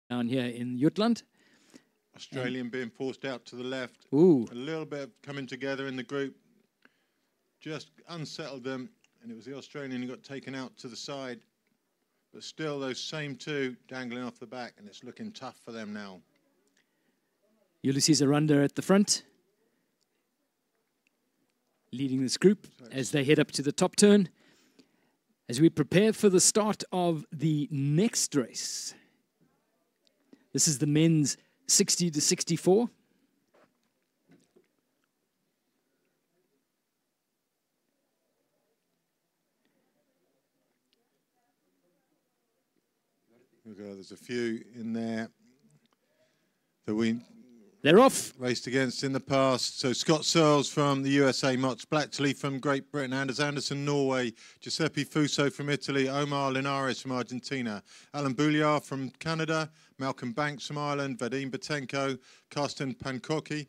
down here in Jutland. Australian being forced out to the left. Ooh. A little bit of coming together in the group. Just unsettled them, and it was the Australian who got taken out to the side. But still, those same two dangling off the back, and it's looking tough for them now. Ulysses Aranda at the front, leading this group as they head up to the top turn. As we prepare for the start of the next race. This is the men's 60 to 64. There's a few in there that they're off. Raced against in the past. So Scott Searles from the USA, Mats Blatchley from Great Britain, Anders Anderson, Norway, Giuseppe Fuso from Italy, Omar Linares from Argentina, Alan Bouliard from Canada, Malcolm Banks from Ireland, Vadim Batenko, Karsten Pankocki,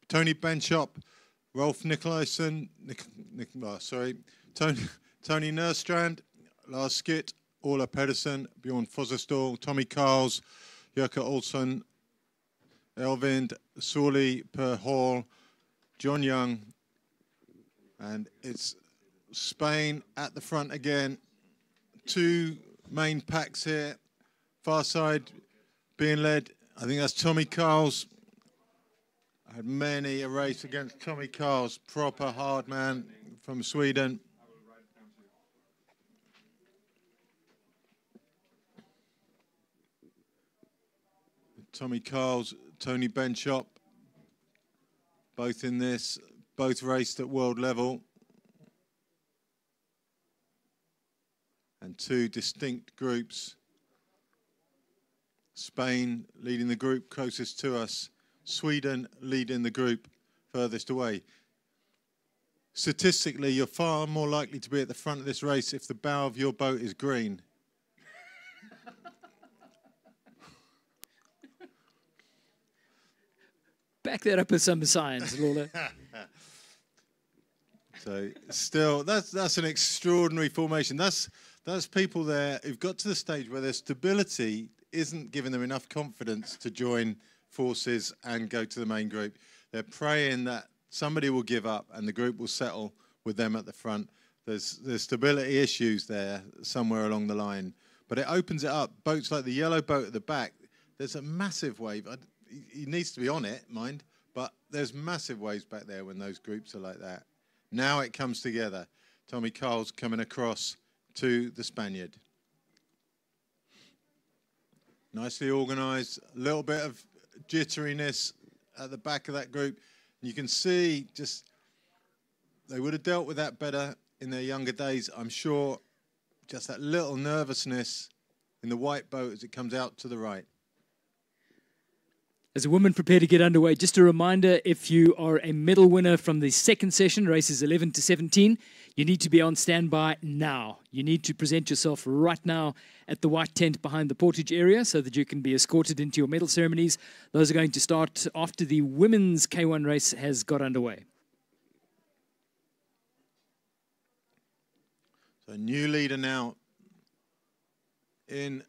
Tony Benchop, Rolf Nicolaisen, Tony Nerstrand, Lars Skitt, Ola Pedersen, Bjorn Fossestål, Tommy Karls, Jørke Olsen, Elvind Sorley per Hall, John Young, and it's Spain at the front again. Two main packs here. Far side being led, I think that's Tommy Karls. I had many a race against Tommy Karls, proper hard man from Sweden. Tommy Karls, Tony Benchop, both in this, both raced at world level. And two distinct groups. Spain leading the group closest to us, Sweden leading the group furthest away. Statistically, you're far more likely to be at the front of this race if the bow of your boat is green. Back that up with some science, Lola. So still, that's an extraordinary formation. That's people there who've got to the stage where their stability isn't giving them enough confidence to join forces and go to the main group. They're praying that somebody will give up and the group will settle with them at the front. There's stability issues there somewhere along the line. But it opens it up. Boats like the yellow boat at the back, there's a massive wave. He needs to be on it, mind, but there's massive waves back there when those groups are like that. Now it comes together. Tommy Karls coming across to the Spaniard. Nicely organised, a little bit of jitteriness at the back of that group. You can see just they would have dealt with that better in their younger days, I'm sure. Just that little nervousness in the white boat as it comes out to the right. As a woman prepare to get underway, just a reminder, if you are a medal winner from the second session, races 11 to 17, you need to be on standby now. You need to present yourself right now at the white tent behind the portage area so that you can be escorted into your medal ceremonies. Those are going to start after the women's K1 race has got underway. So new leader now in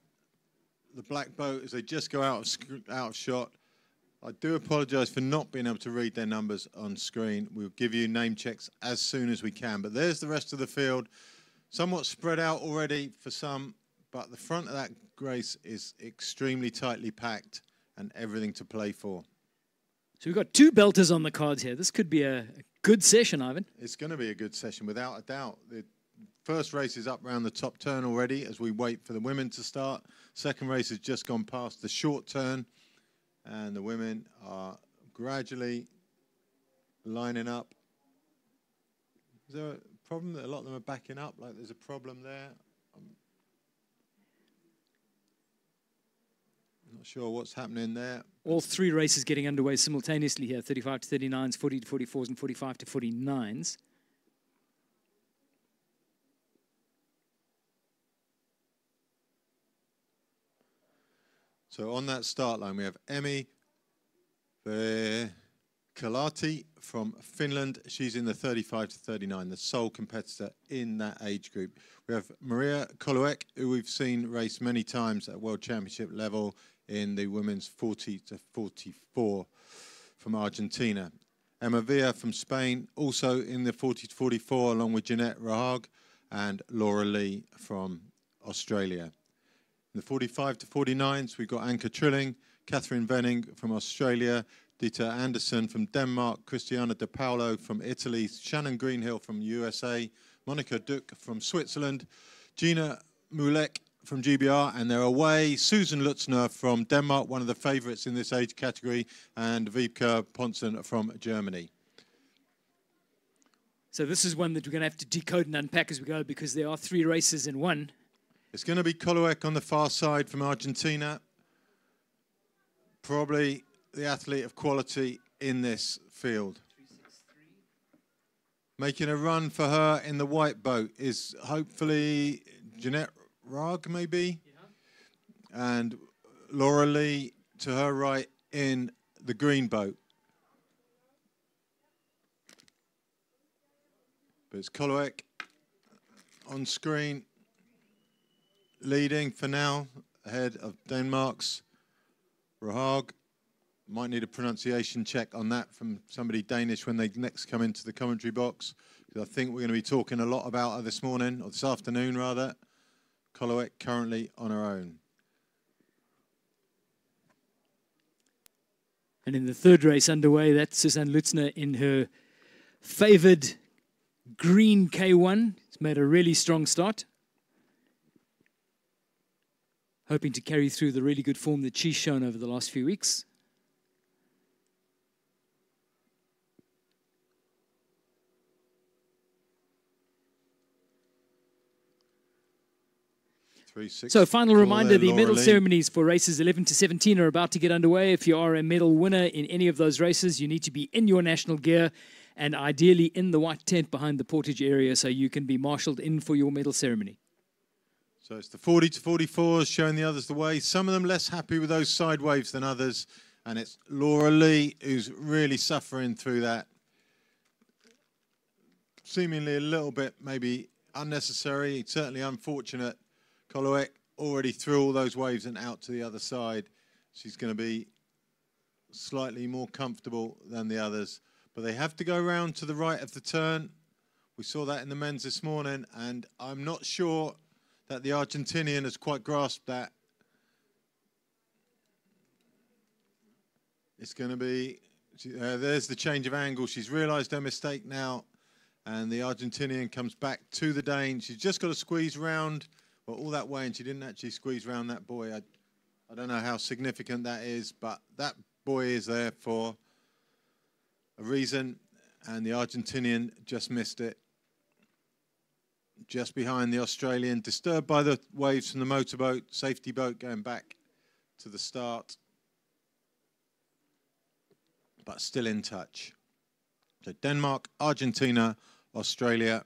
the black boat as they just go out of shot. I do apologise for not being able to read their numbers on screen. We'll give you name checks as soon as we can. But there's the rest of the field, somewhat spread out already for some, but the front of that race is extremely tightly packed and everything to play for. So we've got two belters on the cards here. This could be a good session, Ivan. It's going to be a good session, without a doubt. The first race is up around the top turn already as we wait for the women to start. Second race has just gone past the short turn. And the women are gradually lining up. Is there a problem that a lot of them are backing up? Like there's a problem there? I'm not sure what's happening there. All three races getting underway simultaneously here. 35 to 39s, 40 to 44s, and 45 to 49s. So on that start line, we have Emmi Kalati from Finland. She's in the 35 to 39, the sole competitor in that age group. We have Maria Koluek, who we've seen race many times at World Championship level in the women's 40 to 44 from Argentina. Emma Villa from Spain, also in the 40 to 44, along with Jeanette Rahag and Laura Lee from Australia. In the 45 to 49s, we've got Anka Trilling, Catherine Venning from Australia, Dita Anderson from Denmark, Cristiana De Paolo from Italy, Shannon Greenhill from USA, Monica Duck from Switzerland, Gina Mulek from GBR, and they're away, Susan Lutzner from Denmark, one of the favourites in this age category, and Wiebke Ponsen from Germany. So this is one that we're going to have to decode and unpack as we go, because there are 3 races in one. It's going to be Coloec on the far side from Argentina. Probably the athlete of quality in this field. Making a run for her in the white boat is hopefully Jeanette Rahag, maybe? Yeah. And Laura Lee to her right in the green boat. But it's Coloec on screen, leading for now, ahead of Denmark's Rahag. Might need a pronunciation check on that from somebody Danish when they next come into the commentary box, because I think we're going to be talking a lot about her this morning, or this afternoon rather. Coloec currently on her own. And in the third race underway, that's Susanne Lutzner in her favoured green K1. It's made a really strong start. Hoping to carry through the really good form that she's shown over the last few weeks. So final reminder, the medal ceremonies for races 11 to 17 are about to get underway. If you are a medal winner in any of those races, you need to be in your national gear and ideally in the white tent behind the portage area so you can be marshalled in for your medal ceremony. So it's the 40 to 44s showing the others the way. Some of them less happy with those side waves than others. And it's Laura Lee who's really suffering through that. Seemingly a little bit maybe unnecessary, certainly unfortunate. Coloec already through all those waves and out to the other side. She's going to be slightly more comfortable than the others. But they have to go round to the right of the turn. We saw that in the men's this morning, and I'm not sure that the Argentinian has quite grasped that. It's going to be, there's the change of angle. She's realised her mistake now, and the Argentinian comes back to the Dane. She's just got to squeeze round. Well, all that way, and she didn't actually squeeze round that buoy. I don't know how significant that is, but that buoy is there for a reason, and the Argentinian just missed it. Just behind the Australian, disturbed by the waves from the motorboat, safety boat going back to the start, but still in touch. So Denmark, Argentina, Australia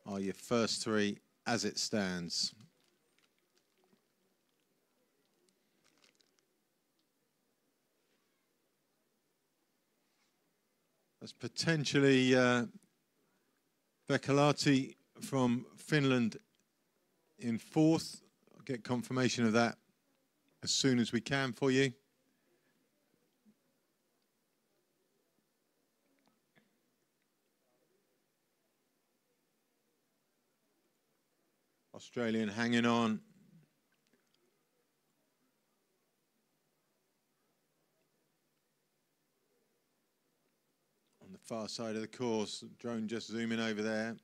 are your first 3 as it stands. That's potentially Vekalati from Finland in 4th. I'll get confirmation of that as soon as we can for you. Australian hanging on. On the far side of the course, drone just zooming over there.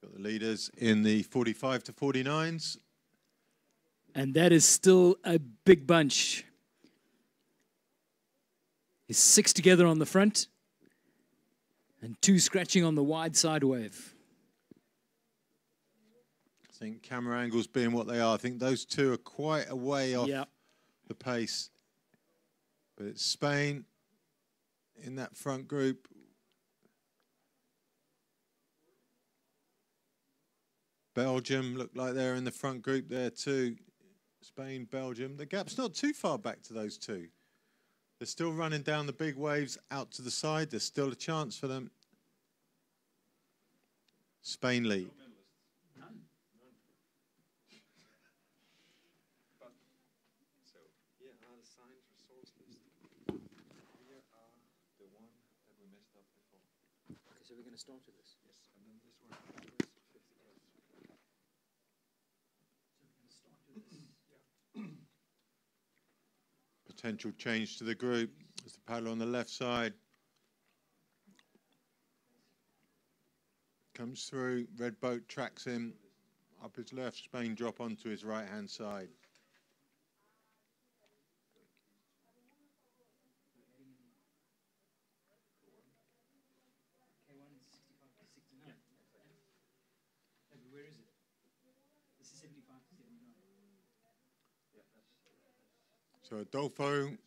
Got the leaders in the 45 to 49s. And that is still a big bunch. It's 6 together on the front and 2 scratching on the wide side wave. I think camera angles being what they are, I think those 2 are quite a way off the pace. But it's Spain in that front group. Belgium look like they're in the front group there too. Spain, Belgium. The gap's not too far back to those 2. They're still running down the big waves out to the side. There's still a chance for them. Spain lead. Okay, so we're going to start with this. Yes, and then this one. Potential change to the group. There's the paddle on the left side. Comes through, red boat tracks him. Up his left, Spain drop onto his right-hand side. Where is it? This is 75 to 79. So Adolfo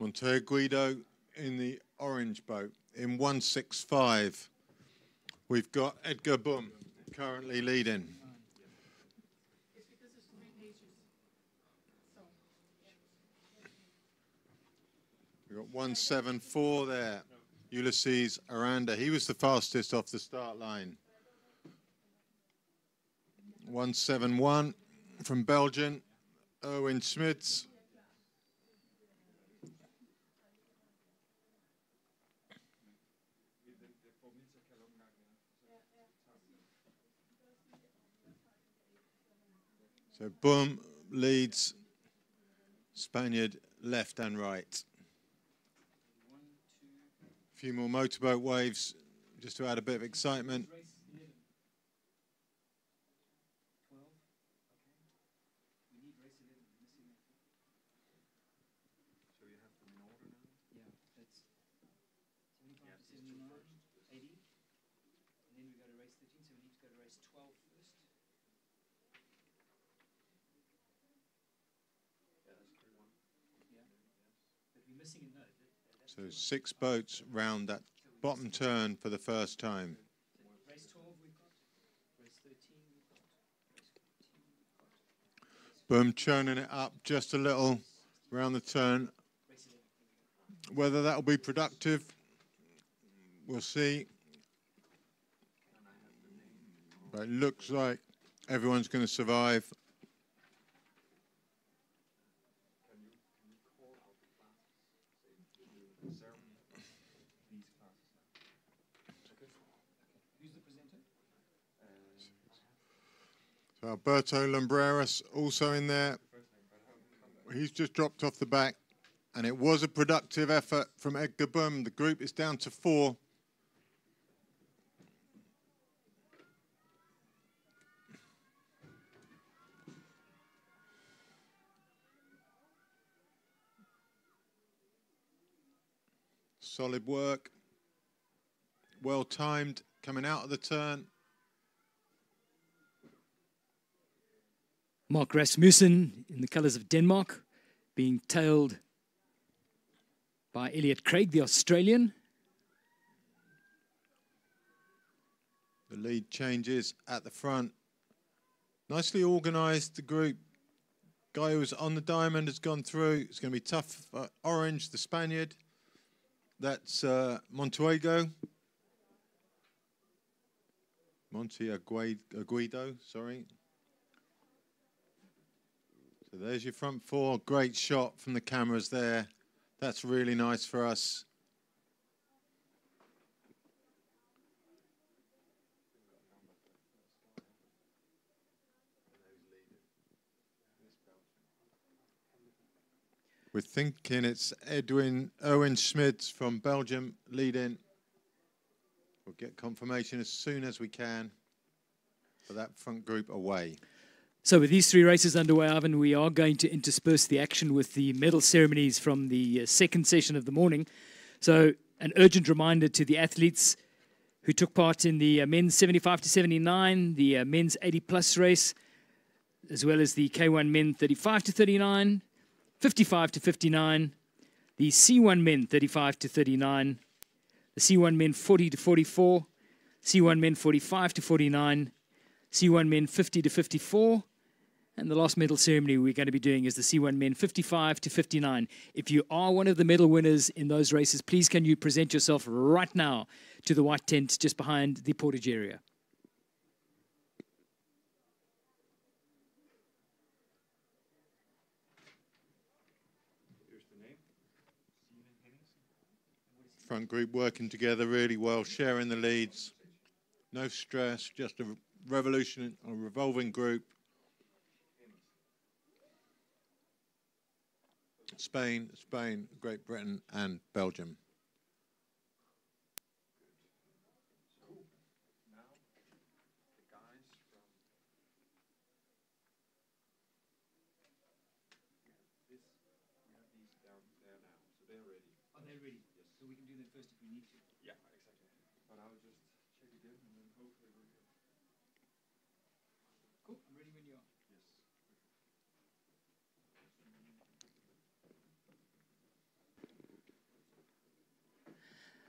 Monteguido in the orange boat. In 165, we've got Edgar Bum currently leading. It's because there's 3 pages. So, We've got 174 there. Ulysses Aranda. He was the fastest off the start line. 171 from Belgium, Erwin Smits. So Boom leads Spaniard left and right. A few more motorboat waves just to add a bit of excitement. So 6 boats round that bottom turn for the first time. Race 12 we've got. Race 13 we've got. Race 14 we've got. Boom, churning it up just a little around the turn. Whether that'll be productive, we'll see. But it looks like everyone's going to survive. So Alberto Lumbreras also in there. He's just dropped off the back. And it was a productive effort from Edgar Boom. The group is down to 4. Solid work. Well timed coming out of the turn. Mark Rasmussen in the colours of Denmark, being tailed by Elliot Craig, the Australian. The lead changes at the front. Nicely organised, the group. Guy who was on the diamond has gone through. It's going to be tough. Orange, the Spaniard. That's Monteguido. Monteguido, sorry. So there's your front 4. Great shot from the cameras there. That's really nice for us. We're thinking it's Erwin Schmidt from Belgium leading. We'll get confirmation as soon as we can for that front group away. So with these 3 races underway, Ivan, we are going to intersperse the action with the medal ceremonies from the second session of the morning. So an urgent reminder to the athletes who took part in the men's 75 to 79, the men's 80-plus race, as well as the K1 men 35 to 39, 55 to 59, the C1 men 35 to 39, the C1 men 40 to 44, C1 men 45 to 49, C1 men 50 to 54, and the last medal ceremony we're going to be doing is the C1 men 55 to 59. If you are one of the medal winners in those races, please can you present yourself right now to the white tent just behind the portage area. Here's the name. Front group working together really well, sharing the leads. No stress, just a revolving group. Spain, Great Britain, and Belgium. So we can do that first if we need to. Yeah, exactly. But I'll just check again and then hopefully we'll get. Cool, I'm ready when you are. Yes.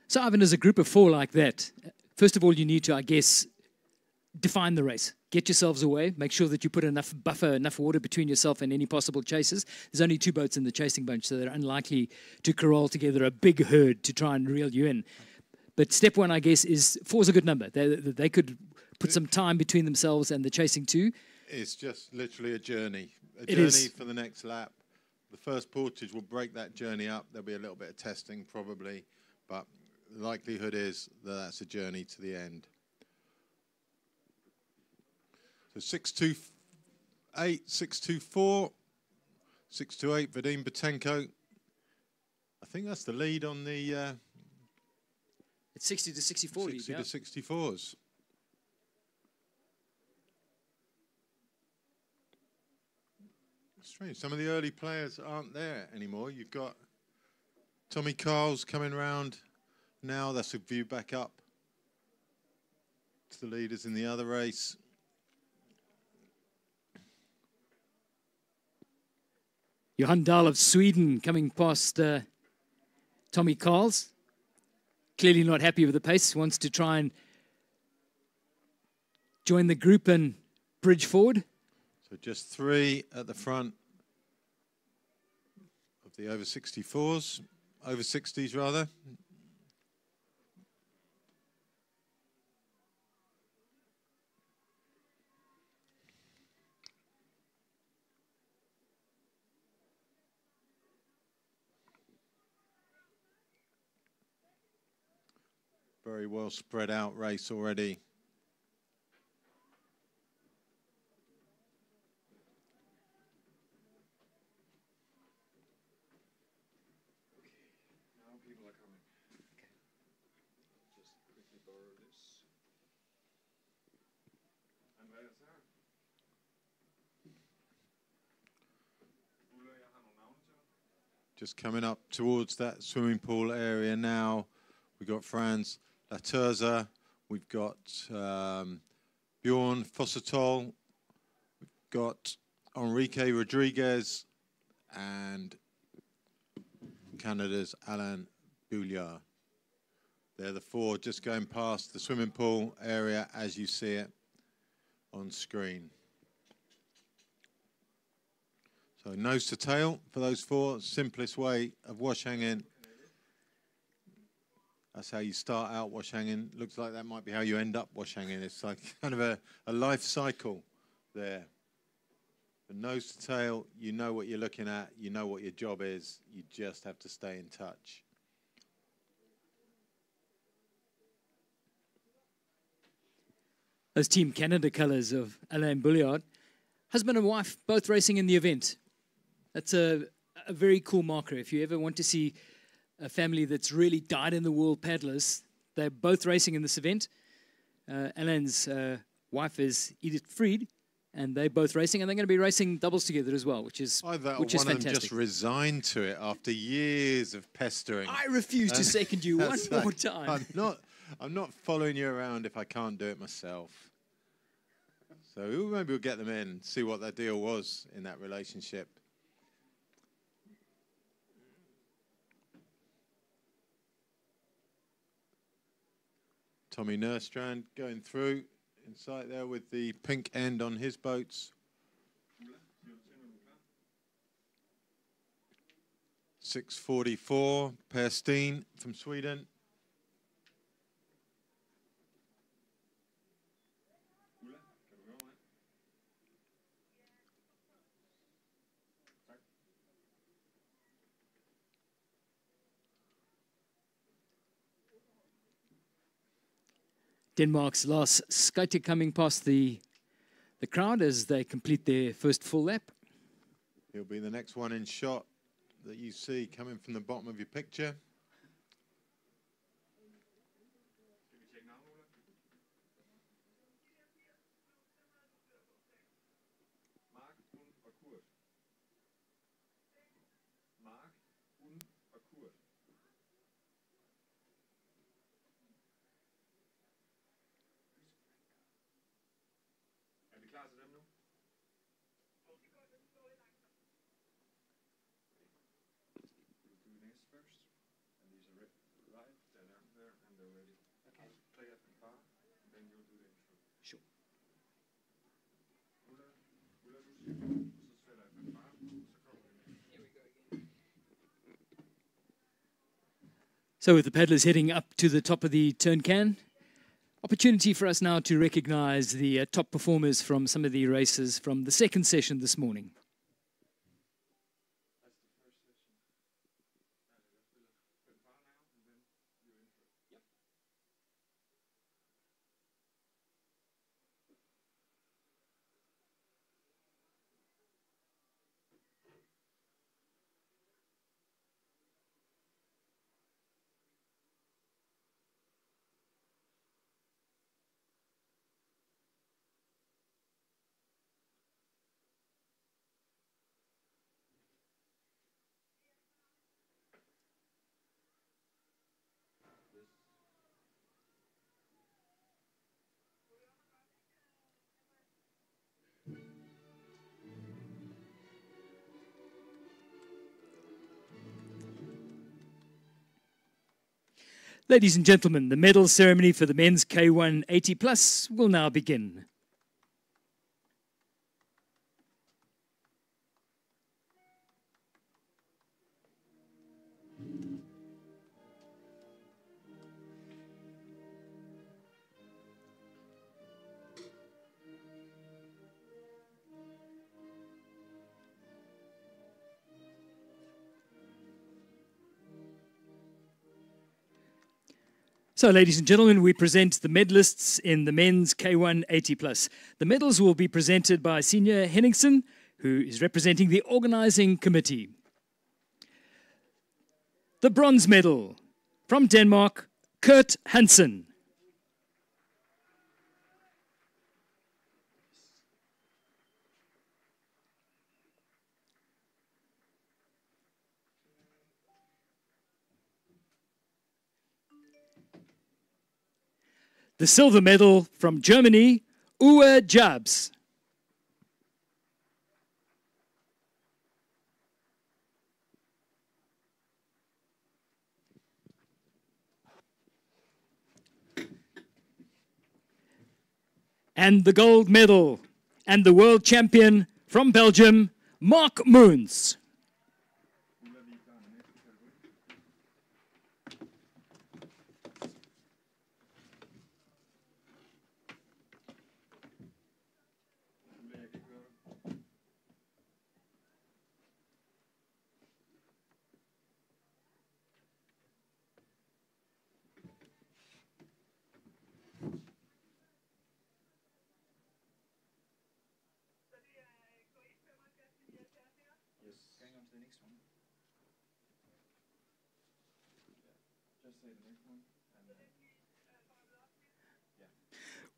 So, Ivan, as a group of four like that, first of all, you need to, I guess, define the race. Get yourselves away. Make sure that you put enough buffer, enough water between yourself and any possible chasers. There's only 2 boats in the chasing bunch, so they're unlikely to corral together a big herd to try and reel you in. But step one, I guess, is 4's a good number. They could put some time between themselves and the chasing 2. It's just literally a journey. It Journey is. for the next lap. The first portage will break that journey up. There'll be a little bit of testing probably, but the likelihood is that that's a journey to the end. So 628, 624, 628, Vadim Batenko. I think that's the lead on the It's 60 to 64 lead, 60 yeah. to 64s. Strange. Some of the early players aren't there anymore. You've got Tommy Carl's coming round now. That's a view back up to the leaders in the other race. Johan Dahl of Sweden coming past Tommy Carls. Clearly not happy with the pace. Wants to try and join the group and bridge forward. So just 3 at the front of the over 64s, over 60s rather. Very well spread out race already. Now people are coming. Okay. Just quickly borrow this. Andreas her. Ulla, jeg har nogle navne til dig. Just coming up towards that swimming pool area now. We've got Franz Laterza, we've got Bjorn Fossatol, we've got Enrique Rodriguez, and Canada's Alain Bouillard. They're the 4 just going past the swimming pool area as you see it on screen. So nose to tail for those 4, simplest way of wash hanging. That's how you start out wash hanging. Looks like that might be how you end up wash hanging. It's like kind of a life cycle there. From nose to tail, you know what you're looking at. You know what your job is. You just have to stay in touch. Those Team Canada colours of Alain Bouillard. Husband and wife both racing in the event. That's a very cool marker. If you ever want to see a family that's really dyed-in-the-wool paddlers, they're both racing in this event. Alain's wife is Edith Fried, and they're both racing, and they're going to be racing doubles together as well, which is Either one fantastic. of them just resigned to it after years of pestering. I refuse to second you one That's more like, time. I'm not following you around if I can't do it myself. So maybe we'll get them in, see what their deal was in that relationship. Tommy Nerstrand going through inside there with the pink end on his boats. 644, Per Steen from Sweden. Denmark's Lars Skytte coming past the crowd as they complete their first full lap. He'll be the next one in shot that you see coming from the bottom of your picture. Sure. So with the paddlers heading up to the top of the turn can, opportunity for us now to recognize the top performers from some of the races from the second session this morning. Ladies and gentlemen, the medal ceremony for the men's K1 80 Plus will now begin. So, ladies and gentlemen, we present the medalists in the men's K1 80+. The medals will be presented by Senior Henningsen, who is representing the organizing committee. The bronze medal from Denmark, Kurt Hansen. The silver medal from Germany, Uwe Jabs. And the gold medal and the world champion from Belgium, Mark Moons.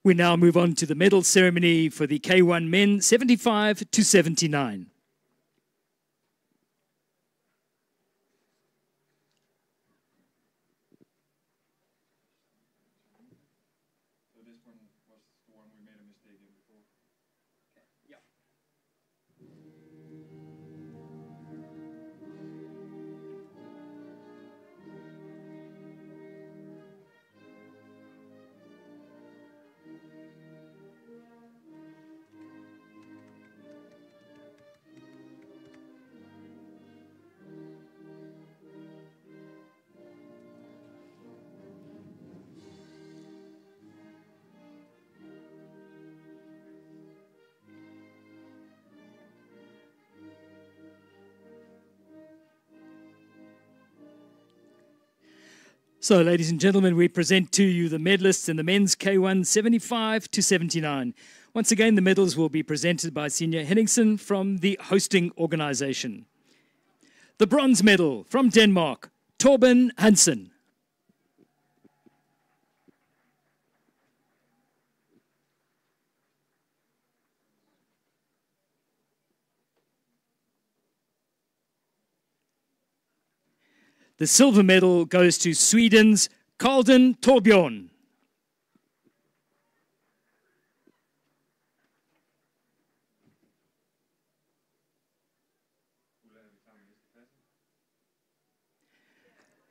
We now move on to the medal ceremony for the K1 men 75 to 79. So this one was the one we made a mistake in before. Yeah. So, ladies and gentlemen, we present to you the medalists in the men's K1 75 to 79. Once again, the medals will be presented by Senior Henningsen from the hosting organization. The bronze medal from Denmark, Torben Hansen. The silver medal goes to Sweden's Carlden Torbjorn.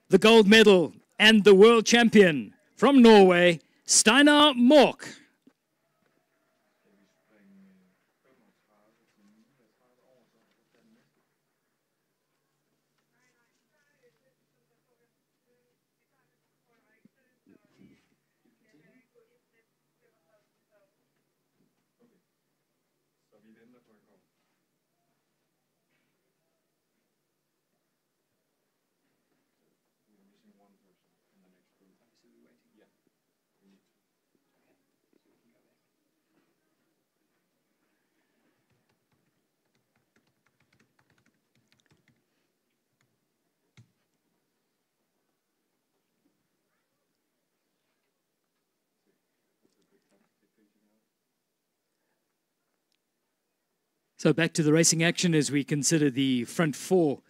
The gold medal and the world champion from Norway, Steinar Mork. So back to the racing action as we consider the front four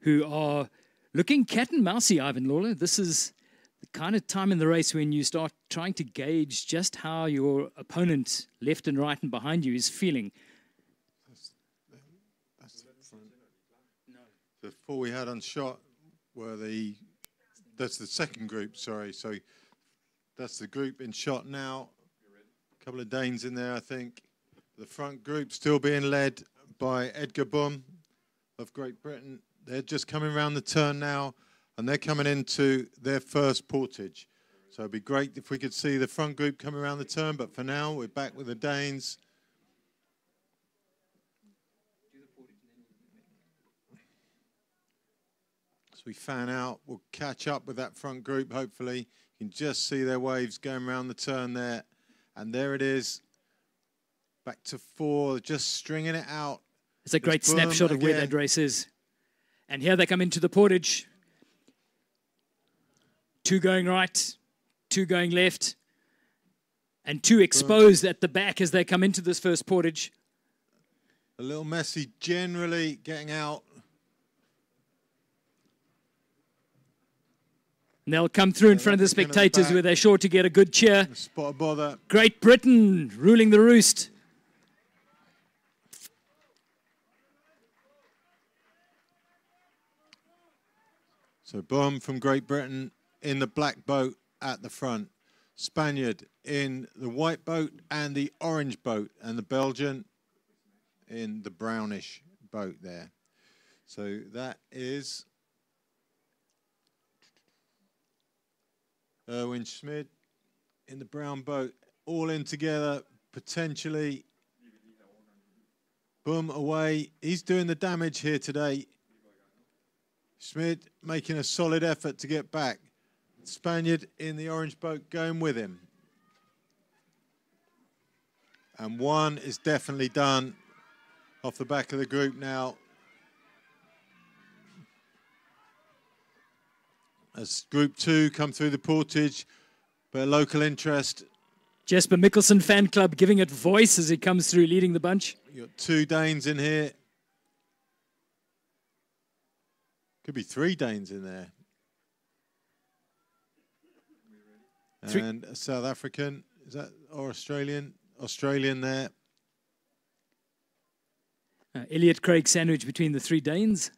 who are looking cat and mousey, Ivan Lawler. This is the kind of time in the race when you start trying to gauge just how your opponent left and right and behind you is feeling. That's the front. The four we had on shot were that's the second group, sorry. So that's the group in shot now. A couple of Danes in there, I think. The front group still being led by Edgar Bum of Great Britain. They're just coming around the turn now, and they're coming into their first portage. So it'd be great if we could see the front group coming around the turn, but for now, we're back with the Danes. As we fan out, we'll catch up with that front group, hopefully. You can just see their waves going around the turn there. And there it is, back to four, just stringing it out. It's a great snapshot of where that race is. And here they come into the portage. Two going right, two going left, and two exposed at the back as they come into this first portage. A little messy generally getting out. And they'll come through in front of the spectators where they're sure to get a good cheer. Spot of bother. Great Britain ruling the roost. So Bum from Great Britain in the black boat at the front. Spaniard in the white boat and the orange boat. And the Belgian in the brownish boat there. So that is Erwin Schmid in the brown boat, all in together, potentially. Boom, away. He's doing the damage here today. Schmid making a solid effort to get back. Spaniard in the orange boat going with him. And one is definitely done off the back of the group now. As Group 2 come through the portage, but local interest. Jesper Mikkelsen fan club giving it voice as he comes through leading the bunch. You've got two Danes in here. Could be three Danes in there. And a South African, is that, or Australian? Australian there. Elliot Craig sandwiched between the three Danes.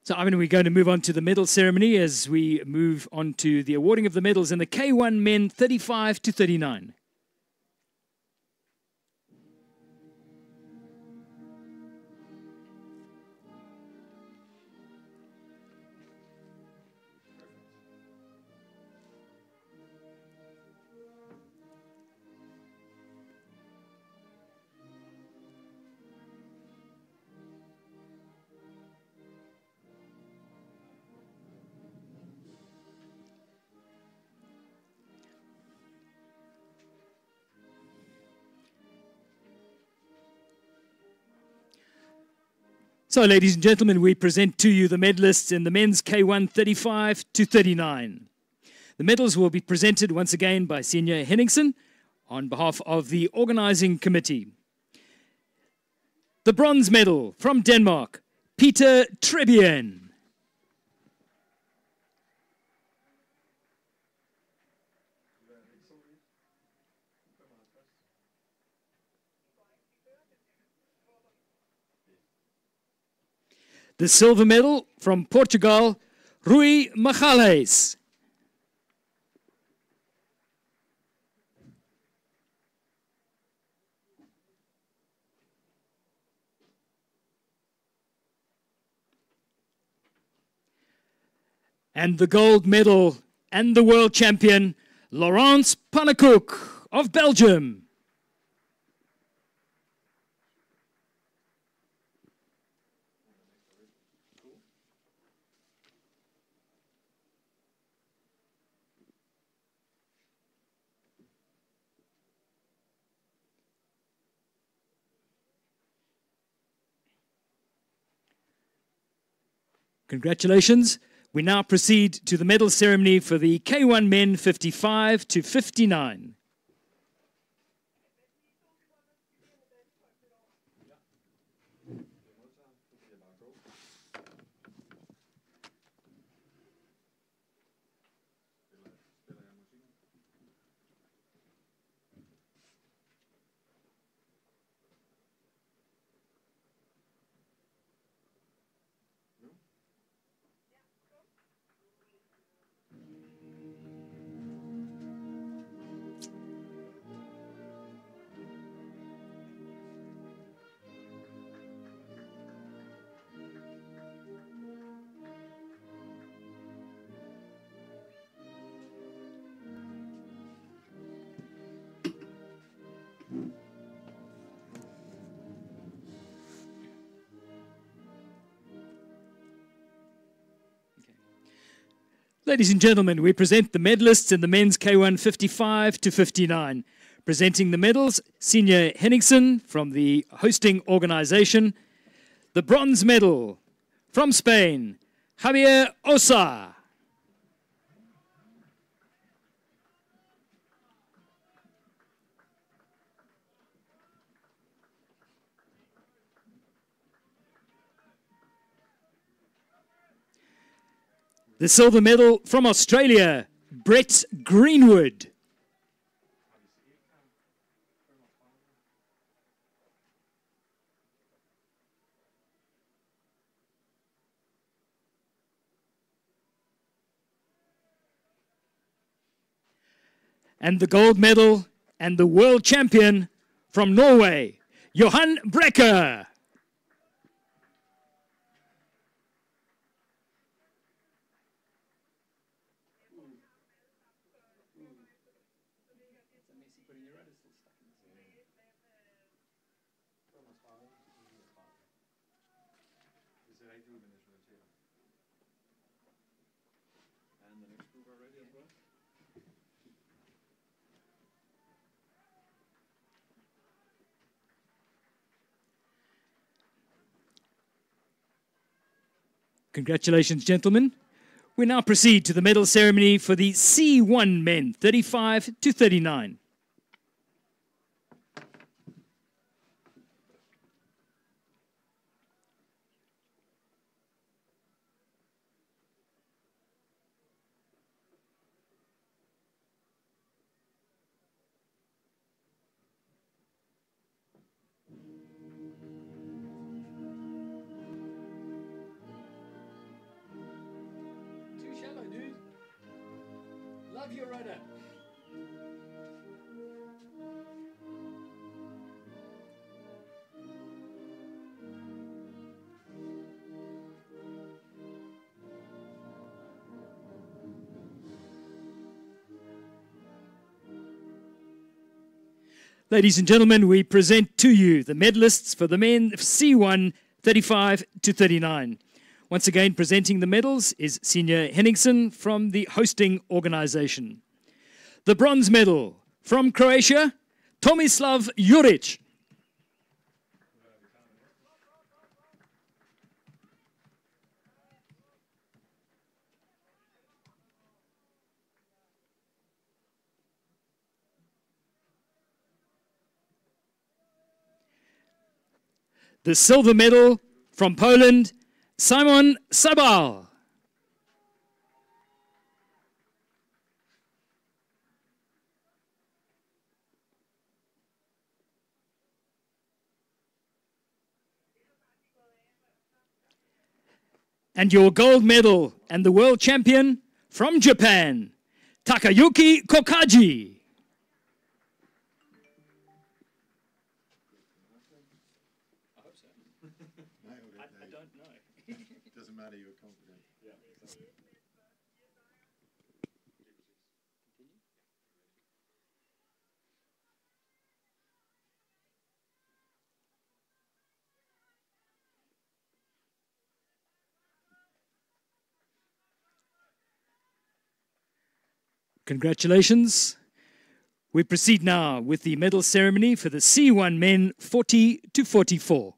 So, Ivan, we're going to move on to the medal ceremony as we move on to the awarding of the medals in the K1 men 35 to 39. So, ladies and gentlemen, we present to you the medalists in the men's K1 35 to 39. The medals will be presented once again by Senior Henningsen on behalf of the organizing committee. The bronze medal from Denmark, Peter Trebien. The silver medal from Portugal, Rui Michales. And the gold medal and the world champion, Laurence Pannekoek of Belgium. Congratulations. We now proceed to the medal ceremony for the K1 men 55 to 59. Ladies and gentlemen, we present the medalists in the men's K1 55 to 59. Presenting the medals, Senior Henningsen from the hosting organization. The bronze medal from Spain, Javier Osa. The silver medal from Australia, Brett Greenwood. And the gold medal and the world champion from Norway, Johan Brekke. And the next group are ready as well. Congratulations, gentlemen. We now proceed to the medal ceremony for the C1 men, 35 to 39. Too shallow, dude. Love your rudder. Ladies and gentlemen, we present to you the medalists for the men C1 35 to 39. Once again, presenting the medals is Senior Henningsen from the hosting organization. The bronze medal from Croatia, Tomislav Juric. The silver medal from Poland, Simon Sabal. And your gold medal and the world champion from Japan, Takayuki Kokaji. I don't know. Doesn't matter, you were confident. Congratulations. We proceed now with the medal ceremony for the C1 men 40 to 44.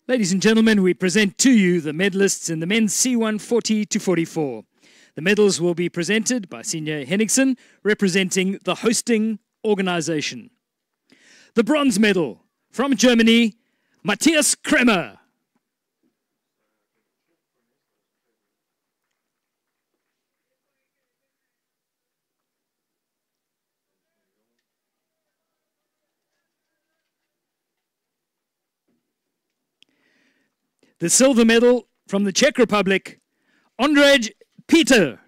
Ladies and gentlemen, we present to you the medalists in the men's C1 40 to 44. The medals will be presented by Senior Henningsen, representing the hosting organization. The bronze medal from Germany, Matthias Kremer. The silver medal from the Czech Republic, Ondrej Peter.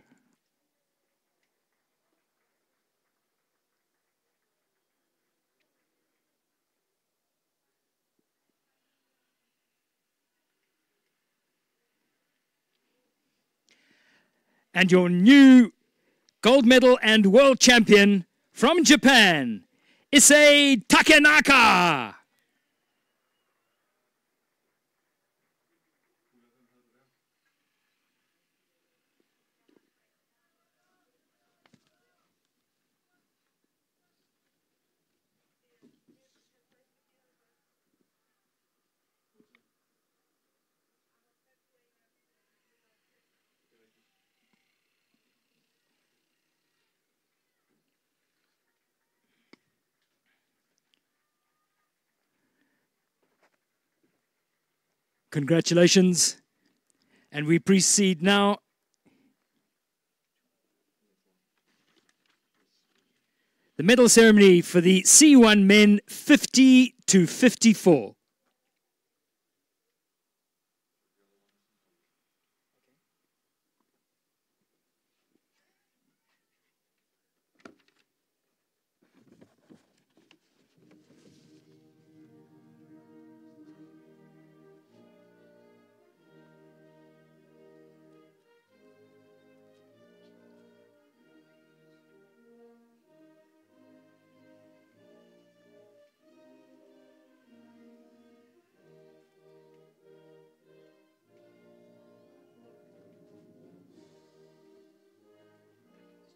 And your new gold medal and world champion from Japan, Issei Takenaka. Congratulations. And we proceed now the medal ceremony for the C1 men 50 to 54.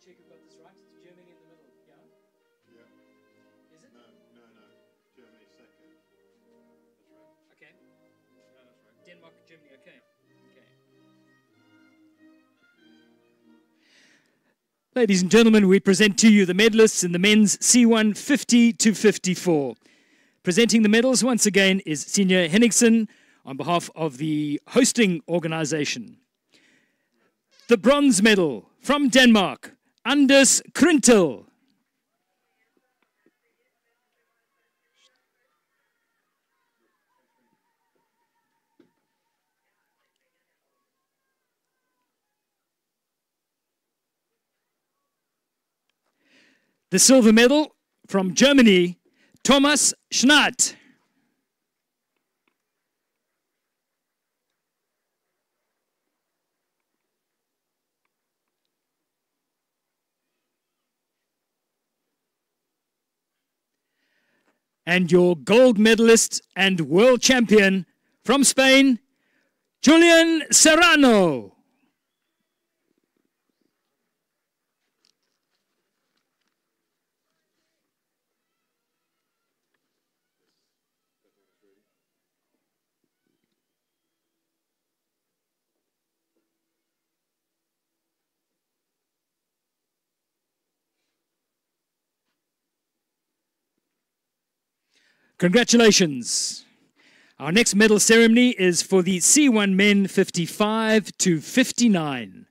Check we've got this right. It's Germany in the middle. Yeah? Yeah. Is it? No. Germany second. That's right. Okay. No, that's right. Denmark, Germany. Okay. Okay. Ladies and gentlemen, we present to you the medalists in the men's C1 50 to 54. Presenting the medals once again is Senior Henningsen on behalf of the hosting organization. The bronze medal from Denmark, Anders Krintel. The silver medal from Germany, Thomas Schnatt. And your gold medalist and world champion from Spain, Julian Serrano. Congratulations. Our next medal ceremony is for the C1 men 55 to 59.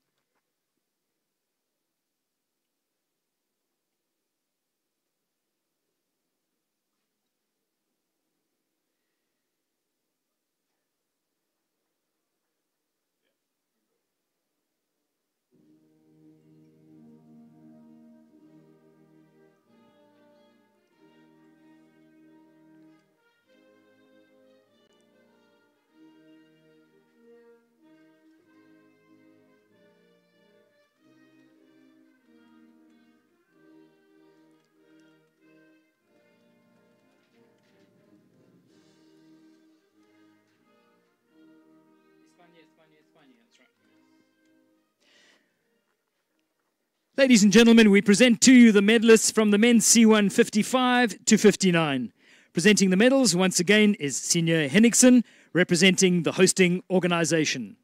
Ladies and gentlemen, we present to you the medalists from the men's C1 55 to 59. Presenting the medals once again is Senior Henningsen, representing the hosting organization.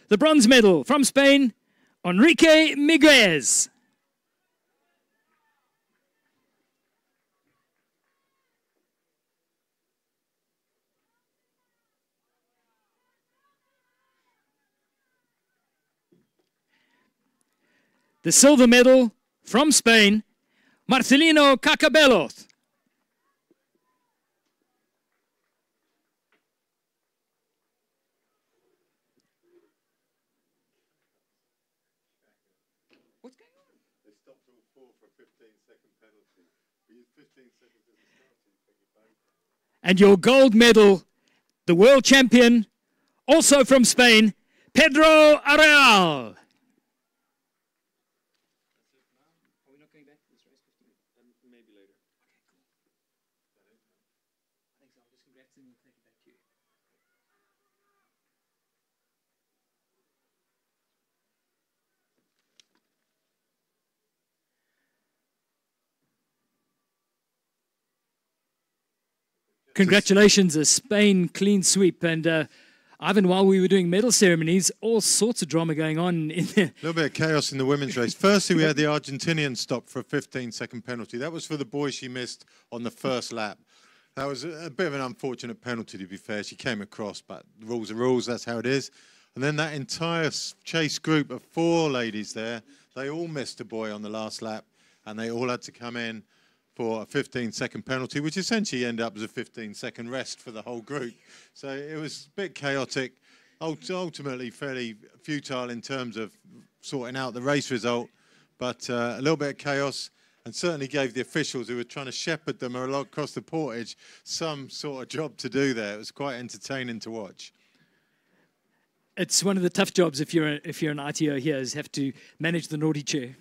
The bronze medal from Spain, Enrique Miguez. The silver medal from Spain, Marcelino Cacabelos. What's going on? They stopped all four for a 15-second penalty. We used 15 seconds as a start. And your gold medal, the world champion, also from Spain, Pedro Areal. Maybe later. Congratulations, a Spain clean sweep. And Ivan, while we were doing medal ceremonies, all sorts of drama going on in there. A little bit of chaos in the women's race. Firstly, we had the Argentinian stop for a 15-second penalty. That was for the boy she missed on the first lap. That was a bit of an unfortunate penalty, to be fair. She came across, but the rules are rules. That's how it is. And then that entire chase group of four ladies there, they all missed a boy on the last lap, and they all had to come in for a 15-second penalty, which essentially ended up as a 15-second rest for the whole group. So it was a bit chaotic, ultimately fairly futile in terms of sorting out the race result, but a little bit of chaos, and certainly gave the officials who were trying to shepherd them across the portage some sort of job to do there. It was quite entertaining to watch. It's one of the tough jobs if you're an ITO here, is have to manage the naughty chair.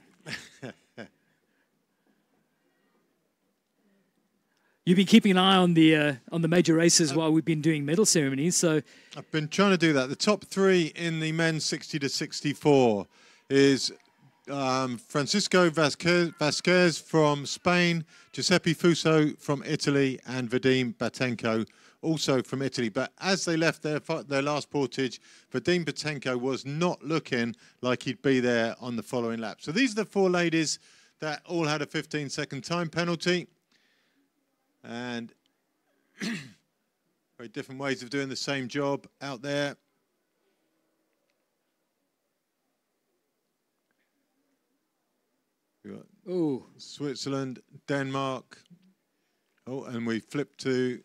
You've been keeping an eye on the major races while we've been doing medal ceremonies. So I've been trying to do that. The top three in the men's 60 to 64 is Francisco Vasquez from Spain, Giuseppe Fuso from Italy, and Vadim Batenko also from Italy. But as they left their last portage, Vadim Batenko was not looking like he'd be there on the following lap. So these are the four ladies that all had a 15-second time penalty. And very different ways of doing the same job out there. We've got Switzerland, Denmark. Oh, and we flip to...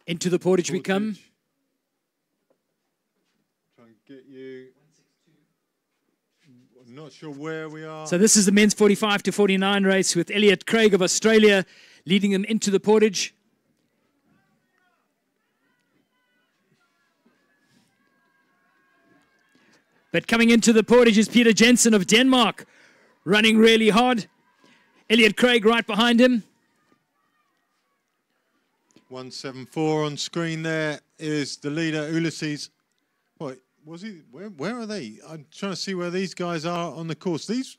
Into the portage we come. Try and get you... I'm not sure where we are. So this is the men's 45 to 49 race with Elliot Craig of Australia leading them into the portage. But coming into the portage is Peter Jensen of Denmark, running really hard. Elliot Craig right behind him. 174 on screen there is the leader, Ulysses. What was he? Where are they? I'm trying to see where these guys are on the course. These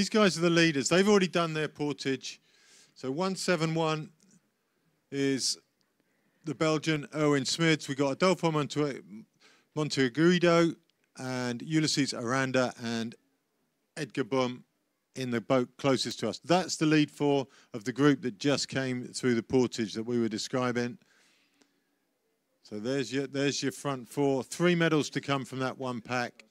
guys are the leaders. They've already done their portage. So 171 is the Belgian Erwin Smids. We've got Adolfo Monteagudo and Ulysses Aranda and Edgar Bum in the boat closest to us. That's the lead four of the group that just came through the portage that we were describing. So there's your front four. 3 medals to come from that one pack.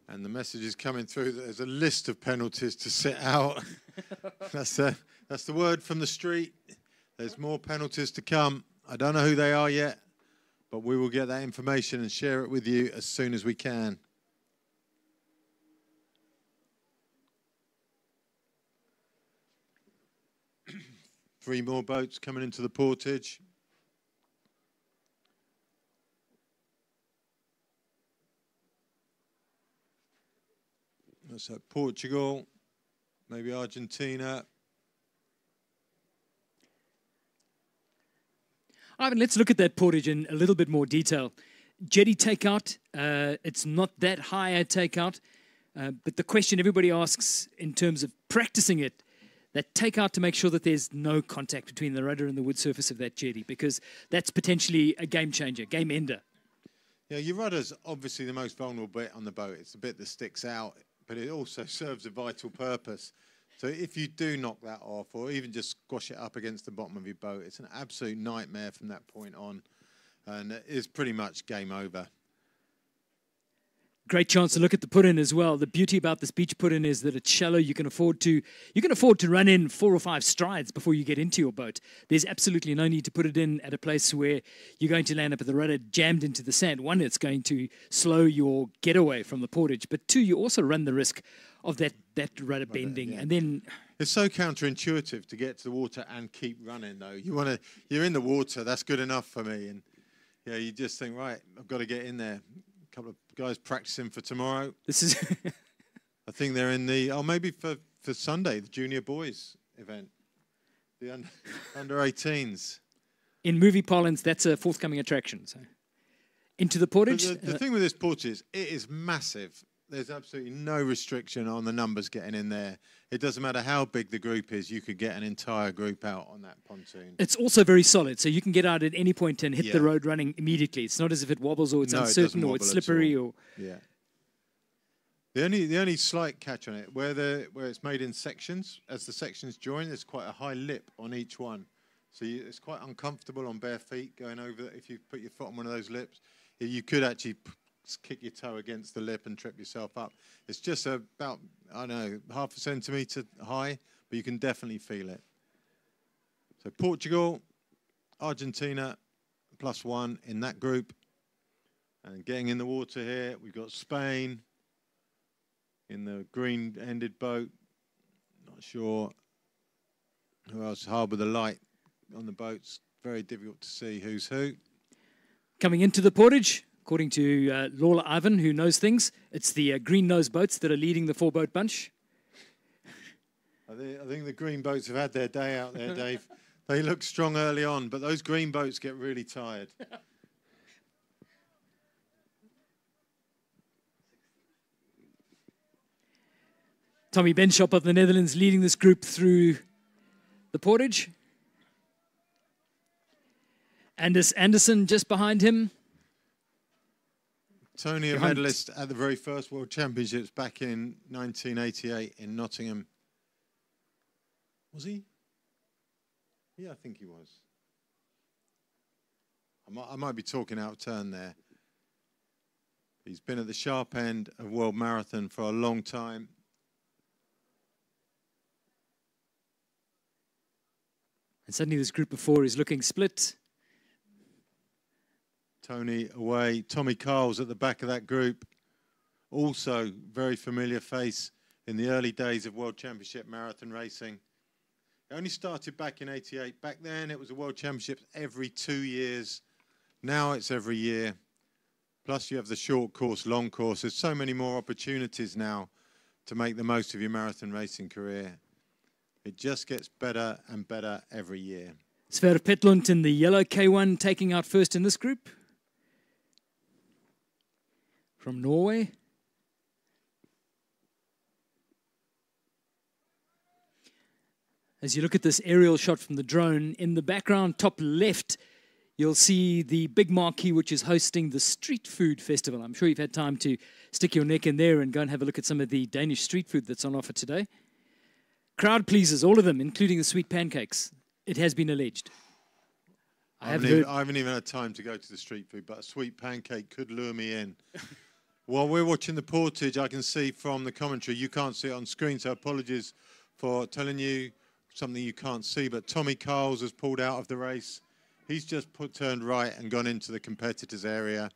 And the message is coming through that there's a list of penalties to sit out. That's the word from the street. There's more penalties to come. I don't know who they are yet, but we will get that information and share it with you as soon as we can. Three more boats coming into the portage. So Portugal, maybe Argentina. Ivan, let's look at that portage in a little bit more detail. Jetty takeout, it's not that high a takeout, but the question everybody asks in terms of practicing it, that takeout to make sure that there's no contact between the rudder and the wood surface of that jetty, because that's potentially a game changer, game ender. Yeah, your rudder's obviously the most vulnerable bit on the boat. It's the bit that sticks out, but it also serves a vital purpose. So if you do knock that off or even just squash it up against the bottom of your boat, it's an absolute nightmare from that point on, and it is pretty much game over. Great chance to look at the put-in as well. The beauty about this beach put-in is that it's shallow. You can afford to run in 4 or 5 strides before you get into your boat. There's absolutely no need to put it in at a place where you're going to land up with the rudder jammed into the sand. One, it's going to slow your getaway from the portage, but 2, you also run the risk of that rudder bending. Yeah. And then it's so counterintuitive to get to the water and keep running, though. You're in the water, that's good enough for me. And yeah, you just think, right, I've got to get in there. A couple of guys practicing for tomorrow. This is I think they're in the maybe for Sunday, the junior boys event, the under 18s. in movie parlance, that's a forthcoming attraction. So into the portage. The thing with this portage is it is massive. There's absolutely no restriction on the numbers getting in there. It doesn't matter how big the group is, you could get an entire group out on that pontoon. It's also very solid, so you can get out at any point and hit Yeah. the road running immediately. It's not as if it wobbles or it's No, it uncertain doesn't or it's wobble at slippery all. or. Yeah. The only slight catch on it, where it's made in sections, as the sections join, there's quite a high lip on each one. So it's quite uncomfortable on bare feet going over. If you put your foot on one of those lips, you could actually kick your toe against the lip and trip yourself up. It's just about, I don't know, half a centimetre high, but you can definitely feel it. So Portugal, Argentina, +1 in that group. And getting in the water here, we've got Spain in the green-ended boat. Not sure who else. Harbour the light on the boats. Very difficult to see who's who. Coming into the portage, according to Lawler Ivan, who knows things, it's the green nose boats that are leading the 4-boat bunch. I think the green boats have had their day out there, Dave. They look strong early on, but those green boats get really tired. Tommy Benschop of the Netherlands leading this group through the portage. Anders Anderson just behind him. Tony, a Behind- medalist at the very first World Championships back in 1988 in Nottingham. Was he? Yeah, I think he was. I might be talking out of turn there. He's been at the sharp end of World Marathon for a long time. And suddenly this group of 4 is looking split. Tony away. Tommy Carl's at the back of that group. Also very familiar face in the early days of World Championship marathon racing. It only started back in '88. Back then it was a World Championship every 2 years. Now it's every year. Plus you have the short course, long course. There's so many more opportunities now to make the most of your marathon racing career. It just gets better and better every year. Sverre Petlund in the yellow K1 taking out first in this group. From Norway. As you look at this aerial shot from the drone, in the background, top left, you'll see the big marquee which is hosting the Street Food Festival. I'm sure you've had time to stick your neck in there and go and have a look at some of the Danish street food that's on offer today. Crowd pleasers, all of them, including the sweet pancakes. It has been alleged. I haven't even had time to go to the street food, but a sweet pancake could lure me in. While we're watching the portage, I can see from the commentary, you can't see it on screen, so apologies for telling you something you can't see, but Tommy Carls has pulled out of the race. He's just turned right and gone into the competitors area.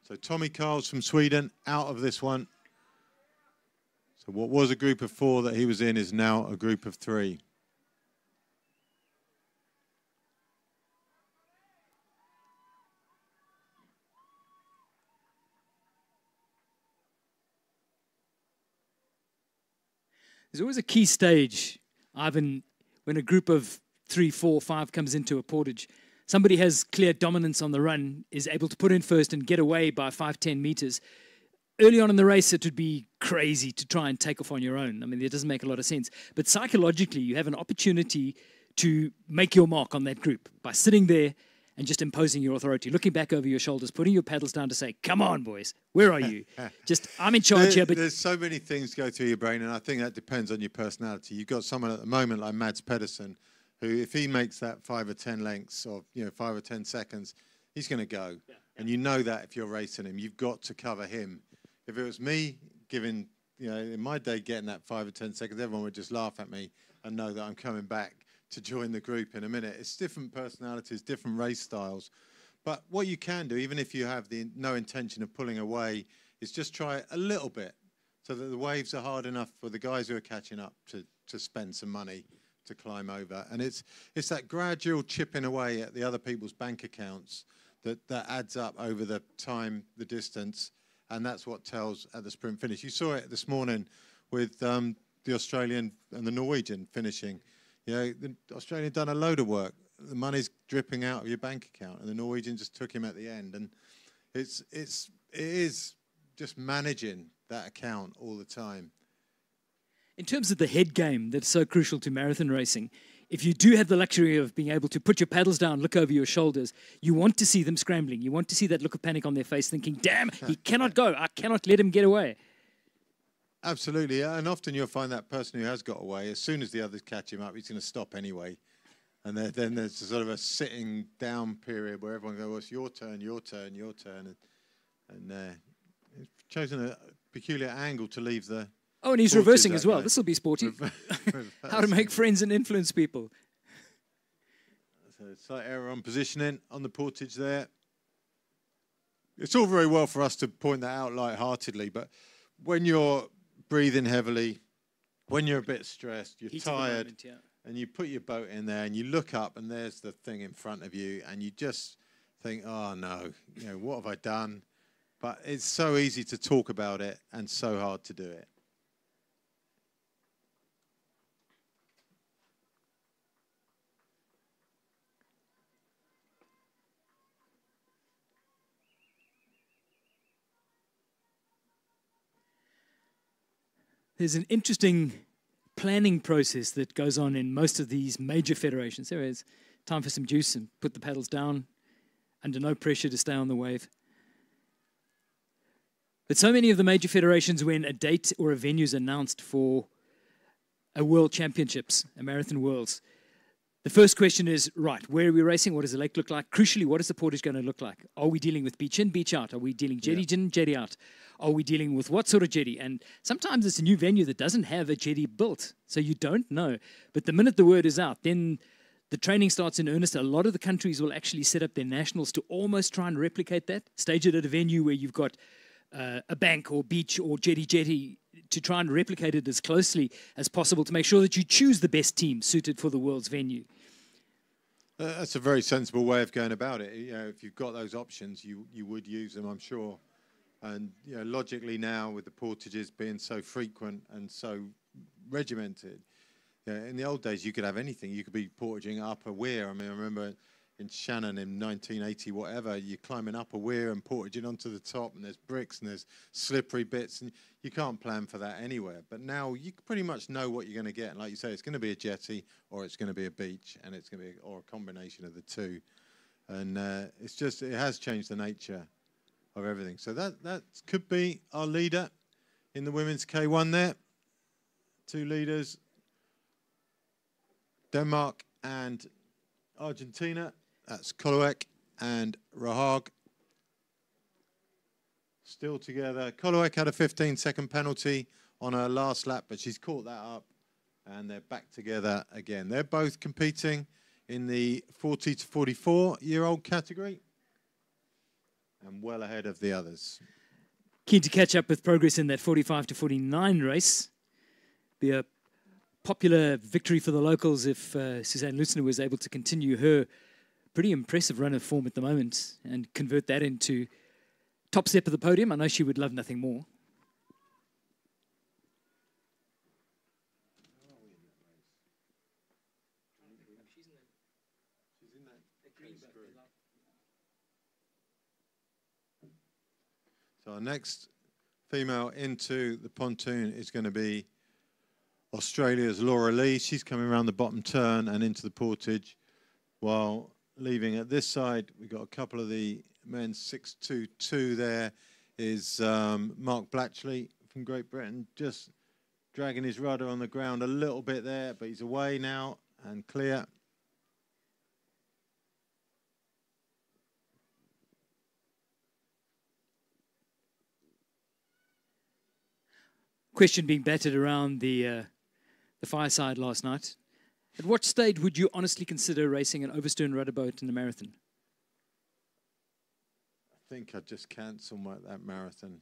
So Tommy Carls from Sweden out of this one. So what was a group of 4 that he was in is now a group of 3. There's always a key stage, Ivan, when a group of 3, 4, 5 comes into a portage. Somebody has clear dominance on the run, is able to put in first and get away by 5, 10 meters. Early on in the race, it would be crazy to try and take off on your own. I mean, it doesn't make a lot of sense. But psychologically, you have an opportunity to make your mark on that group by sitting there and just imposing your authority, looking back over your shoulders, putting your paddles down to say, come on, boys, where are you? Just, I'm in charge here. But there's so many things go through your brain, and I think that depends on your personality. You've got someone at the moment like Mads Pedersen, who, if he makes that 5 or 10 lengths, or 5 or 10 seconds, he's going to go. Yeah. And you know that if you're racing him, you've got to cover him. If it was me giving, in my day, getting that 5 or 10 seconds, everyone would just laugh at me and know that I'm coming back to join the group in a minute. It's different personalities, different race styles. But what you can do, even if you have no intention of pulling away, is just try a little bit so that the waves are hard enough for the guys who are catching up to spend some money to climb over. And it's that gradual chipping away at the other people's bank accounts that adds up over the time, the distance, and that's what tells at the sprint finish. You saw it this morning with the Australian and the Norwegian finishing. The Australian done a load of work. The money's dripping out of your bank account, and the Norwegian just took him at the end. And it is just managing that account all the time. in terms of the head game that's so crucial to marathon racing, if you do have the luxury of being able to put your paddles down, look over your shoulders, you want to see them scrambling. You want to see that look of panic on their face, thinking, damn, he cannot go. I cannot let him get away. Absolutely, and often you'll find that person who has got away, as soon as the others catch him up, he's going to stop anyway. And then there's sort of a sitting down period where everyone goes, well, it's your turn, your turn, your turn. And he's chosen a peculiar angle to leave the... Oh, and he's reversing as well. This will be sporty. How to make friends and influence people. So slight error on positioning on the portage there. It's all very well for us to point that out lightheartedly, but when you're breathing heavily, when you're a bit stressed, you're tired, and you put your boat in there and you look up and there's the thing in front of you and you just think, oh no, you know, what have I done? But it's so easy to talk about it and so hard to do it. There's an interesting planning process that goes on in most of these major federations. There is time for some juice and put the paddles down under no pressure to stay on the wave. But so many of the major federations, when a date or a venue is announced for a world championships, a marathon worlds, the first question is, right, where are we racing? What does the lake look like? Crucially, what is the portage going to look like? Are we dealing with beach in, beach out? Are we dealing jetty in, jetty out? Are we dealing with what sort of jetty? And sometimes it's a new venue that doesn't have a jetty built, so you don't know. But the minute the word is out, then the training starts in earnest. A lot of the countries will actually set up their nationals to almost try and replicate that, stage it at a venue where you've got a bank or beach or jetty to try and replicate it as closely as possible to make sure that you choose the best team suited for the world's venue. That's a very sensible way of going about it. You know, if you've got those options, you would use them, I'm sure. And you know, logically now, with the portages being so frequent and so regimented, you know, in the old days you could have anything. You could be portaging up a weir. I mean, I remember in Shannon in 1980, whatever, you're climbing up a weir and portaging onto the top, and there's bricks and there's slippery bits, and you can't plan for that anywhere. But now you pretty much know what you're going to get. And like you say, it's going to be a jetty, or it's going to be a beach, and it's going to be or a combination of the two. And it's just, it has changed the nature of everything. So that could be our leader in the women's K1 there. Two leaders, Denmark and Argentina. That's Canoe and Rahag. Still together. Canoe had a 15-second penalty on her last lap, but she's caught that up, and they're back together again. They're both competing in the 40 to 44-year-old category, and well ahead of the others. Keen to catch up with progress in that 45 to 49 race. Be a popular victory for the locals if Suzanne Lutzner was able to continue her pretty impressive run of form at the moment and convert that into top step of the podium. I know she would love nothing more. So our next female into the pontoon is going to be Australia's Laura Lee. She's coming around the bottom turn and into the portage, while leaving at this side, we've got a couple of the men's 622 there is Mark Blatchley from Great Britain, just dragging his rudder on the ground a little bit there, but he's away now and clear. Question being battered around the fireside last night. At what stage would you honestly consider racing an overstern rudder boat in a marathon? I think I'd just cancel that marathon.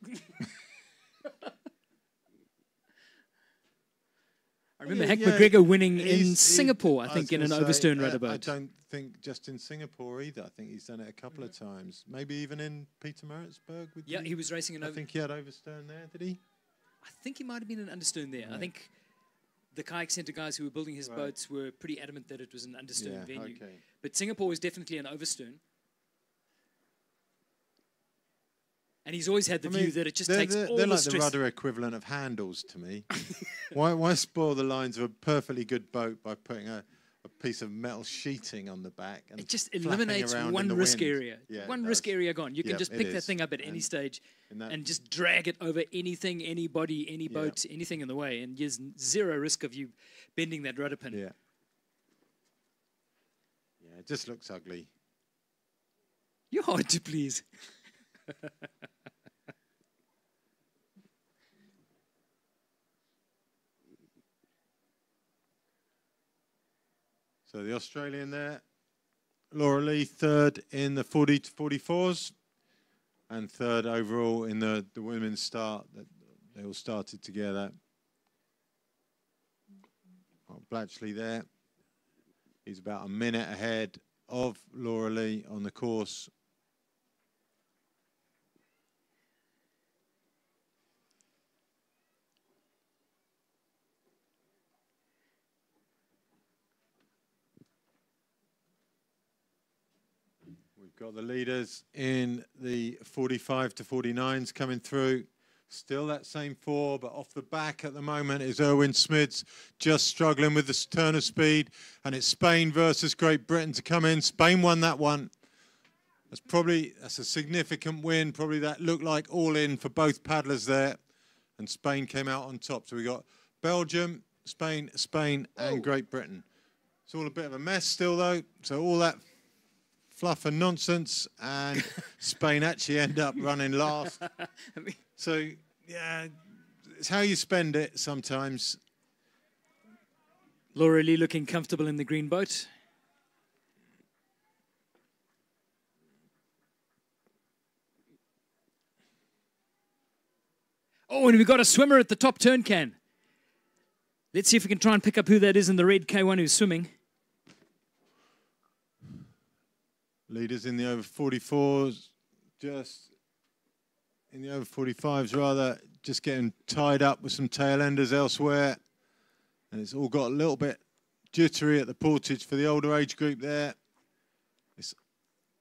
I remember Hank McGregor winning in Singapore, I think, in an overstern rudder boat. I don't think just in Singapore either. I think he's done it a couple of times. Maybe even in Pietermaritzburg. Yeah, he was racing an I think he had overstern there, did he? I think he might have been an understern there. Right. I think the kayak center guys who were building his boats were pretty adamant that it was an understern venue. Okay. But Singapore was definitely an overstern. And he's always had the view that it just takes all they're the like stress. the rudder equivalent of handles to me. Why spoil the lines of a perfectly good boat by putting a piece of metal sheeting on the back? And it just eliminates one risk area. Yeah, one risk area gone. You can just pick that thing up at any stage and just drag it over anything, anybody, any boat, anything in the way. And there's zero risk of you bending that rudder pin. Yeah. Yeah, it just looks ugly. You're hard to please. So the Australian there, Laura Lee, third in the 40 to 44s, and third overall in the women's start. That they all started together. Blatchley there. He's about a minute ahead of Laura Lee on the course. We've got the leaders in the 45 to 49s coming through. Still that same four, but off the back at the moment is Erwin Smids, just struggling with the turn of speed. And it's Spain versus Great Britain to come in. Spain won that one. That's a significant win. Probably that looked like all in for both paddlers there. And Spain came out on top. So we got Belgium, Spain, and Great Britain. It's all a bit of a mess still, though. So all that fluff and nonsense, and Spain actually end up running last. So, yeah, it's how you spend it sometimes. Laura Lee looking comfortable in the green boat. Oh, and we've got a swimmer at the top turn can. Let's see if we can try and pick up who that is in the red K1 who's swimming. leaders in the over 44s, just in the over 45s rather, just getting tied up with some tail enders elsewhere. And it's all got a little bit jittery at the portage for the older age group there.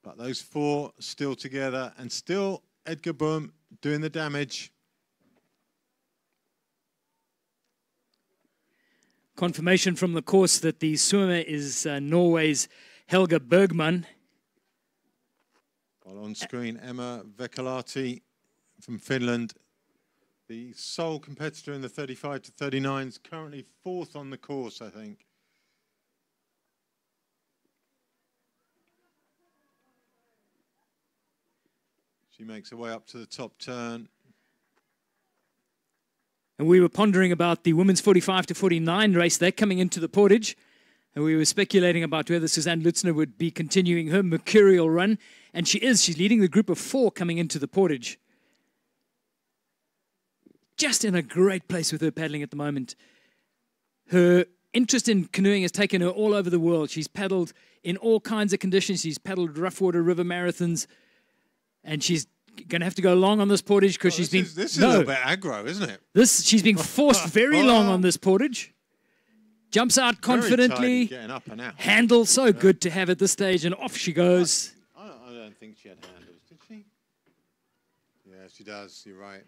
But those four still together, and still Edgar Boom doing the damage. Confirmation from the course that the swimmer is Norway's Helga Bergman. While on screen, Emma Vekalahti from Finland. The sole competitor in the 35 to 39s, currently fourth on the course, I think. She makes her way up to the top turn. And we were pondering about the women's 45 to 49 race. They're coming into the portage. And we were speculating about whether Suzanne Lutzner would be continuing her mercurial run. And she is. She's leading the group of four coming into the portage. Just in a great place with her paddling at the moment. Her interest in canoeing has taken her all over the world. She's paddled in all kinds of conditions. She's paddled rough water river marathons. And she's going to have to go long on this portage because she's been... This is a little bit aggro, isn't it? She's being forced very long on this portage. Jumps out confidently. Getting up and out. Handle so good to have at this stage, and off she goes. I don't think she had handles, did she? Yeah, she does. You're right.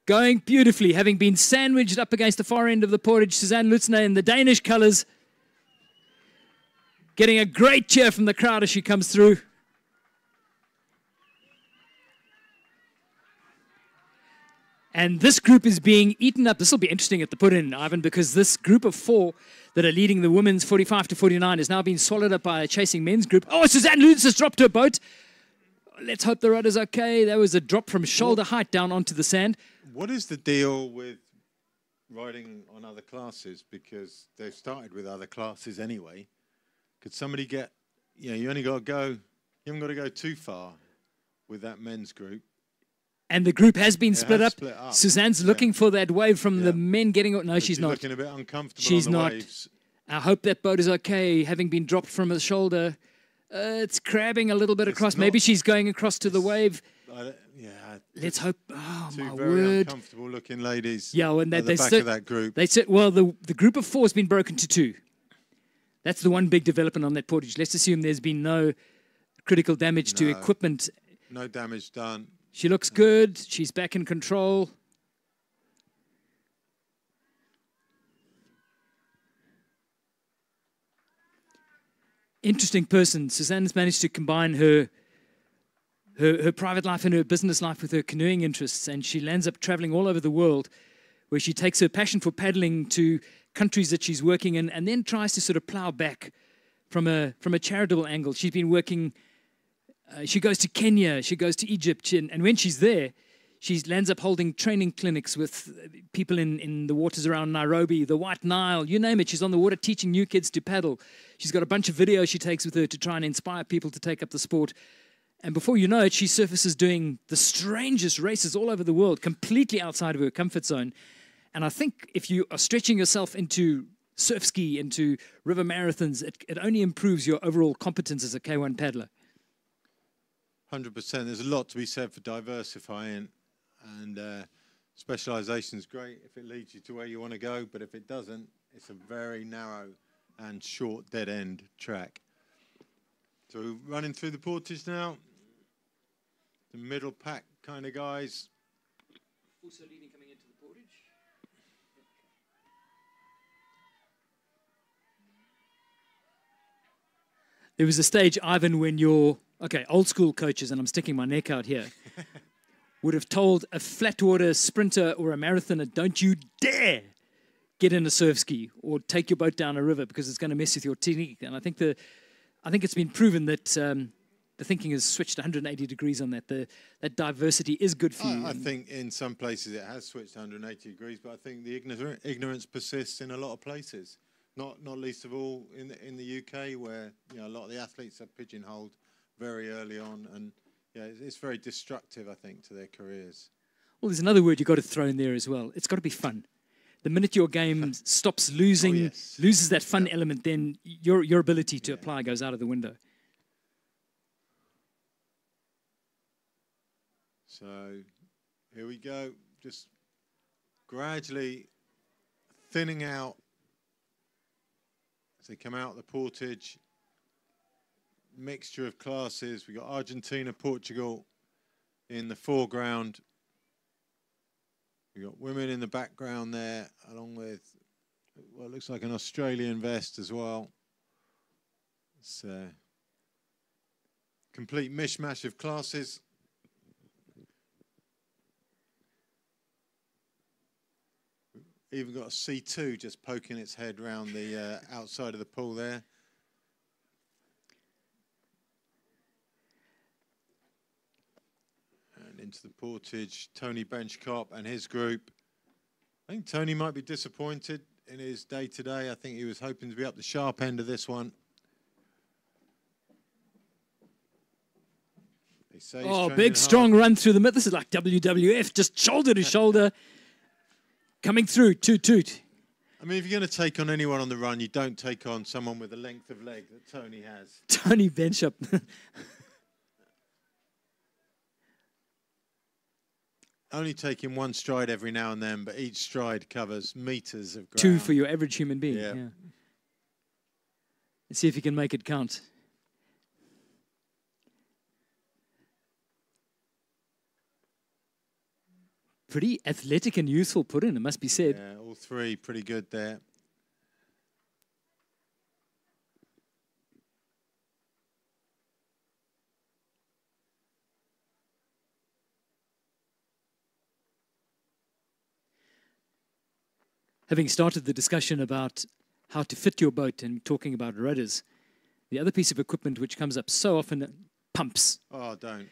Going beautifully, having been sandwiched up against the far end of the portage. Suzanne Lutzner in the Danish colours. Getting a great cheer from the crowd as she comes through. And this group is being eaten up. This will be interesting at the put-in, Ivan, because this group of four that are leading the women's 45 to 49 is now being swallowed up by a chasing men's group. Oh, Suzanne Lutz has dropped her boat. Let's hope the rudder's okay. There was a drop from shoulder height down onto the sand. What is the deal with riding on other classes? Because they've started with other classes anyway. Could somebody get, you only got to go, you haven't got to go too far with that men's group. And the group has been split up. Up. Suzanne's looking for that wave from the men getting... No, she's not. Looking a bit uncomfortable She's on the not. waves. I hope that boat is okay, having been dropped from her shoulder. It's crabbing a little bit across. Maybe she's going across to the wave. Let's hope. Oh, my two very word. uncomfortable looking ladies and at the back of that group. They said, well, the group of four has been broken to two. That's the one big development on that portage. Let's assume there's been no critical damage to equipment. No damage done. She looks good. She's back in control. Interesting person. Suzanne's managed to combine her private life and her business life with her canoeing interests, and she lands up traveling all over the world, where she takes her passion for paddling to countries that she's working in, and then tries to sort of plow back from a charitable angle. She's been working... she goes to Kenya, she goes to Egypt, and when she's there, she lands up holding training clinics with people in the waters around Nairobi, the White Nile, you name it. She's on the water teaching new kids to paddle. She's got a bunch of videos she takes with her to try and inspire people to take up the sport. And before you know it, she surfaces doing the strangest races all over the world, completely outside of her comfort zone. And I think if you are stretching yourself into surf ski, into river marathons, it only improves your overall competence as a K1 paddler. 100%. There's a lot to be said for diversifying, and specialisation is great if it leads you to where you want to go, but if it doesn't, it's a very narrow and short dead-end track. So running through the portage now, the middle pack kind of guys. Also leading coming into the portage. There was a stage, Ivan, when you're... Okay, old school coaches, and I'm sticking my neck out here, would have told a flatwater sprinter or a marathoner, don't you dare get in a surf ski or take your boat down a river because it's going to mess with your technique. And I think it's been proven that the thinking has switched 180 degrees on that. That diversity is good for you. I think in some places it has switched 180 degrees, but I think the ignorance persists in a lot of places. Not least of all in the UK, where a lot of the athletes are pigeonholed very early on, and it's very destructive, I think, to their careers. Well, there's another word you've got to throw in there as well. It's got to be fun. The minute your game stops loses that fun element, then your ability to apply goes out of the window. So here we go, just gradually thinning out as they come out the portage. Mixture of classes. We got Argentina, Portugal in the foreground. We got women in the background there, along with what looks like an Australian vest as well. It's a complete mishmash of classes. Even got a C2 just poking its head round the outside of the pool there. And into the portage, Tony Benchcop and his group. I think Tony might be disappointed in his day today. I think he was hoping to be up the sharp end of this one. They say Oh, big, strong run through the middle. This is like WWF, just shoulder to shoulder. Coming through, toot, toot. I mean, if you're going to take on anyone on the run, you don't take on someone with the length of leg that Tony has. Tony Benchop. Only taking one stride every now and then, but each stride covers meters of ground. 2 for your average human being. Yeah. Yeah. Let's see if you can make it count. Pretty athletic and youthful put in, it must be said. Yeah, all three pretty good there. Having started the discussion about how to fit your boat and talking about rudders, the other piece of equipment which comes up so often, pumps. Oh, don't.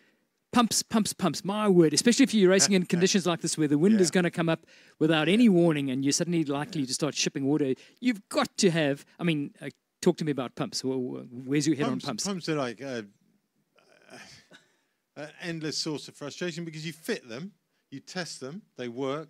Pumps, pumps, pumps. My word, especially if you're racing in conditions like this where the wind is going to come up without any warning and you're suddenly likely to start shipping water. You've got to have, I mean, talk to me about pumps. Where's your head on pumps? Pumps are like an endless source of frustration because you fit them, you test them, they work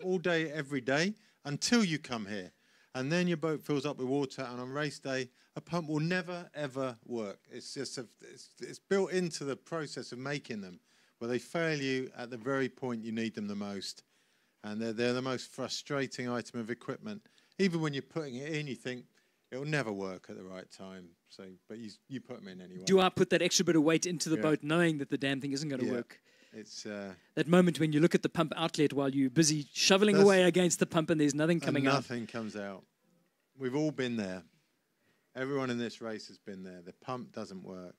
all day, every day until you come here. And then your boat fills up with water, and on race day, a pump will never, ever work. It's just it's built into the process of making them, where they fail you at the very point you need them the most. And they're the most frustrating item of equipment. Even when you're putting it in, you think, it'll never work at the right time. So, but you put them in anyway. Do I put that extra bit of weight into the boat knowing that the damn thing isn't going to work? It's that moment when you look at the pump outlet while you're busy shoveling away against the pump and there's nothing coming out. Nothing comes out. We've all been there. Everyone in this race has been there. The pump doesn't work.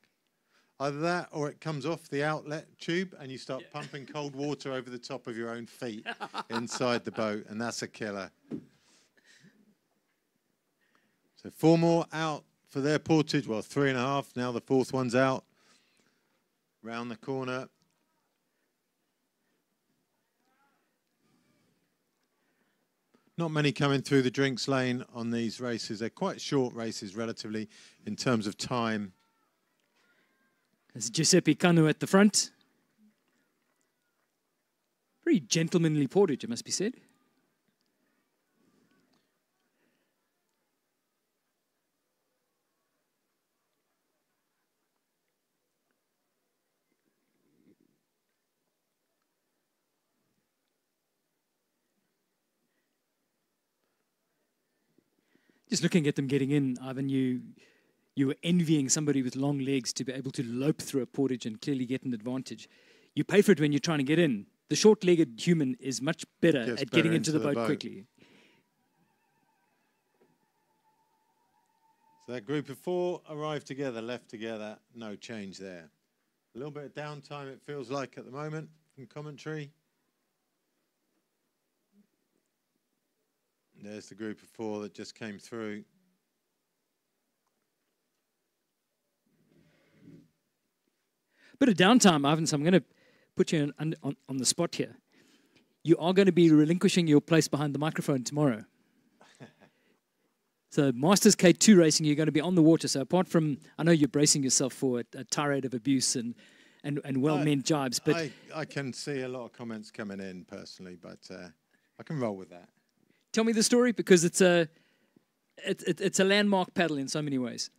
Either that or it comes off the outlet tube and you start pumping cold water over the top of your own feet inside the boat, and that's a killer. So 4 more out for their portage. Well, 3.5. Now the 4th one's out. Round the corner. Not many coming through the drinks lane on these races. They're quite short races relatively in terms of time. There's Giuseppe Canoe at the front. Pretty gentlemanly portage, it must be said. Just looking at them getting in, Ivan, you were envying somebody with long legs to be able to lope through a portage and clearly get an advantage. You pay for it when you're trying to get in. The short-legged human is much better at getting into the boat quickly. So that group of 4 arrived together, left together, no change there. A little bit of downtime, it feels like, at the moment from commentary. There's the group of 4 that just came through. Bit of downtime, Ivan, so I'm going to put you on the spot here. You are going to be relinquishing your place behind the microphone tomorrow. So Masters K2 racing, you're going to be on the water. So apart from, I know you're bracing yourself for a tirade of abuse and well-meant jibes. But I can see a lot of comments coming in personally, but I can roll with that. Tell me the story, because it's a landmark paddle in so many ways.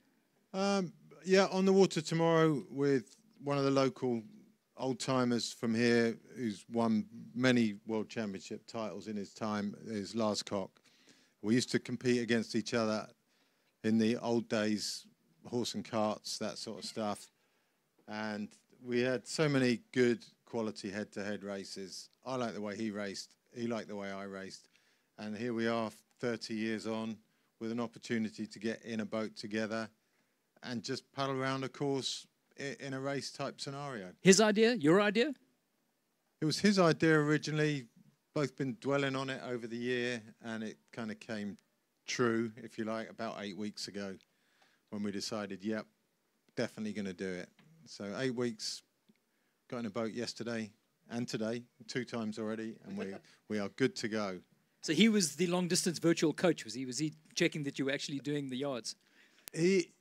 Yeah, on the water tomorrow with one of the local old-timers from here who's won many World Championship titles in his time is Lars Koch. We used to compete against each other in the old days, horse and carts, that sort of stuff. And we had so many good quality head-to-head races. I liked the way he raced. He liked the way I raced. And here we are 30 years on with an opportunity to get in a boat together and just paddle around a course in a race type scenario. His idea? Your idea? It was his idea originally. Both been dwelling on it over the year, and it kind of came true, if you like, about 8 weeks ago when we decided, yep, definitely going to do it. So 8 weeks, got in a boat yesterday and today, 2 times already, and we are good to go. So he was the long-distance virtual coach, was he? Was he checking that you were actually doing the yards? He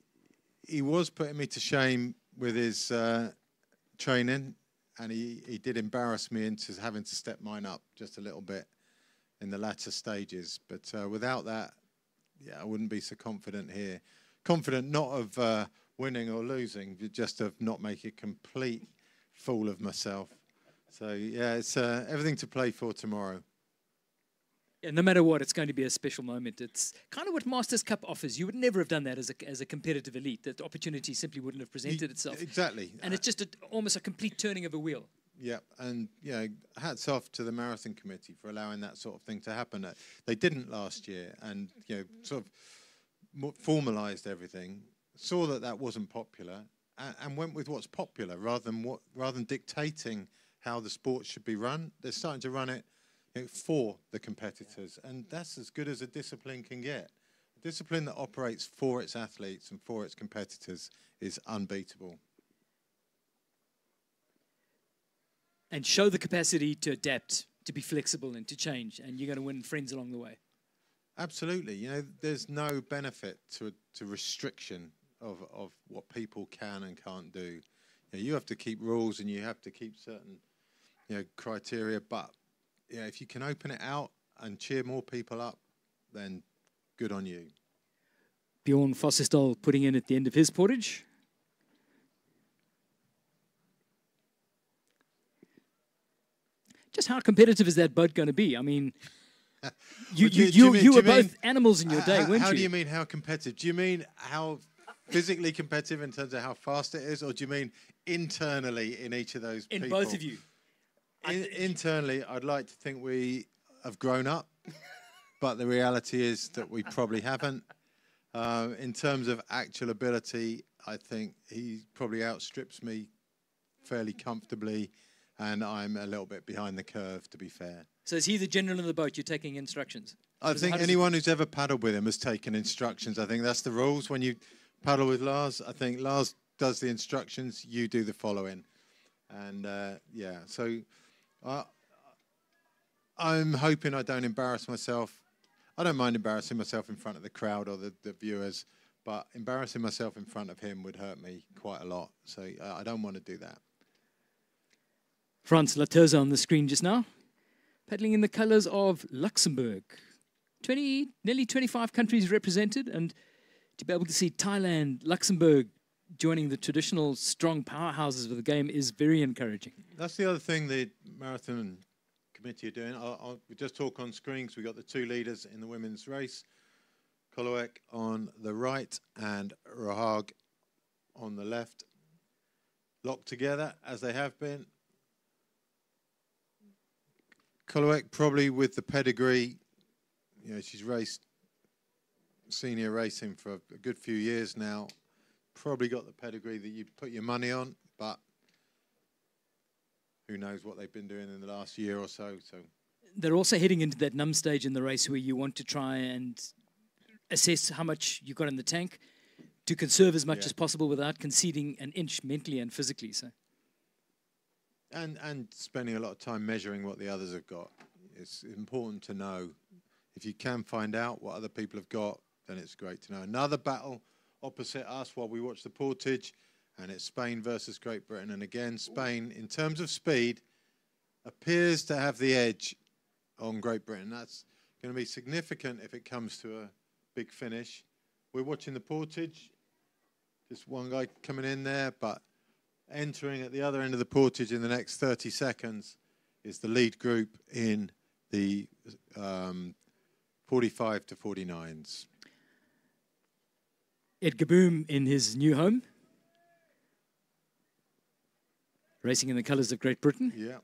was putting me to shame with his training, and he did embarrass me into having to step mine up just a little bit in the latter stages. But without that, yeah, I wouldn't be so confident here. Confident not of winning or losing, but just of not making a complete fool of myself. So, yeah, it's everything to play for tomorrow. Yeah, no matter what, it's going to be a special moment. It's kind of what Masters Cup offers. You would never have done that as a competitive elite. That opportunity simply wouldn't have presented itself. Exactly. And it's just almost a complete turning of a wheel. Yeah, and you know, hats off to the marathon committee for allowing that sort of thing to happen. They didn't last year, and you know, sort of formalised everything. Saw that wasn't popular, and went with what's popular rather than dictating how the sport should be run. They're starting to run it, you know, for the competitors, and that's as good as a discipline can get. A discipline that operates for its athletes and for its competitors is unbeatable. And show the capacity to adapt, to be flexible, and to change, and you're going to win friends along the way. Absolutely. You know, there's no benefit to restriction of what people can and can't do. You know, you have to keep rules and you have to keep certain, you know, criteria, but yeah, if you can open it out and cheer more people up, then good on you. Bjorn Fossestall putting in at the end of his portage. Just how competitive is that boat going to be? I mean, you were both animals in your day, weren't you? How do you mean how competitive? Do you mean how physically competitive in terms of how fast it is, or do you mean internally in each of those people? In both of you. Internally, I'd like to think we have grown up, but the reality is that we probably haven't. In terms of actual ability, I think he probably outstrips me fairly comfortably, and I'm a little bit behind the curve, to be fair. So is he the general in the boat? You're taking instructions? I think anyone who's ever paddled with him has taken instructions. I think that's the rules. When you paddle with Lars, I think Lars does the instructions, you do the following. And, yeah, so I'm hoping I don't embarrass myself. I don't mind embarrassing myself in front of the crowd or the viewers, but embarrassing myself in front of him would hurt me quite a lot. So I don't want to do that. Frans Laterza on the screen just now, paddling in the colours of Luxembourg. Nearly 25 countries represented, and to be able to see Thailand, Luxembourg joining the traditional strong powerhouses of the game is very encouraging. That's the other thing the marathon committee are doing. We just talk on screen because we've got the 2 leaders in the women's race. Canoe on the right and Rahag on the left. Locked together as they have been. Canoe probably with the pedigree. You know, she's raced senior racing for a good few years now. Probably got the pedigree that you put your money on, but who knows what they've been doing in the last year or so. They're also heading into that numb stage in the race where you want to try and assess how much you've got in the tank to conserve as much as possible without conceding an inch mentally and physically. So, and spending a lot of time measuring what the others have got. It's important to know. If you can find out what other people have got, then it's great to know. Another battle opposite us while we watch the portage, and it's Spain versus Great Britain. And again, Spain, in terms of speed, appears to have the edge on Great Britain. That's going to be significant if it comes to a big finish. We're watching the portage. Just one guy coming in there, but entering at the other end of the portage in the next 30 seconds is the lead group in the 45 to 49s. Edgar Boom in his new home, racing in the colours of Great Britain. Yeah.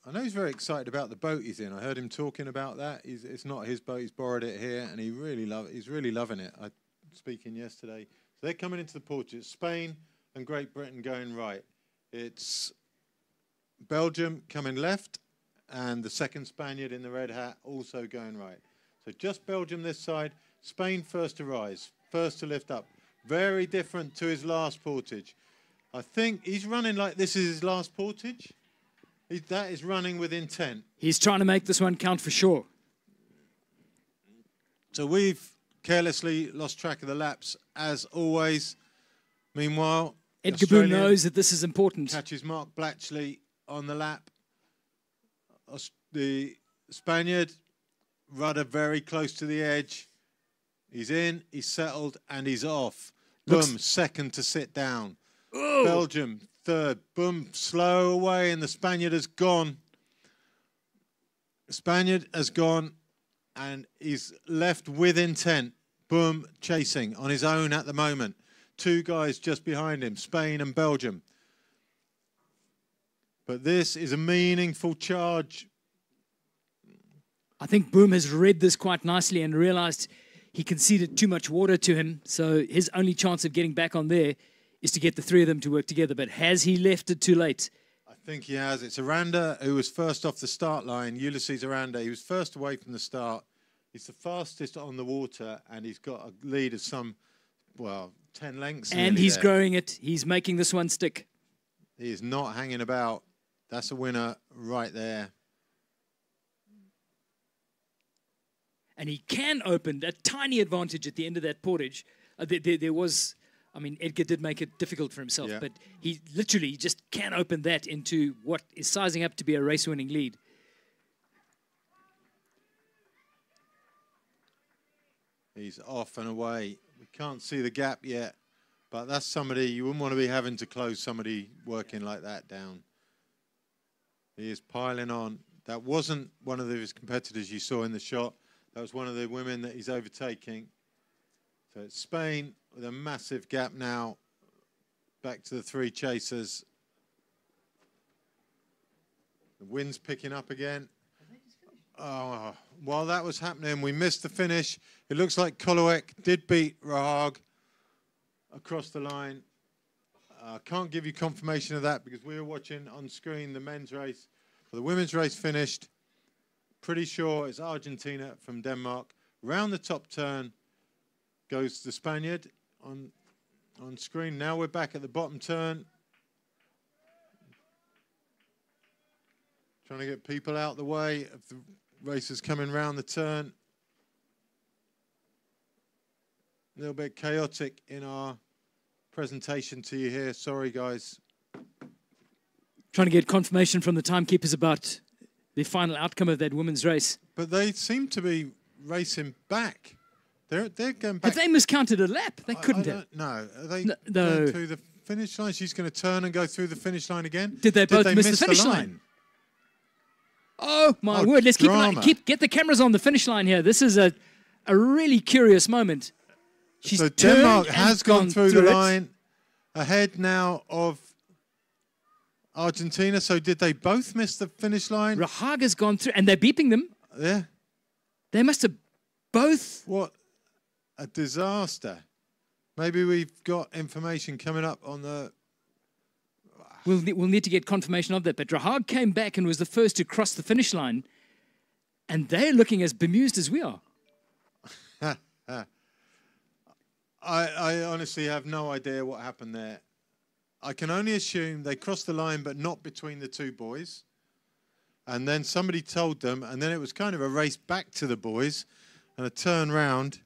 I know he's very excited about the boat he's in. I heard him talking about that. It's not his boat. He's borrowed it here, and he's really loving it. I was speaking yesterday. So they're coming into the portage. Spain and Great Britain going right. It's Belgium coming left, and the second Spaniard in the red hat also going right. So just Belgium this side. Spain first to rise, first to lift up. Very different to his last portage. I think he's running like this is his last portage. That is running with intent. He's trying to make this one count for sure. So we've carelessly lost track of the laps, as always. Meanwhile, Edgar Boom knows that this is important. Catches Mark Blatchley on the lap. The Spaniard, rudder very close to the edge. He's in, he's settled, and he's off. Boom, second to sit down. Oh. Belgium, third. Boom, slow away, and the Spaniard has gone. The Spaniard has gone, and he's left with intent. Boom, chasing on his own at the moment. Two guys just behind him, Spain and Belgium. But this is a meaningful charge. I think Boom has read this quite nicely and realised he conceded too much water to him, so his only chance of getting back on there is to get the three of them to work together. But has he left it too late? I think he has. It's Aranda who was first off the start line. Ulysses Aranda. He was first away from the start. He's the fastest on the water, and he's got a lead of some, well, 10 lengths. And he's there. growing it. He's making this one stick. He is not hanging about. That's a winner right there. And he can open a tiny advantage at the end of that portage. There was, I mean, Edgar did make it difficult for himself, Yeah. but he literally just can open that into what is sizing up to be a race-winning lead. He's off and away. We can't see the gap yet, but that's somebody, you wouldn't want to be having to close somebody working like that down. He is piling on. That wasn't one of his competitors you saw in the shot. That was one of the women that he's overtaking. So it's Spain with a massive gap now. Back to the three chasers. The wind's picking up again. Oh, while that was happening, we missed the finish. It looks like Kolowek did beat Rahag across the line. I can't give you confirmation of that because we were watching on screen the men's race. But the women's race finished. Pretty sure it's Argentina from Denmark. Round the top turn goes the Spaniard on screen. Now we're back at the bottom turn. Trying to get people out the way of the racers coming round the turn. A little bit chaotic in our presentation to you here. Sorry, guys. Trying to get confirmation from the timekeepers about the final outcome of that women's race. But they seem to be racing back. They're going back. Have they miscounted a lap? They couldn't have. No. Are they No. going through the finish line? She's going to turn and go through the finish line again? Did they both miss the miss finish line? Oh, my word. Let's drama. get the cameras on the finish line here. This is a really curious moment. She's So turned Denmark and has gone through the it. line, ahead now of Argentina. So did they both miss the finish line? Rahag has gone through, and they're beeping them. Yeah. They must have both. What a disaster. Maybe we've got information coming up on the... We'll need to get confirmation of that. But Rahag came back and was the first to cross the finish line, and they're looking as bemused as we are. I honestly have no idea what happened there. I can only assume they crossed the line, but not between the two boys. And then somebody told them, and then it was kind of a race back to the boys and a turn round.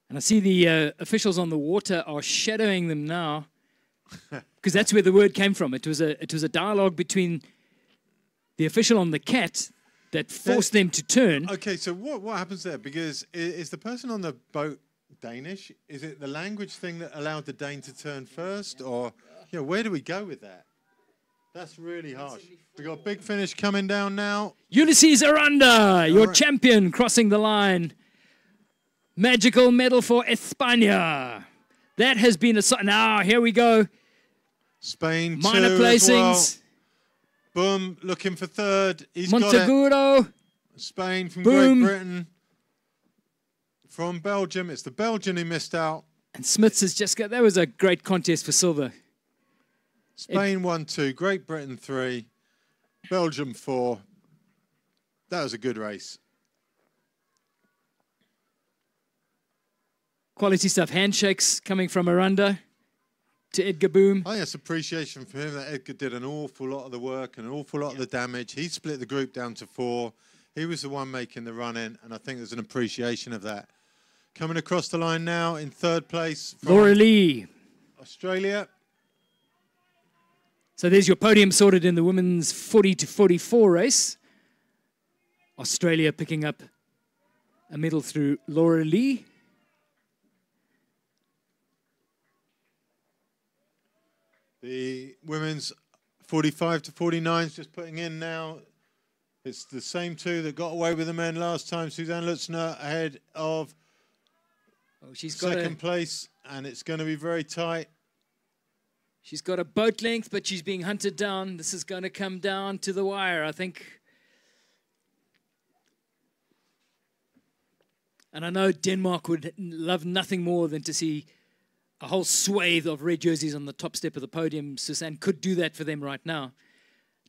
And I see the officials on the water are shadowing them now, because that's where the word came from. It was a dialogue between the official on the cat that forced them to turn. Okay, so what happens there? Because is the person on the boat Danish? Is it the language thing that allowed the Dane to turn first? Or, where do we go with that? That's really harsh. We got a big finish coming down now. Ulysses Aranda, your champion, crossing the line. Magical medal for España. That has been a... Now, here we go. Spain, minor two placings. as well. Boom, looking for third. He's got it. Monteguro. Spain from Boom. Great Britain. From Belgium. It's the Belgian who missed out. And Smits has just got... That was a great contest for silver. Spain 1-2. Great Britain 3. Belgium 4. That was a good race. Quality stuff. Handshakes coming from Aranda to Edgar Boom. I think that's appreciation for him that Edgar did an awful lot of the work and an awful lot of the damage. He split the group down to 4. He was the one making the run in, and I think there's an appreciation of that. Coming across the line now in third place from Laura Lee. Australia. So there's your podium sorted in the women's 40 to 44 race. Australia picking up a medal through Laura Lee. The women's 45 to 49 is just putting in now. It's the same two that got away with the men last time. Suzanne Lutzner ahead of second place, and it's going to be very tight. She's got a boat length, but she's being hunted down. This is going to come down to the wire, I think. And I know Denmark would love nothing more than to see a whole swathe of red jerseys on the top step of the podium. Suzanne could do that for them right now.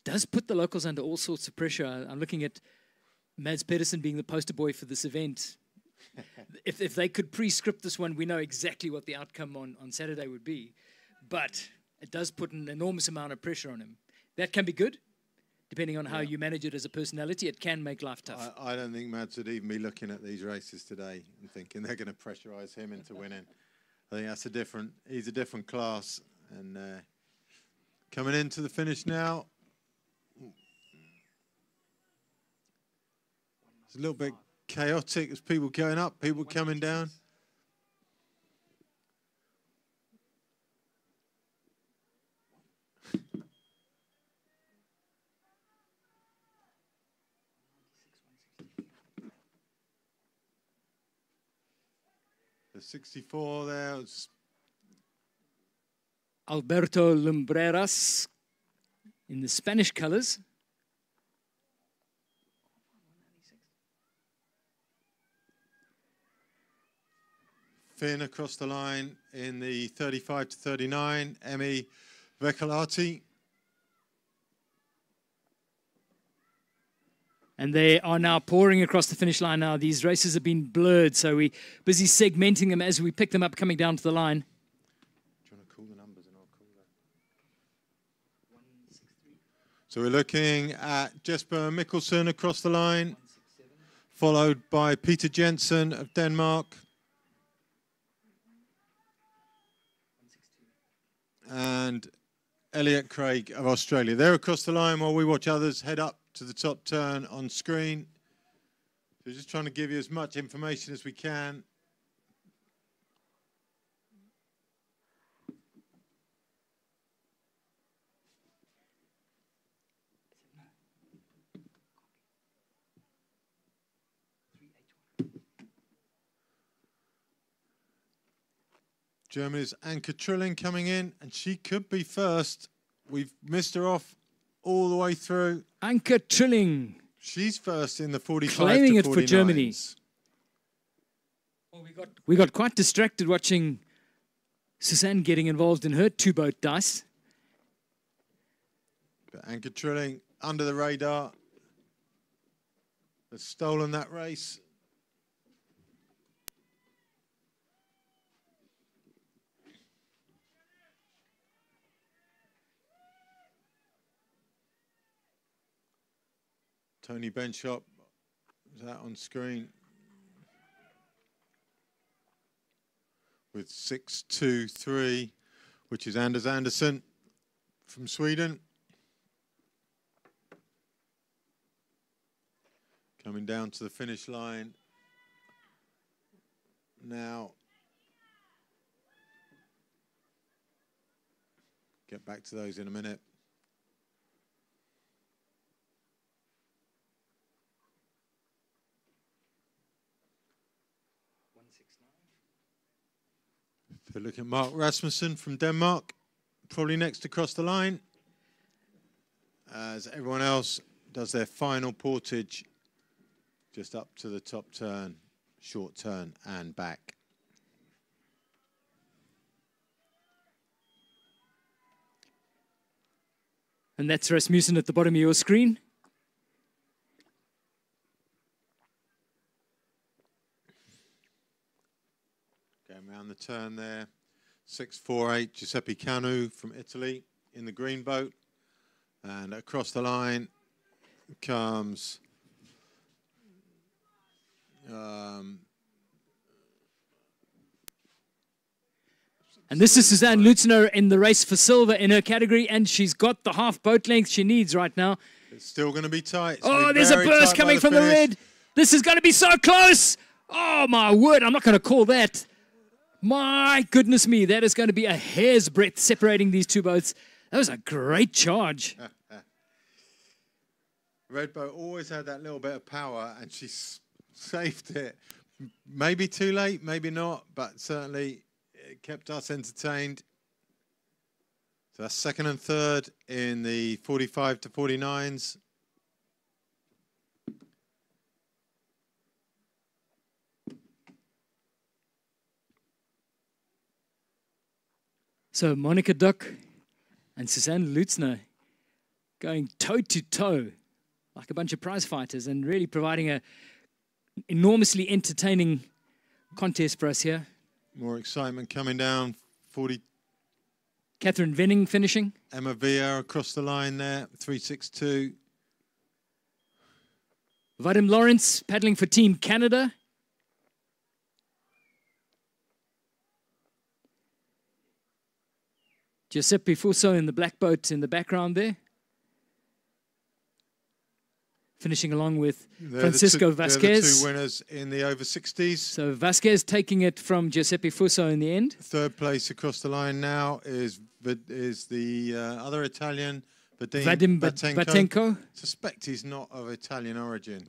Does put the locals under all sorts of pressure. I'm looking at Mads Pedersen being the poster boy for this event. If they could pre-script this one, we know exactly what the outcome on Saturday would be. But it does put an enormous amount of pressure on him. That can be good, depending on how you manage it as a personality. It can make life tough. I don't think Mads would even be looking at these races today and thinking they're going to pressurize him into winning. I think that's he's a different class. And coming into the finish now. It's a little bit chaotic as people going up, people coming down. The 64 there. Alberto Lumbreras in the Spanish colors. Finn across the line in the 35 to 39. Emmy Vecalati. And they are now pouring across the finish line now. These races have been blurred, so we're busy segmenting them as we pick them up coming down to the line. Do you want to call the numbers and I'll call that? So we're looking at Jesper Mikkelsen across the line, followed by Peter Jensen of Denmark. And Elliot Craig of Australia. They're across the line while we watch others head up to the top turn on screen. So we're just trying to give you as much information as we can. Germany's Anke Trilling coming in, and she could be first. We've missed her off all the way through. Anke Trilling. She's first in the 45 claiming to it for Germany. 49s. Well, we got quite distracted watching Suzanne getting involved in her two-boat dice. But Anke Trilling under the radar has stolen that race. Tony Benchop, is that on screen? With 6-2-3, which is Anders Andersson from Sweden. Coming down to the finish line. Now, get back to those in a minute. If you look at Mark Rasmussen from Denmark, probably next across the line, as everyone else does their final portage just up to the top turn, short turn and back. And that's Rasmussen at the bottom of your screen. Going around the turn there, 648 Giuseppe Canoe from Italy in the green boat. And across the line comes and this is Suzanne Lutzner in the race for silver in her category, and she's got the half boat length she needs right now. It's still going to be tight. Oh, there's a burst coming from the red. This is going to be so close. Oh, my word. I'm not going to call that. My goodness me. That is going to be a hair's breadth separating these two boats. That was a great charge. Red boat always had that little bit of power, and she saved it. Maybe too late, maybe not, but certainly it kept us entertained. So that's second and third in the 45 to 49s. So Monica Duck and Suzanne Lutzner going toe to toe like a bunch of prize fighters and really providing a enormously entertaining contest for us here. More excitement coming down. 40. Catherine Venning finishing. Emma Villa across the line there. 362. Vadim Lawrence paddling for Team Canada. Giuseppe Fuso in the black boat in the background there. Finishing along with Francisco Vasquez. They're the two winners in the over 60s. So Vasquez taking it from Giuseppe Fuso in the end. Third place across the line now is the other Italian, Vadim Batenko. Suspect he's not of Italian origin.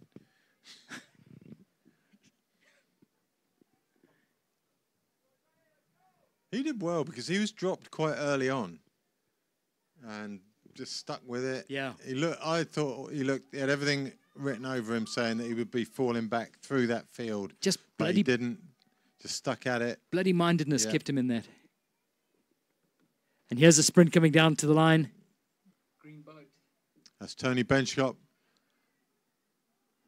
He did well because he was dropped quite early on and just stuck with it. Yeah. I thought he had everything written over him saying that he would be falling back through that field. Just but bloody he didn't. Just stuck at it. Bloody mindedness kept him in that. And here's a sprint coming down to the line. Green boat. That's Tony Benchcott.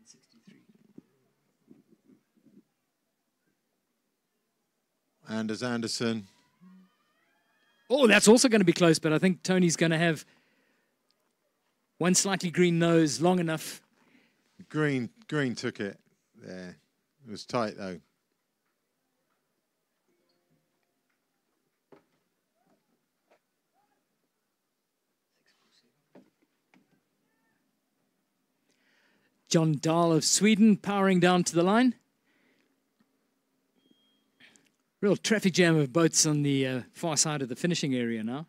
63. Anders Anderson. Oh, that's also going to be close, but I think Tony's going to have one slightly green nose long enough. Green took it there. It was tight, though. John Dahl of Sweden powering down to the line. Real traffic jam of boats on the far side of the finishing area now.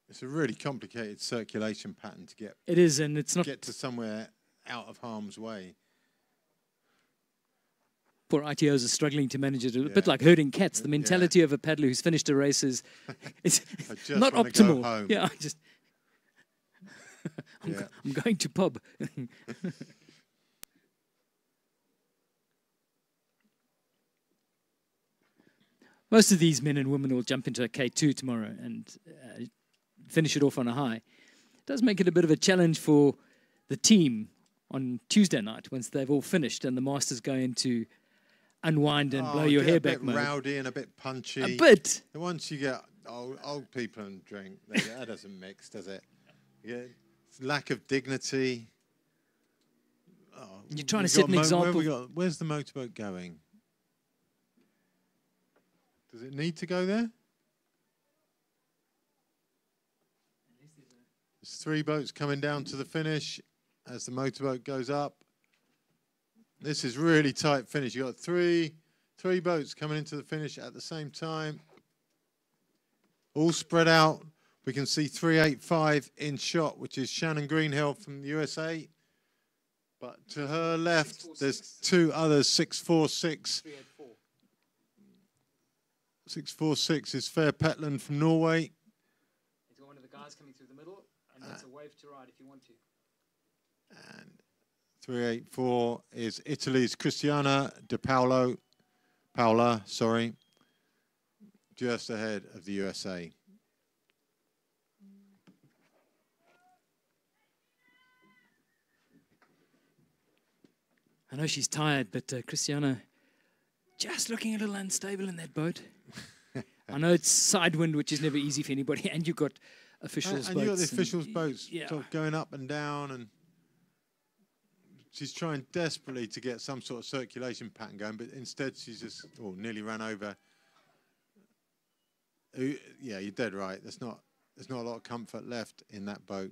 It's a really complicated circulation pattern to get. It is, and it's not. Get to somewhere out of harm's way. Poor ITOs are struggling to manage it. A bit like herding cats. The mentality of a paddler who's finished a race is not optimal. Yeah, I'm going to pub. Most of these men and women will jump into a K2 tomorrow and finish it off on a high. It does make it a bit of a challenge for the team on Tuesday night once they've all finished and the masters go into unwind and blow your hair back mode. A bit rowdy and a bit punchy. A bit. Once you get old people and drink, that doesn't mix, does it? Yeah. Lack of dignity. Oh, you're trying to set an example. Where's the motorboat going? Does it need to go there? There's 3 boats coming down to the finish. as the motorboat goes up. This is really tight finish. You've got three boats coming into the finish at the same time. All spread out. We can see 385 in shot, which is Shannon Greenhill from the USA. But to her left, there's two others, 646. 384. 646 is Fair Petland from Norway. It's one of the guys coming through the middle, and that's a wave to ride if you want to. And 384 is Italy's Cristiana De Paola, sorry, just ahead of the USA. I know she's tired, but Christiana just looking a little unstable in that boat. I know it's side wind, which is never easy for anybody, and you've got officials' boats. And you've got the officials' boats yeah. sort of going up and down, and she's trying desperately to get some sort of circulation pattern going, but instead she's just nearly ran over. Yeah, you're dead right. There's not a lot of comfort left in that boat.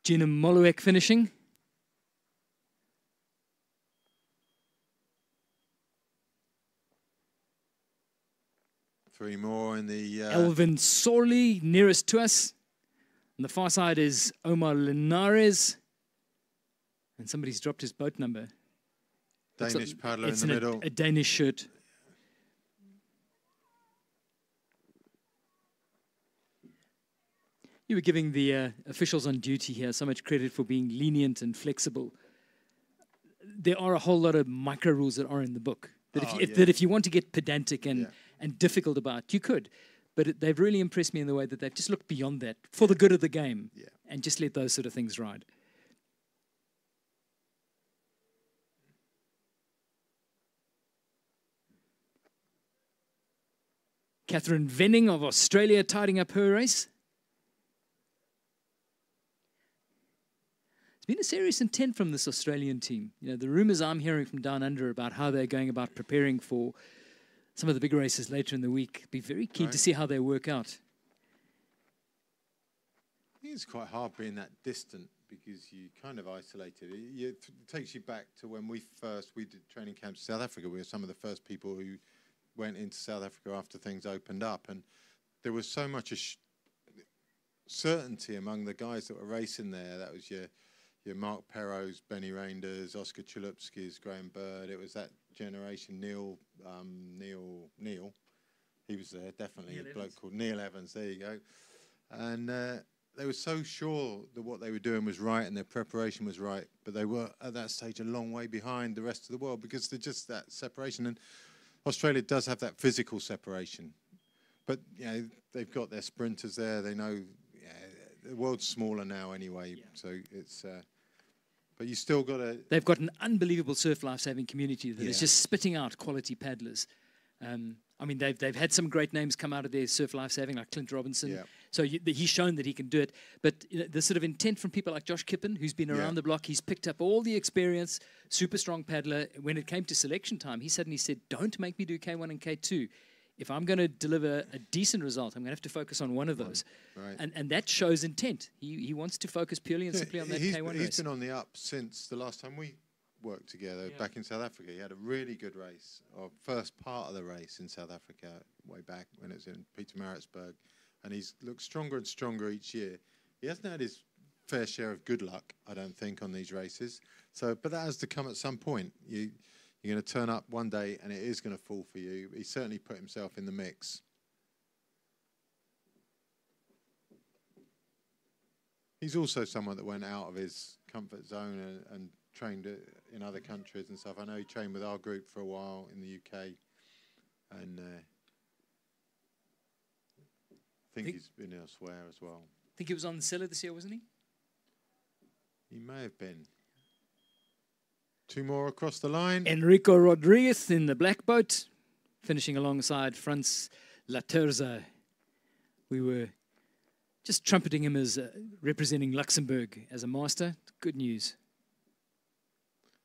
Gina Moluek finishing. Three more in the... Elvin Sorley, nearest to us. On the far side is Omar Linares. And somebody's dropped his boat number. Danish paddler in the middle. A Danish shirt. You were giving the officials on duty here so much credit for being lenient and flexible. There are a whole lot of micro rules that are in the book. That if you want to get pedantic and difficult about, you could. But they've really impressed me in the way that they've just looked beyond that for the good of the game and just let those sort of things ride. Catherine Venning of Australia tidying up her race. It's been a serious intent from this Australian team. You know, the rumours I'm hearing from down under about how they're going about preparing for some of the big races later in the week. Be very keen to see how they work out. I think it's quite hard being that distant because you kind of isolated. It takes you back to when we did training camps in South Africa. We were some of the first people who went into South Africa after things opened up, and there was so much certainty among the guys that were racing there. That was your Mark Perrows, Benny Reinders, Oscar Chulupskis, Graham Bird. It was that generation. Neil, he was there definitely. A bloke called Neil Evans. There you go. And they were so sure that what they were doing was right and their preparation was right, but they were at that stage a long way behind the rest of the world because they're just that separation. And Australia does have that physical separation, but they've got their sprinters there. They know the world's smaller now anyway, so it's. But you still got to. They've got an unbelievable surf lifesaving community that is just spitting out quality paddlers. I mean, they've had some great names come out of their surf lifesaving, like Clint Robinson. Yeah. So he's shown that he can do it. But the sort of intent from people like Josh Kippen, who's been around the block, he's picked up all the experience, super strong paddler. When it came to selection time, he suddenly said, "Don't make me do K1 and K2. If I'm going to deliver a decent result, I'm going to have to focus on one of those." Right. And that shows intent. He wants to focus purely and simply on that K1 race. He's been on the up since the last time we worked together back in South Africa. He had a really good race, or first part of the race in South Africa way back when it was in Pietermaritzburg. And he's looked stronger and stronger each year. He hasn't had his fair share of good luck, I don't think, on these races. So, but that has to come at some point. You're going to turn up one day and it is going to fall for you. He certainly put himself in the mix. He's also someone that went out of his comfort zone and trained in other countries and stuff. I know he trained with our group for a while in the UK. And I think he's been elsewhere as well. I think he was on the cellar this year, wasn't he? He may have been. Two more across the line. Enrico Rodriguez in the black boat, finishing alongside Franz Laterza. We were just trumpeting him as representing Luxembourg as a master. Good news.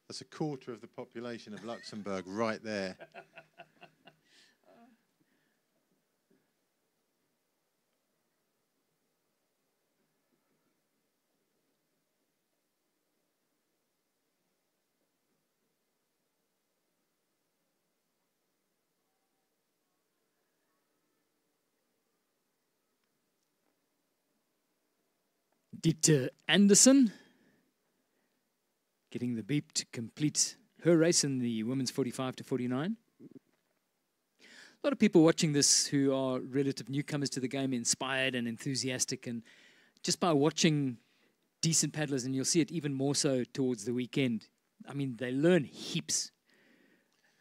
That's a quarter of the population of Luxembourg right there. Dieter Anderson getting the beep to complete her race in the women's 45 to 49. A lot of people watching this who are relative newcomers to the game, inspired and enthusiastic, and just by watching decent paddlers, and you'll see it even more so towards the weekend. I mean, they learn heaps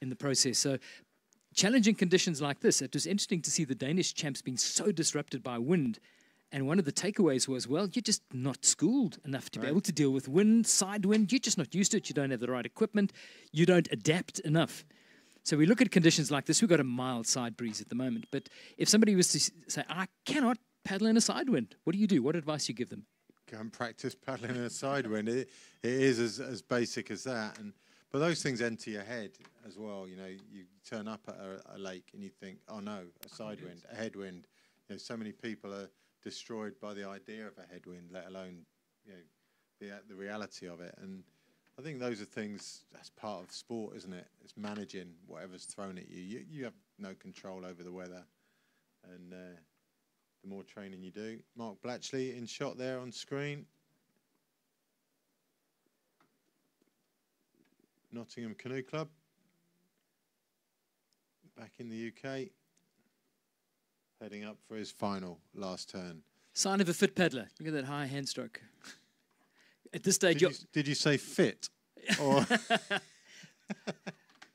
in the process. So challenging conditions like this, it was interesting to see the Danish champs being so disrupted by wind. And one of the takeaways was, well, you're just not schooled enough to be able to deal with wind, side wind. You're just not used to it. You don't have the right equipment. You don't adapt enough. So we look at conditions like this. We've got a mild side breeze at the moment. But if somebody was to say, I cannot paddle in a side wind, what do you do? What advice do you give them? Go and practice paddling in a side wind. It is as basic as that. But those things enter your head as well. You know, you turn up at a lake and you think, oh no, a side wind, a headwind. You know, so many people are destroyed by the idea of a headwind, let alone, you know, the reality of it. And I think those are things, that's part of sport, isn't it? It's managing whatever's thrown at you. You have no control over the weather. And the more training you do. Mark Blatchley in shot there on screen. Nottingham Canoe Club. Back in the UK. Heading up for his final last turn. Sign of a fit paddler. Look at that high hand stroke. At this stage, did you say fit? Or Sorry,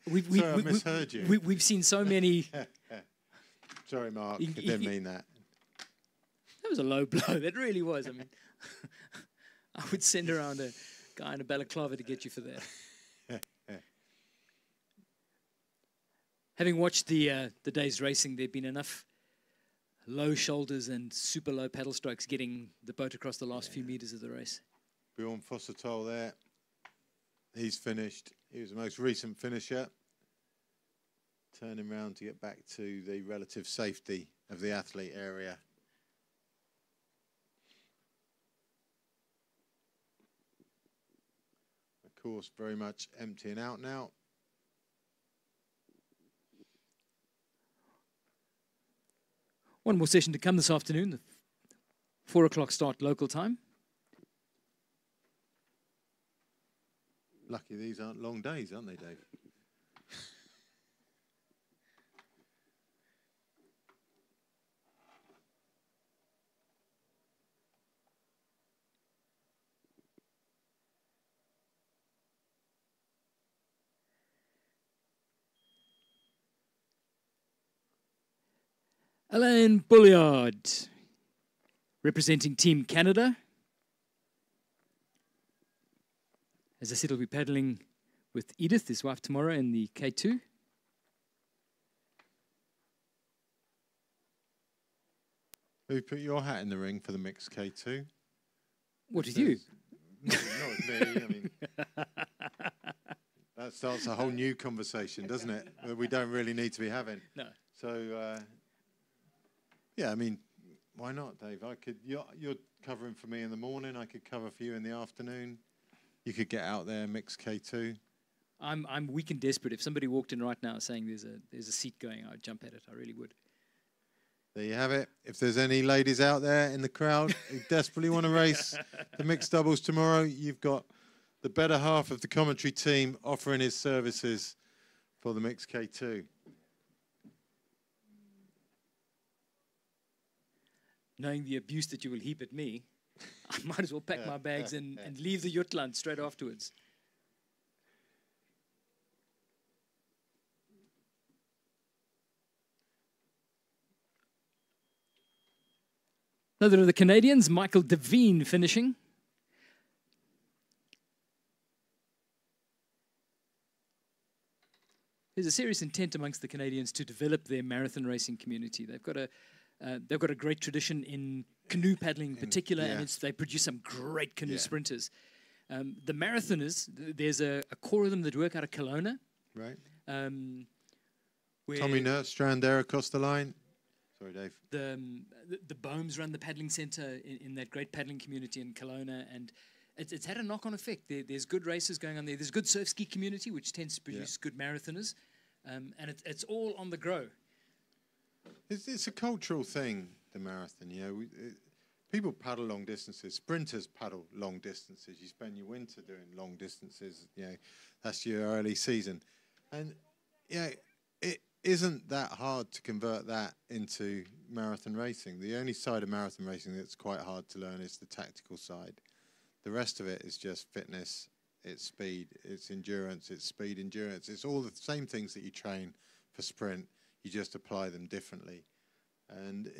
I misheard you. We've seen so many. Sorry, Mark. I didn't mean that. That was a low blow. That really was. I mean, I would send around a guy in a balaclava to get you for that. Having watched the day's racing, there've been enough low shoulders and super low paddle strokes getting the boat across the last few meters of the race. Bjorn Fossetol there. He's finished. He was the most recent finisher. Turning round to get back to the relative safety of the athlete area. Of course, very much emptying out now. One more session to come this afternoon, the 4 o'clock start local time. Lucky these aren't long days, aren't they, Dave? Alain Bulliard, representing Team Canada. As I said, he'll be paddling with Edith, his wife, tomorrow in the K2. Who put your hat in the ring for the mixed K2? What did you? Not me. I mean, that starts a whole new conversation, doesn't it? That we don't really need to be having. No. So, yeah, I mean, why not, Dave? You're covering for me in the morning. I could cover for you in the afternoon. You could get out there, mix K2. I'm weak and desperate. If somebody walked in right now saying there's a seat going, I'd jump at it. I really would. There you have it. If there's any ladies out there in the crowd who desperately want to race the mixed doubles tomorrow, you've got the better half of the commentary team offering his services for the mixed K2. Knowing the abuse that you will heap at me, I might as well pack my bags and leave the Jutland straight afterwards. Another of the Canadians, Michael Devine, finishing. There's a serious intent amongst the Canadians to develop their marathon racing community. They've got a great tradition in canoe paddling in particular, and they produce some great canoe sprinters. The marathoners, there's a core of them that work out of Kelowna. Right. Where Tommy Nurstrand there across the line. Sorry, Dave. The Bohms run the paddling centre in that great paddling community in Kelowna, and it's had a knock-on effect. There's good races going on there. There's a good surf ski community, which tends to produce good marathoners, and it's all on the grow. It's a cultural thing, the marathon. You know, people paddle long distances. Sprinters paddle long distances. You spend your winter doing long distances. You know, that's your early season, and it isn't that hard to convert that into marathon racing. The only side of marathon racing that's quite hard to learn is the tactical side. The rest of it is just fitness, it's speed, it's endurance, it's speed, endurance. It's all the same things that you train for sprint. You just apply them differently. And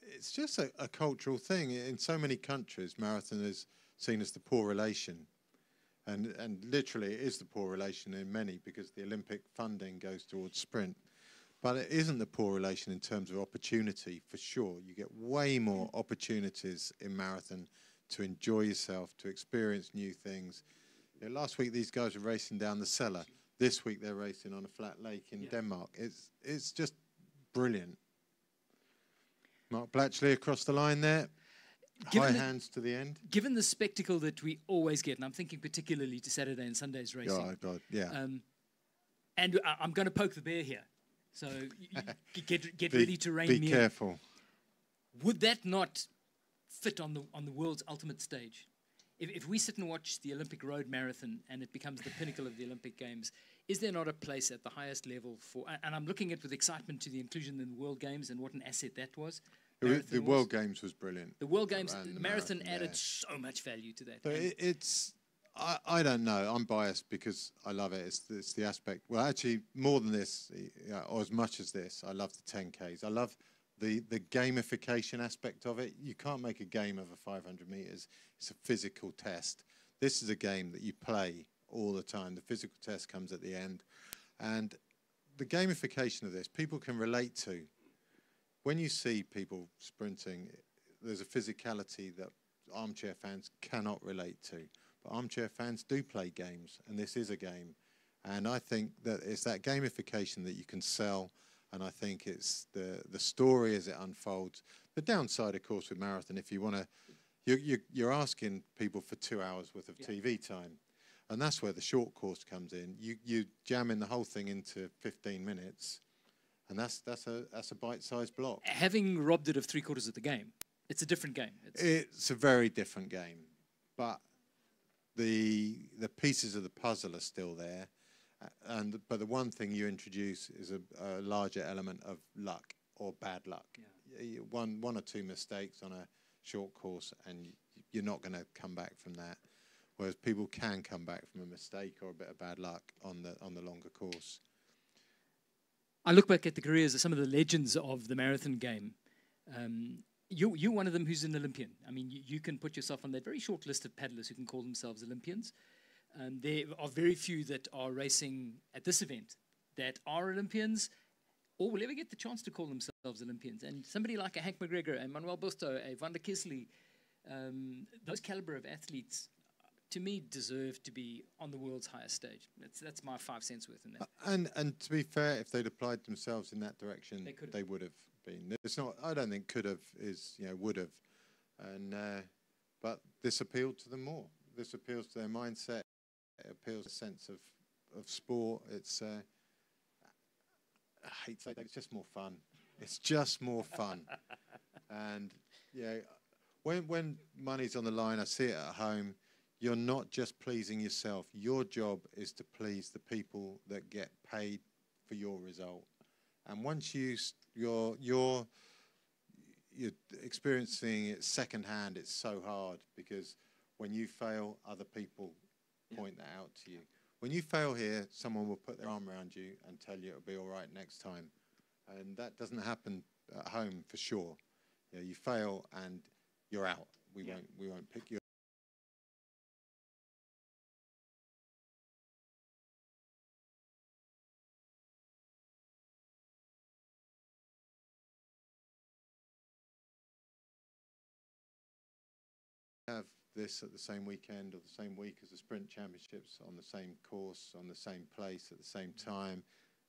it's just a cultural thing. In so many countries, marathon is seen as the poor relation. And literally it is the poor relation in many, because the Olympic funding goes towards sprint. But it isn't the poor relation in terms of opportunity, for sure. You get way more opportunities in marathon to enjoy yourself, to experience new things. You know, last week these guys were racing down the cellar. This week they're racing on a flat lake in Denmark. It's just brilliant. Mark Blatchley across the line there. High hands to the end. Given the spectacle that we always get, and I'm thinking particularly to Saturday and Sunday's racing. Oh, God, yeah. And I'm going to poke the bear here. So get ready to rein me in. Be careful. Would that not fit on the world's ultimate stage? If we sit and watch the Olympic Road Marathon and it becomes the pinnacle of the Olympic Games, is there not a place at the highest level for, and I'm looking at with excitement to the inclusion in the World Games and what an asset that was. The World Games was brilliant. The World Games, the marathon added so much value to that. But I don't know. I'm biased because I love it. It's the aspect. Well, actually, more than this, or as much as this, I love the 10Ks. I love the gamification aspect of it. You can't make a game of a 500 meters. It's a physical test. This is a game that you play all the time. The physical test comes at the end. And the gamification of this, people can relate to. When you see people sprinting, there's a physicality that armchair fans cannot relate to. But armchair fans do play games, and this is a game. And I think that it's that gamification that you can sell, and I think it's the story as it unfolds. The downside, of course, with marathon, if you want to, you're asking people for 2 hours worth of TV time, and that's where the short course comes in. You jam in the whole thing into 15 minutes, and that's a bite-sized block. Having robbed it of 3/4 of the game, it's a different game. It's a very different game, but the pieces of the puzzle are still there, but the one thing you introduce is a larger element of luck or bad luck. Yeah. One or two mistakes on a short course, and you're not going to come back from that. Whereas people can come back from a mistake or a bit of bad luck on the longer course. I look back at the careers of some of the legends of the marathon game. You're one of them who's an Olympian. I mean, you can put yourself on that very short list of paddlers who can call themselves Olympians. There are very few that are racing at this event that are Olympians or will ever get the chance to call themselves Olympians. And somebody like a Hank McGregor, a Manuel Busto, a Van der Kisley, those caliber of athletes, to me, deserve to be on the world's highest stage. That's my 5 cents worth in that. And to be fair, if they'd applied themselves in that direction, they would have been. It's not. I don't think could have is would have, and but this appealed to them more. This appeals to their mindset. It appeals to a sense of sport. It's I hate to say that, it's just more fun. It's just more fun, and when money's on the line, I see it at home. You're not just pleasing yourself. Your job is to please the people that get paid for your result. And once you're experiencing it secondhand, it's so hard, because when you fail, other people point that out to you. When you fail here, someone will put their arm around you and tell you it'll be all right next time. And that doesn't happen at home for sure. You fail and you're out. We won't pick you. Have this at the same weekend or the same week as the sprint championships, on the same course, on the same place at the same time,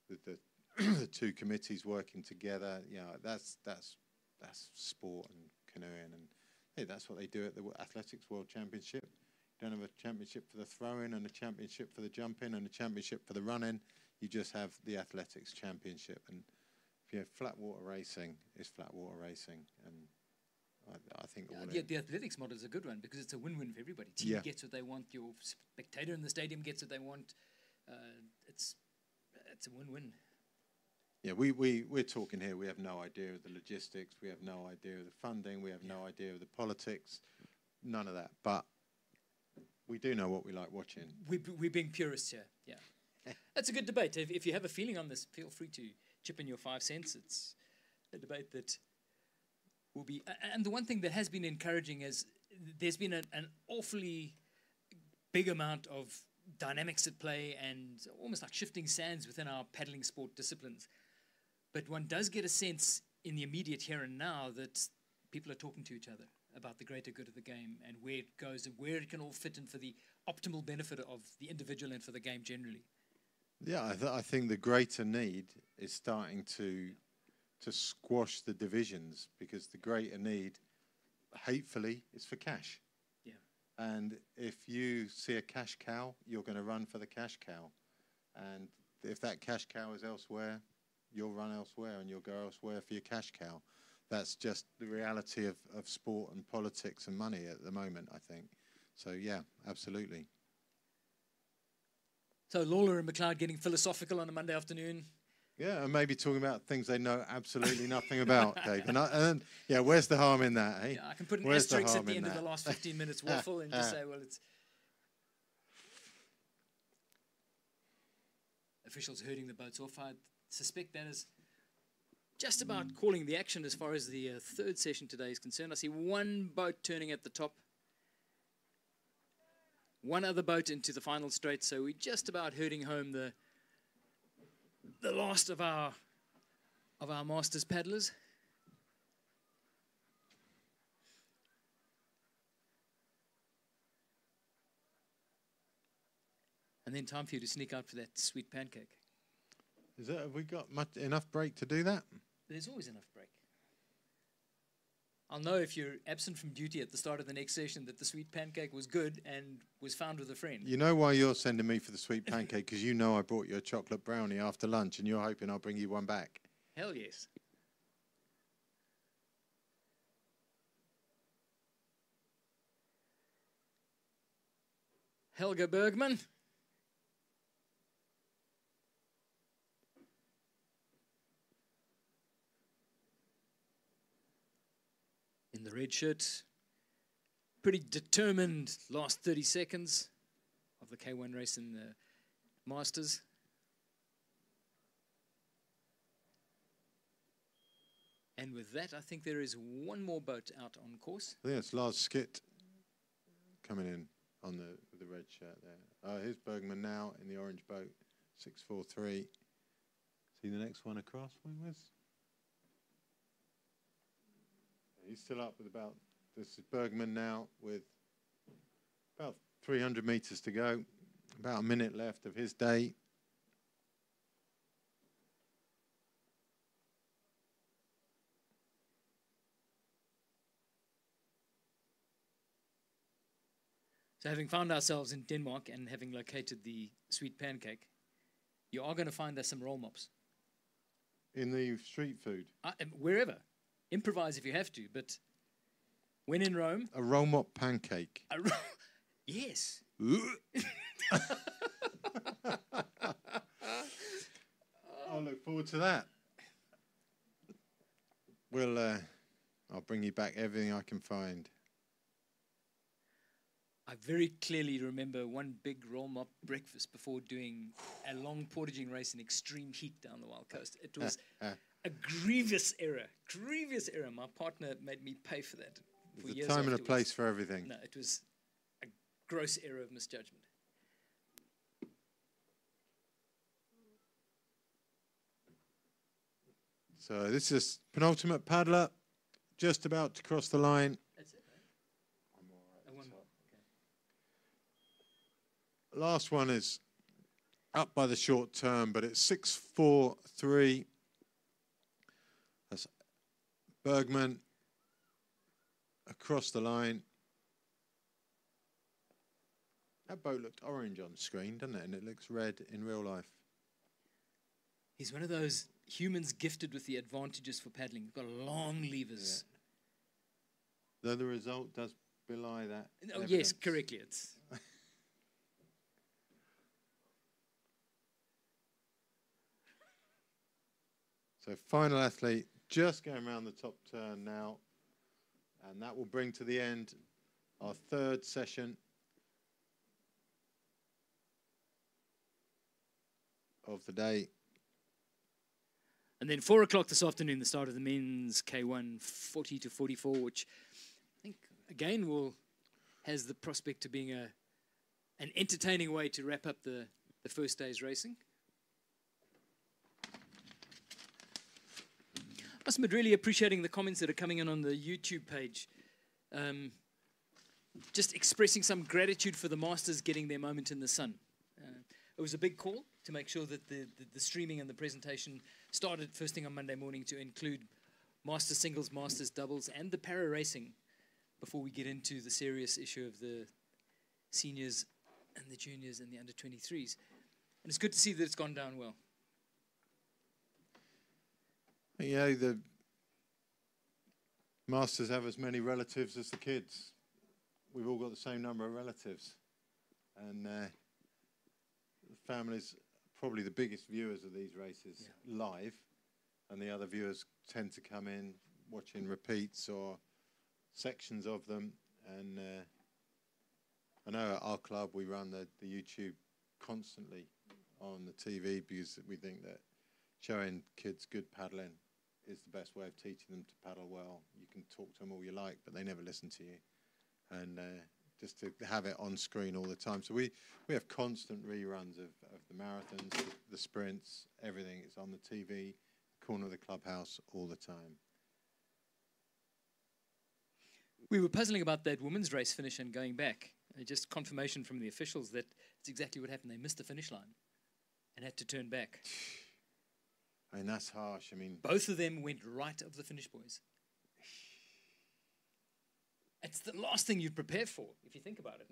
the two committees working together. That's sport and canoeing, and that's what they do at the Athletics World Championship. You don't have a championship for the throwing and a championship for the jumping and a championship for the running. You just have the Athletics Championship. And flat water racing is flat water racing, and I think all Yeah, in. the athletics model is a good one because it's a win-win for everybody. Team Yeah. gets what they want. Your spectator in the stadium gets what they want. It's a win-win. Yeah, we're talking here. We have no idea of the logistics. We have no idea of the funding. We have no idea of the politics. None of that. But we do know what we like watching. We're being purists here. Yeah, that's a good debate. If you have a feeling on this, feel free to chip in your 5 cents. It's a debate that will be. And the one thing that has been encouraging is there's been an awfully big amount of dynamics at play and almost like shifting sands within our paddling sport disciplines. But one does get a sense in the immediate here and now that people are talking to each other about the greater good of the game and where it goes and where it can all fit in for the optimal benefit of the individual and for the game generally. Yeah, I think the greater need is starting to squash the divisions because the greater need, hatefully, is for cash. Yeah. And if you see a cash cow, you're going to run for the cash cow. And if that cash cow is elsewhere, you'll run elsewhere and you'll go elsewhere for your cash cow. That's just the reality of sport and politics and money at the moment, I think. So, yeah, absolutely. So Lawler and McLeod getting philosophical on a Monday afternoon. Yeah, and maybe talking about things they know absolutely nothing about, Dave. And yeah, where's the harm in that, eh? Yeah, I can put an Where's the asterisk at harm the in end of that? the last 15 minutes waffle and just say, well, it's officials herding the boats off. I suspect that is just about calling the action as far as the third session today is concerned. I see one boat turning at the top, one other boat into the final straight, so we're just about herding home the last of our Masters paddlers. And then time for you to sneak out for that sweet pancake. Have we got enough break to do that? There's always enough break. I'll know if you're absent from duty at the start of the next session that the sweet pancake was good and was found with a friend. You know why you're sending me for the sweet pancake? Because you know I brought you a chocolate brownie after lunch and you're hoping I'll bring you one back. Hell yes. Helga Bergman. In the red shirt. Pretty determined last 30 seconds of the K1 race in the Masters. And with that, I think there is one more boat out on course. I think it's Lars Skitt coming in on with the red shirt there. Here's Bergman now in the orange boat, 643. See the next one across? Where's? He's still up with about, this is Bergman now with about 300 meters to go. About a minute left of his day. So having found ourselves in Denmark and having located the sweet pancake, you are going to find there's some roll mops. In the street food? Wherever. Improvise if you have to, but when in Rome... A roll mop pancake. Yes. I'll look forward to that. I'll bring you back everything I can find. I very clearly remember one big roll mop breakfast before doing a long portaging race in extreme heat down the Wild Coast. It was a grievous error. Grievous error. My partner made me pay for that. For There's years a time and a afterwards. place for everything. No, it was a gross error of misjudgment. So this is penultimate paddler, just about to cross the line. That's it, right? One more. Okay. Last one is up by the short term, but it's 643. That's Bergman across the line. That boat looked orange on screen, doesn't it? And it looks red in real life. He's one of those humans gifted with the advantages for paddling. He's got long levers. Though the result does belie that. Oh, yes, evidence. correctly. It's So final athlete just going around the top turn now. And that will bring to the end our third session of the day. And then 4 o'clock this afternoon, the start of the men's K1 40 to 44, which I think, again, has the prospect of being an entertaining way to wrap up the first day's racing. I must admit, really appreciating the comments that are coming in on the YouTube page. Just expressing some gratitude for the Masters getting their moment in the sun. It was a big call to make sure that the streaming and the presentation started first thing on Monday morning to include Masters singles, Masters doubles, and the para racing before we get into the serious issue of the seniors and the juniors and the under 23s. And it's good to see that it's gone down well. Yeah, the Masters have as many relatives as the kids. We've all got the same number of relatives. And the families probably the biggest viewers of these races live. And the other viewers tend to come in watching repeats or sections of them. And I know at our club we run the YouTube constantly on the TV because we think that showing kids good paddling is the best way of teaching them to paddle well. You can talk to them all you like, but they never listen to you. And just to have it on screen all the time. So we have constant reruns of the marathons, the sprints, everything. It's on the TV, corner of the clubhouse all the time. We were puzzling about that women's race finish and going back. Just confirmation from the officials that it's exactly what happened. They missed the finish line and had to turn back. I mean, that's harsh. I mean, both of them went right of the finish, boys. It's the last thing you'd prepare for, if you think about it.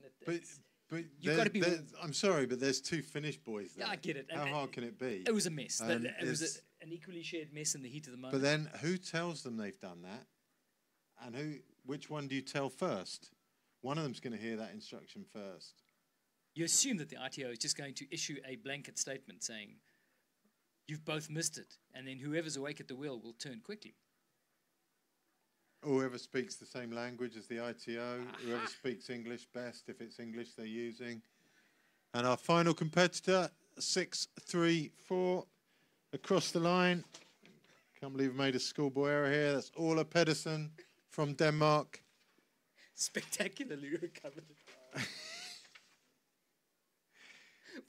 But you've got to be. I'm sorry, but there's two finish boys there. Yeah, I get it. How hard can it be? It was a mess. It was an an equally shared mess in the heat of the moment. But then, who tells them they've done that? And which one do you tell first? One of them's going to hear that instruction first. You assume that the ITO is just going to issue a blanket statement saying, you've both missed it, and then whoever's awake at the wheel will turn quickly. Whoever speaks the same language as the ITO, whoever speaks English best, if it's English they're using. And our final competitor, 6-3-4, across the line. Can't believe we made a schoolboy error here. That's Orla Pedersen from Denmark. Spectacularly recovered.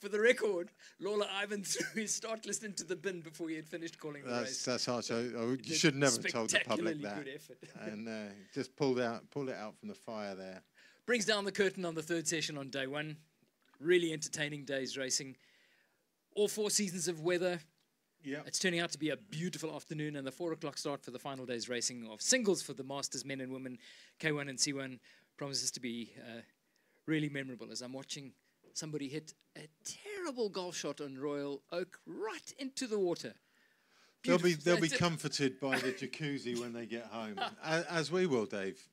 For the record, Lola Ivan threw his start list into the bin before he had finished calling the race. That's harsh. You should never have told the public that. Good effort. And just pulled it out from the fire there. Brings down the curtain on the third session on day one. Really entertaining day's racing. All 4 seasons of weather. Yeah. It's turning out to be a beautiful afternoon, and the 4 o'clock start for the final day's racing of singles for the Masters men and women, K1 and C1, promises to be really memorable as I'm watching somebody hit a terrible golf shot on Royal Oak right into the water. They'll be comforted by the jacuzzi when they get home, as we will, Dave.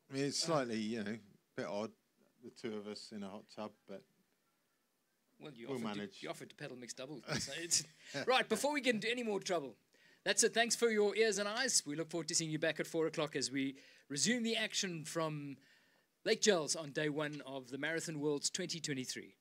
I mean, it's slightly, a bit odd, the two of us in a hot tub, but well, you manage. You offered to pedal mixed doubles. So right, before we get into any more trouble, that's it. Thanks for your ears and eyes. We look forward to seeing you back at 4 o'clock as we resume the action from Lake Gels on day one of the Marathon Worlds 2023.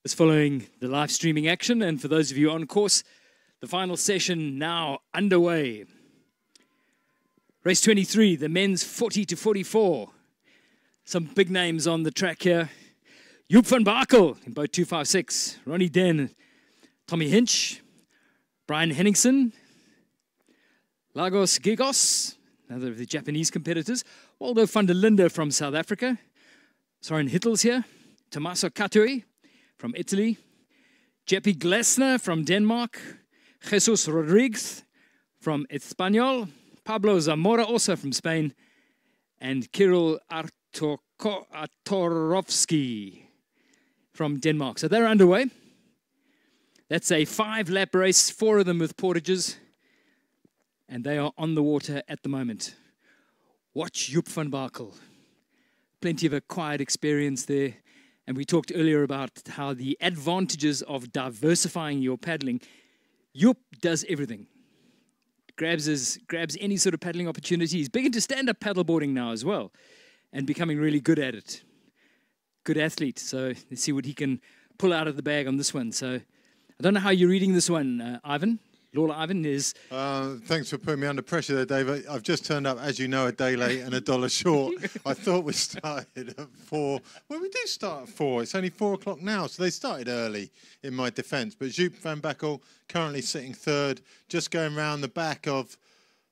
is following the live streaming action. And for those of you on course, the final session now underway. Race 23, the men's 40 to 44. Some big names on the track here. Joep van Bakel in boat 256. Ronnie Den, Tommy Hinch, Brian Henningsen, Lagos Gigos, another of the Japanese competitors. Waldo van der Linde from South Africa. Soren Hittels here. Tommaso Canoe from Italy. Jeppy Glesner from Denmark. Jesus Rodriguez from Espanyol. Pablo Zamora also from Spain. And Kirill Artorovsky from Denmark. So they're underway. That's a 5-lap race, 4 of them with portages. And they are on the water at the moment. Watch Joep van Bakel. Plenty of acquired experience there. And we talked earlier about how the advantages of diversifying your paddling. Joep does everything. Grabs any sort of paddling opportunity. He's big into stand-up paddleboarding now as well. And becoming really good at it. Good athlete. So let's see what he can pull out of the bag on this one. So I don't know how you're reading this one, Ivan. Lawler Ivan is... Thanks for putting me under pressure there, Dave. I've just turned up, as you know, a day late and $1 short. I thought we started at 4. Well, we do start at 4. It's only 4 o'clock now, so they started early in my defence. But Joep van Bakel currently sitting third, just going round the back of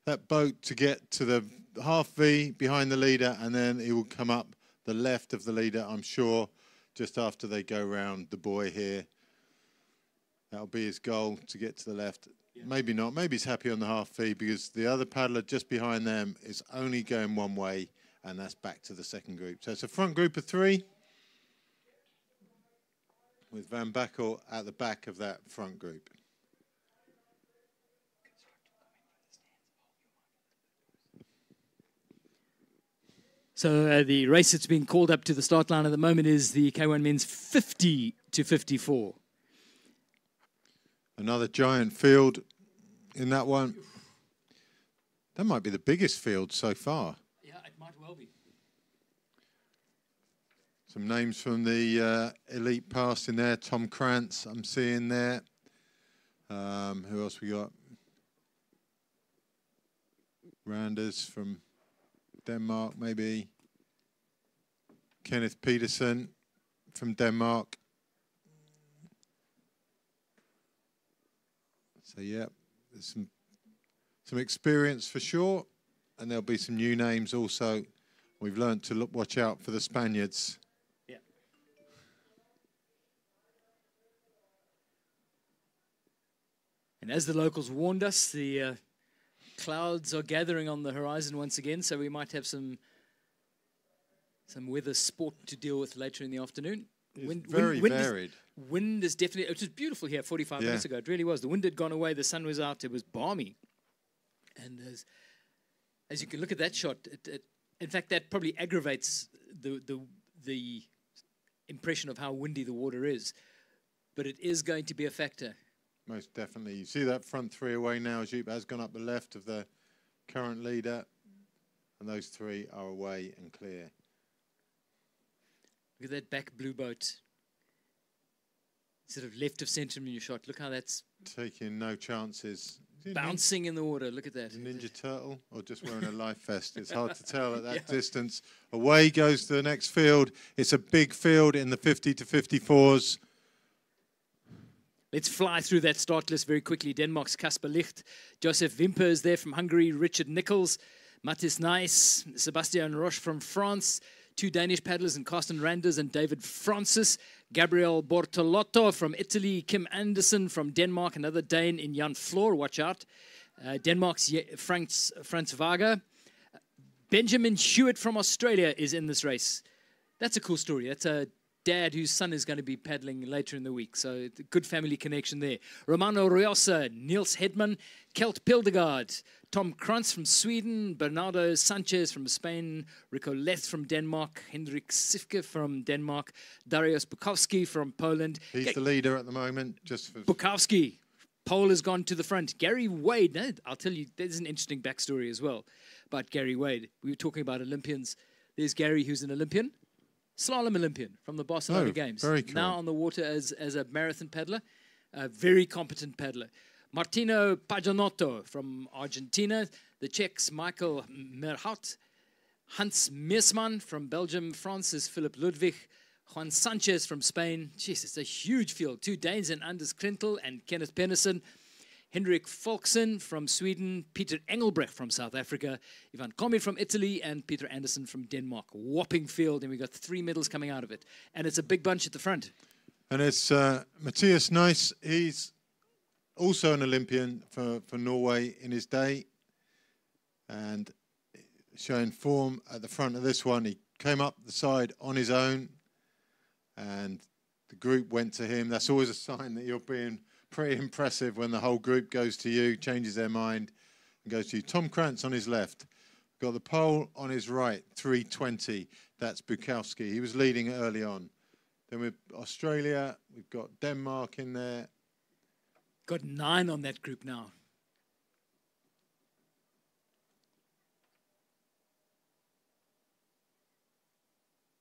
that boat to get to the half V behind the leader, and then he will come up the left of the leader, I'm sure, just after they go round the buoy here. That'll be his goal, to get to the left. Yeah. Maybe not. Maybe he's happy on the half V because the other paddler just behind them is only going one way, and that's back to the second group. So it's a front group of 3 with Van Bakel at the back of that front group. So the race that's being called up to the start line at the moment is the K1 men's 50 to 54. Another giant field in that one. That might be the biggest field so far. Yeah, it might well be. Some names from the elite past in there. Tom Krantz, I'm seeing there. Who else we got? Randers from Denmark, maybe. Kenneth Peterson from Denmark. So, yeah, there's some experience for sure. And there'll be some new names also. We've learned to watch out for the Spaniards. Yeah. And as the locals warned us, the clouds are gathering on the horizon once again, so we might have some weather sport to deal with later in the afternoon. Very varied. Wind is definitely... It was beautiful here 45 minutes ago. It really was. The wind had gone away. The sun was out. It was balmy. And as you can look at that shot, in fact, that probably aggravates the impression of how windy the water is. But it is going to be a factor. Most definitely. You see that front 3 away now. Joep has gone up the left of the current leader. And those 3 are away and clear. Look at that back blue boat. Sort of left of centre in your shot. Look how that's... Taking no chances. Bouncing in the water. Look at that. Ninja Turtle or just wearing a life vest? It's hard to tell at that distance. Away goes to the next field. It's a big field in the 50 to 54s. Let's fly through that start list very quickly. Denmark's Kasper Licht. Joseph Wimper is there from Hungary. Richard Nichols. Mathis Nice. Sebastian Roche from France. 2 Danish paddlers and Carsten Randers and David Francis. Gabriel Bortolotto from Italy. Kim Andersen from Denmark. Another Dane in Jan Floor. Watch out. Denmark's Frans Wager. Benjamin Hewitt from Australia is in this race. That's a cool story. That's a dad whose son is going to be paddling later in the week. So good family connection there. Romano Riosa, Niels Hedman, Kelt Pildegaard, Tom Krantz from Sweden, Bernardo Sanchez from Spain, Rico Leth from Denmark, Hendrik Sifke from Denmark, Darius Bukowski from Poland. He's the leader at the moment. Bukowski. Pole has gone to the front. Gary Wade, I'll tell you, there's an interesting backstory as well about Gary Wade. We were talking about Olympians. There's Gary, who's an Olympian. Slalom Olympian from the Barcelona Oh, Games. very cool. Now on the water as a marathon paddler. A very competent paddler. Martino Pajanotto from Argentina. The Czechs, Michael Merhout. Hans Meersman from Belgium. Francis Philip Ludwig. Juan Sanchez from Spain. Jeez, it's a huge field. 2 Danes and Anders Krintel and Kenneth Pennison. Henrik Folksen from Sweden. Peter Engelbrecht from South Africa. Ivan Komi from Italy. And Peter Anderson from Denmark. Whopping field, and we got 3 medals coming out of it. And it's a big bunch at the front. And it's Matthias Nice. He's also an Olympian for Norway in his day. And showing form at the front of this one. He came up the side on his own. And the group went to him. That's always a sign that you're being pretty impressive when the whole group goes to you, changes their mind, and goes to you. Tom Krantz on his left. Got the pole on his right, 3:20. That's Bukowski. He was leading early on. Then with Australia, we've got Denmark in there. Got 9 on that group now.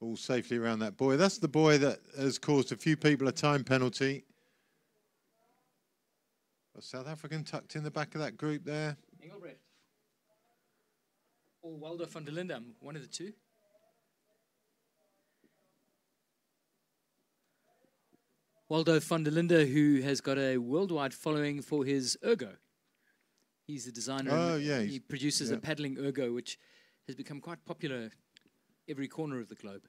All safely around that buoy. That's the buoy that has caused a few people a time penalty. A South African tucked in the back of that group there. Engelbrecht. Or Waldo van der Linde, one of the two. Waldo van der Linde, who has got a worldwide following for his ergo. He's the designer. Oh, and yeah, he produces yeah. a paddling ergo, which has become quite popular every corner of the globe.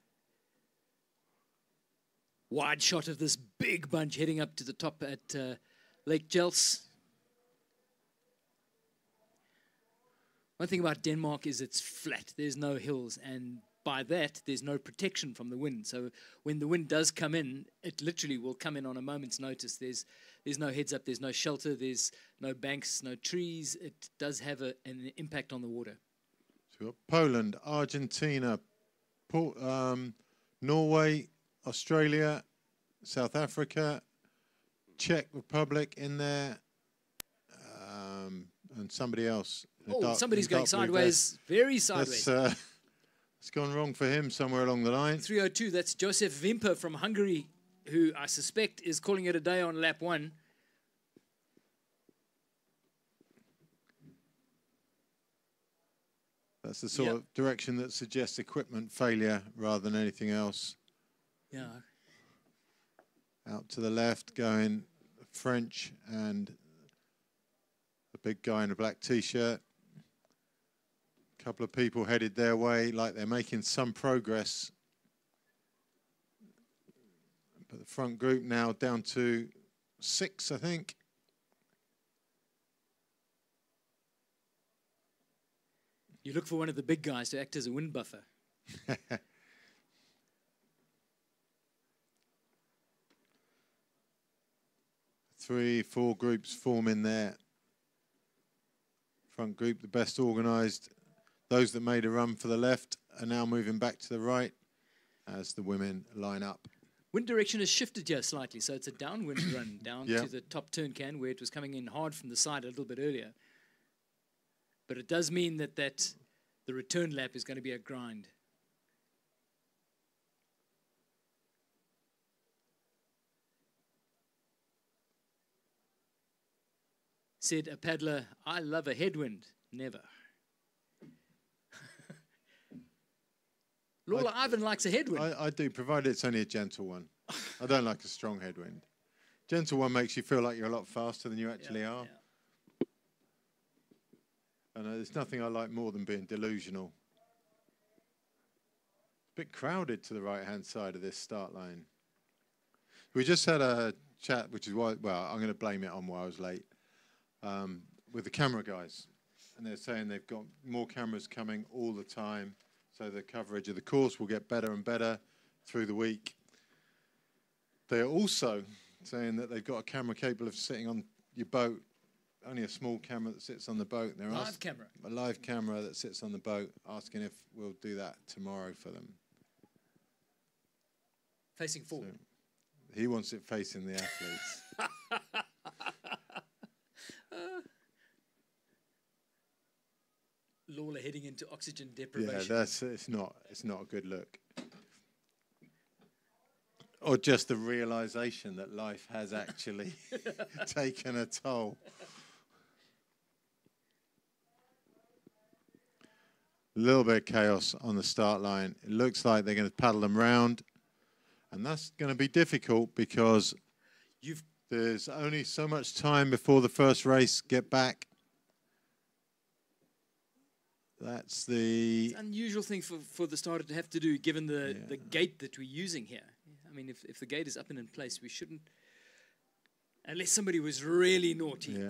Wide shot of this big bunch heading up to the top at Lake Jels. One thing about Denmark is it's flat. There's no hills, and by that, there's no protection from the wind. So when the wind does come in, it literally will come in on a moment's notice. There's no heads up, there's no shelter, there's no banks, no trees. It does have an impact on the water. So we've got Poland, Argentina, Norway, Australia, South Africa, Czech Republic in there, and somebody else. Oh, somebody's going sideways, very sideways. It's gone wrong for him somewhere along the line. 3:02, that's Josef Wimper from Hungary, who I suspect is calling it a day on lap 1. That's the sort of direction that suggests equipment failure rather than anything else. Yeah. Out to the left, going French and the big guy in a black T-shirt. A couple of people headed their way, like they're making some progress. But the front group now down to 6, I think. You look for one of the big guys to act as a wind buffer. 3, 4 groups form in there. Front group, the best organised. Those that made a run for the left are now moving back to the right as the women line up. Wind direction has shifted here slightly, so it's a downwind run down Yeah. to the top turn can, where it was coming in hard from the side a little bit earlier. But it does mean that the return lap is going to be a grind. Said a paddler, I love a headwind. Never. Lola Ivan likes a headwind. I do, provided it's only a gentle one. I don't like a strong headwind. Gentle one makes you feel like you're a lot faster than you actually are. Yeah. And there's nothing I like more than being delusional. A bit crowded to the right-hand side of this start line. We just had a chat, which is why, well, I'm going to blame it on why I was late, with the camera guys. And they're saying they've got more cameras coming all the time, so the coverage of the course will get better and better through the week. They're also saying that they've got a camera capable of sitting on your boat, only a small camera that sits on the boat. They're Live camera. A live camera that sits on the boat, asking if we'll do that tomorrow for them. Facing forward. So he wants it facing the athletes. Lawler heading into oxygen deprivation. Yeah, it's not a good look. or just the realization that life has actually taken a toll. A little bit of chaos on the start line. It looks like they're going to paddle them round, and that's going to be difficult because there's only so much time before the first race get back. That's the... It's an unusual thing for the starter to have to do, given the gate that we're using here. I mean, if the gate is up and in place, we shouldn't, unless somebody was really naughty. Yeah.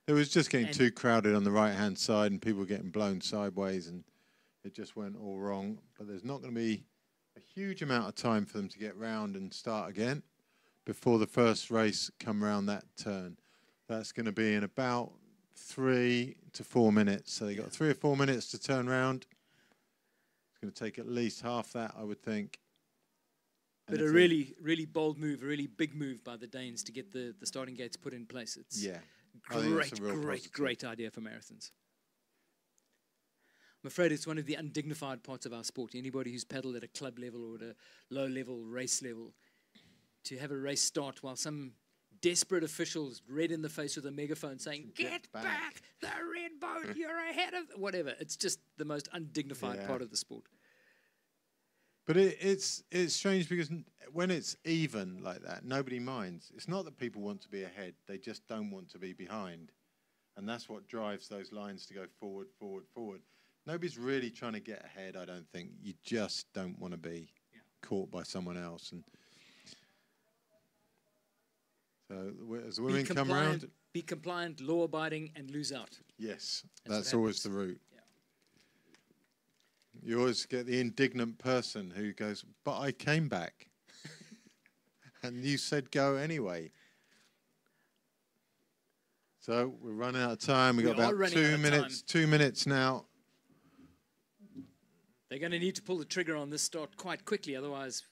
It was just getting too crowded on the right-hand side, and people were getting blown sideways, and it just went all wrong. But there's not going to be a huge amount of time for them to get round and start again before the first race come round that turn. That's going to be in about 3 to 4 minutes. So they've got 3 or 4 minutes to turn round. It's going to take at least half that, I would think. But a really, really bold move, a really big move by the Danes to get the starting gates put in place. It's great idea for marathons. I'm afraid it's one of the undignified parts of our sport. Anybody who's paddled at a club level or at a low-level race level, to have a race start while some desperate officials red in the face with a megaphone saying, "Get back, the red boat, you're ahead of..." Whatever. It's just the most undignified part of the sport. But it's strange because when it's even like that, nobody minds. It's not that people want to be ahead. They just don't want to be behind. And that's what drives those lines to go forward, forward, forward. Nobody's really trying to get ahead, I don't think. You just don't want to be caught by someone else. And so as the women come around... Be compliant, law-abiding, and lose out. Yes, that's always the route. You always get the indignant person who goes, "But I came back." And you said go anyway. So we're running out of time. We've got about 2 minutes. 2 minutes now. They're going to need to pull the trigger on this start quite quickly. Otherwise,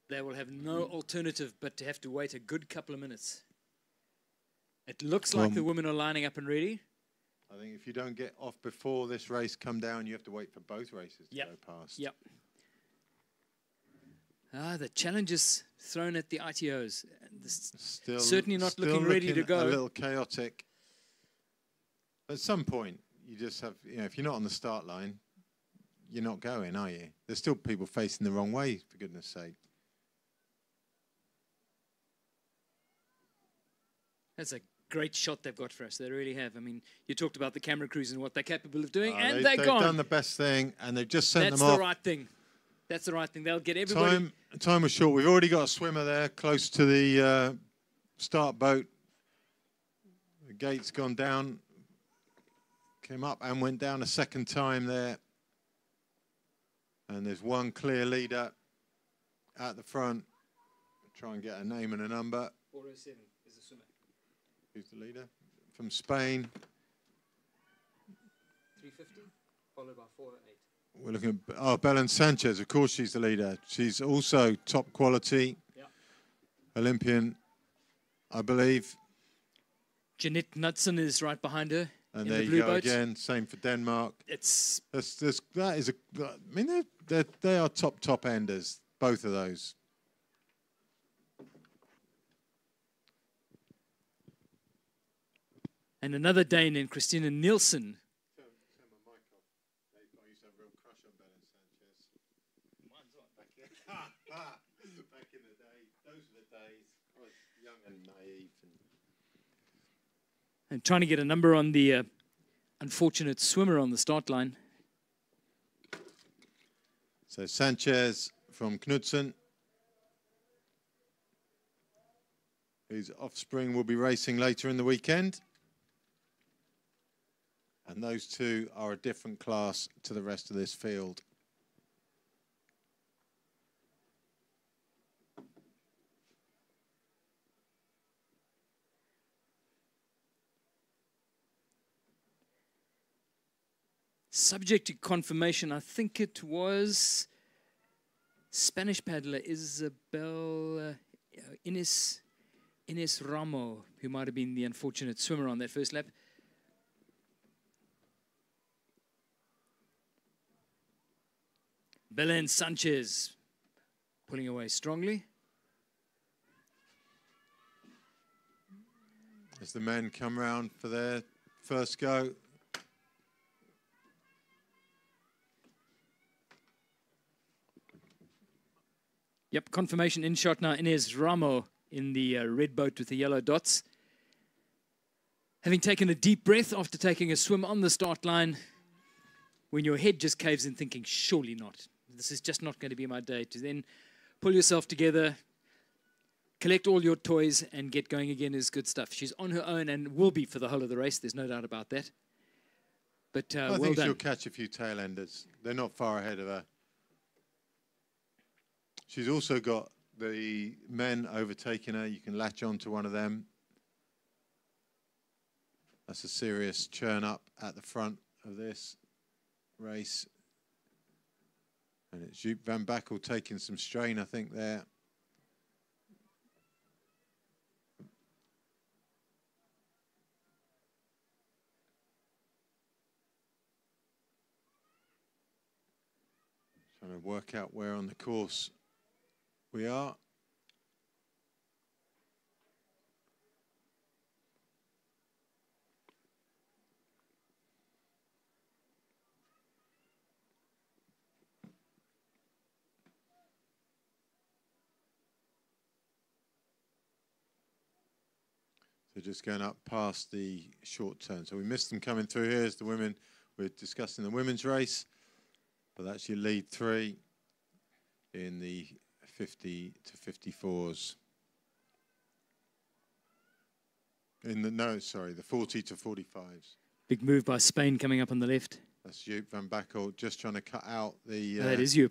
they will have no alternative but to have to wait a good couple of minutes. It looks like the women are lining up and ready. I think if you don't get off before this race come down, you have to wait for both races to go past. Yep. The challenge is thrown at the ITOs. Certainly not looking ready to go. A little chaotic. At some point, you just have, if you're not on the start line, you're not going, are you? There's still people facing the wrong way, for goodness sake. That's a great shot they've got for us. They really have. I mean, you talked about the camera crews and what they're capable of doing, and they've done the best thing, and they've just sent them off. That's the right thing. That's the right thing. They'll get everybody. Time was short. We've already got a swimmer there close to the start boat. The gate's gone down. Came up and went down a second time there. And there's one clear leader at the front. Try and get a name and a number. 407 is the swimmer. Who's the leader? From Spain. 350, followed by 408. We're looking at Belen Sanchez. Of course, she's the leader. She's also top quality. Yep. Olympian, I believe. Jeanette Knudsen is right behind her. And there you go again. Same for Denmark. They are top enders, both of those. And another Dane in Christina Nielsen. Back in the day, those were the days. I was young and naive. And trying to get a number on the unfortunate swimmer on the start line. So Sanchez from Knudsen, whose offspring will be racing later in the weekend. And those two are a different class to the rest of this field. Subject to confirmation, I think it was Spanish paddler Isabel Ines Ramo, who might have been the unfortunate swimmer on that first lap. Belen Sanchez Pulling away strongly. As the men come round for their first go. Yep, confirmation in shot now. Inez Ramo in the red boat with the yellow dots. Having taken a deep breath after taking a swim on the start line, when your head just caves in thinking, surely not. This is just not going to be my day. To then pull yourself together, collect all your toys, and get going again is good stuff. She's on her own and will be for the whole of the race. There's no doubt about that. But I well think done. she'll catch a few tail enders. They're not far ahead of her. She's also got the men overtaking her. You can latch on to one of them. That's a serious churn up at the front of this race. And it's Joop van Bakkel taking some strain, I think, there. Trying to work out where on the course we are. So just going up past the short turn. So we missed them coming through here as the women. We're discussing the women's race, but that's your lead three in the 50 to 54s. The 40 to 45s. Big move by Spain coming up on the left. That's Joop van Bakkel just trying to cut out the... That is Joop.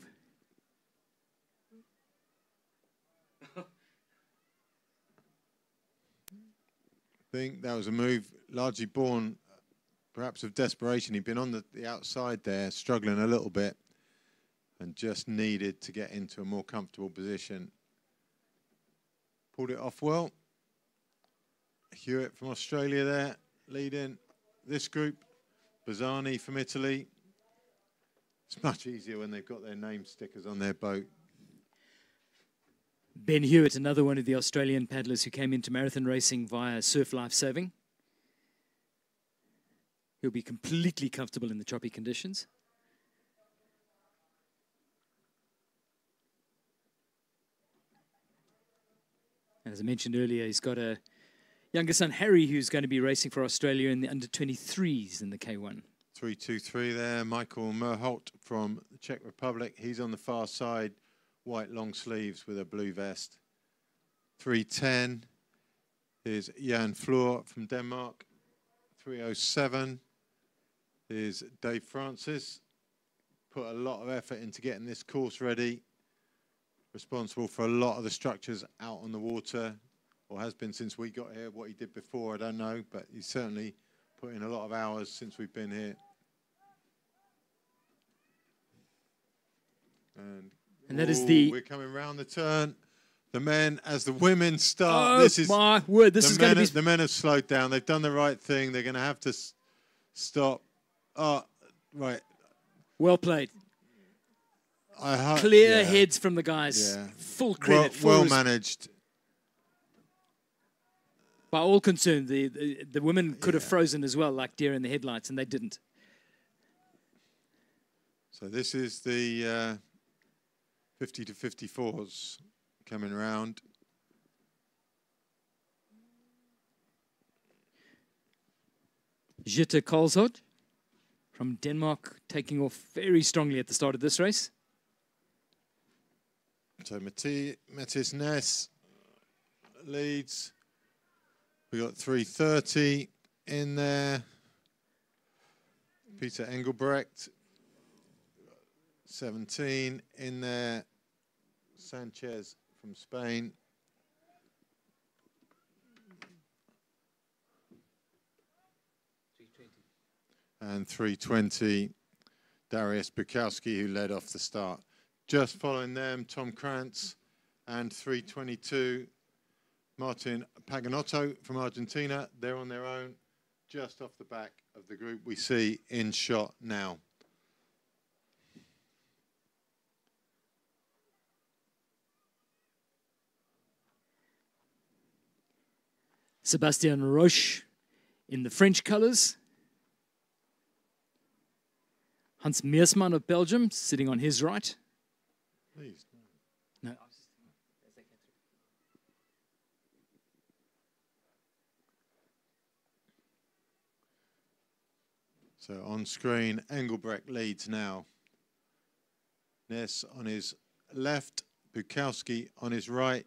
I think that was a move largely born perhaps of desperation. He'd been on the outside there, struggling a little bit, and just needed to get into a more comfortable position. Pulled it off well. Hewitt from Australia there, leading this group. Bazzani from Italy. It's much easier when they've got their name stickers on their boat. Ben Hewitt, another one of the Australian paddlers who came into marathon racing via surf lifesaving. He'll be completely comfortable in the choppy conditions. And as I mentioned earlier, he's got a younger son, Harry, who's going to be racing for Australia in the under-23s in the K1. 3-2-3 there. Michael Merholt from the Czech Republic. He's on the far side. White long sleeves with a blue vest. 3:10 is Jan Floor from Denmark. 3:07 is Dave Francis. Put a lot of effort into getting this course ready. Responsible for a lot of the structures out on the water, or has been since we got here. What he did before, I don't know, but he's certainly put in a lot of hours since we've been here. And that is the... We're coming round the turn. The men, as the women start... Oh, this is, my word. This is going to be... The men have slowed down. They've done the right thing. They're going to have to stop. Oh, right. Well played. Clear heads from the guys. Yeah. Full credit. Well managed. By all concerned, the women could have frozen as well, like deer in the headlights, and they didn't. So this is the 50 to 54s coming around. Jutta Kolsholt from Denmark taking off very strongly at the start of this race. So Mathias Ness leads. We got 3:30 in there. Peter Engelbrecht, 17 in there. Sanchez from Spain. And 3:20, Darius Bukowski, who led off the start. Just following them, Tom Krantz, and 3:22, Martin Paganotto from Argentina. They're on their own, just off the back of the group we see in shot now. Sebastian Roche in the French colours. Hans Meersman of Belgium sitting on his right. Please. No. So on screen, Engelbrecht leads now. Ness on his left, Bukowski on his right,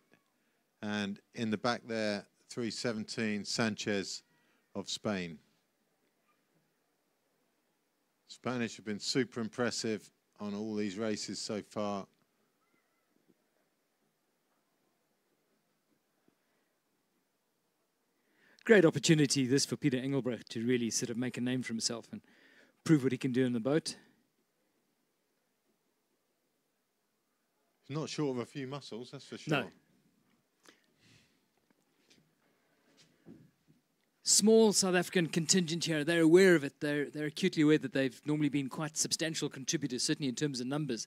and in the back there, 317, Sanchez of Spain. Spanish have been super impressive on all these races so far. Great opportunity this for Peter Engelbrecht to really sort of make a name for himself and prove what he can do in the boat. He's not short of a few muscles, that's for sure. No. Small South African contingent here, they're aware of it. They're acutely aware that they've normally been quite substantial contributors, certainly in terms of numbers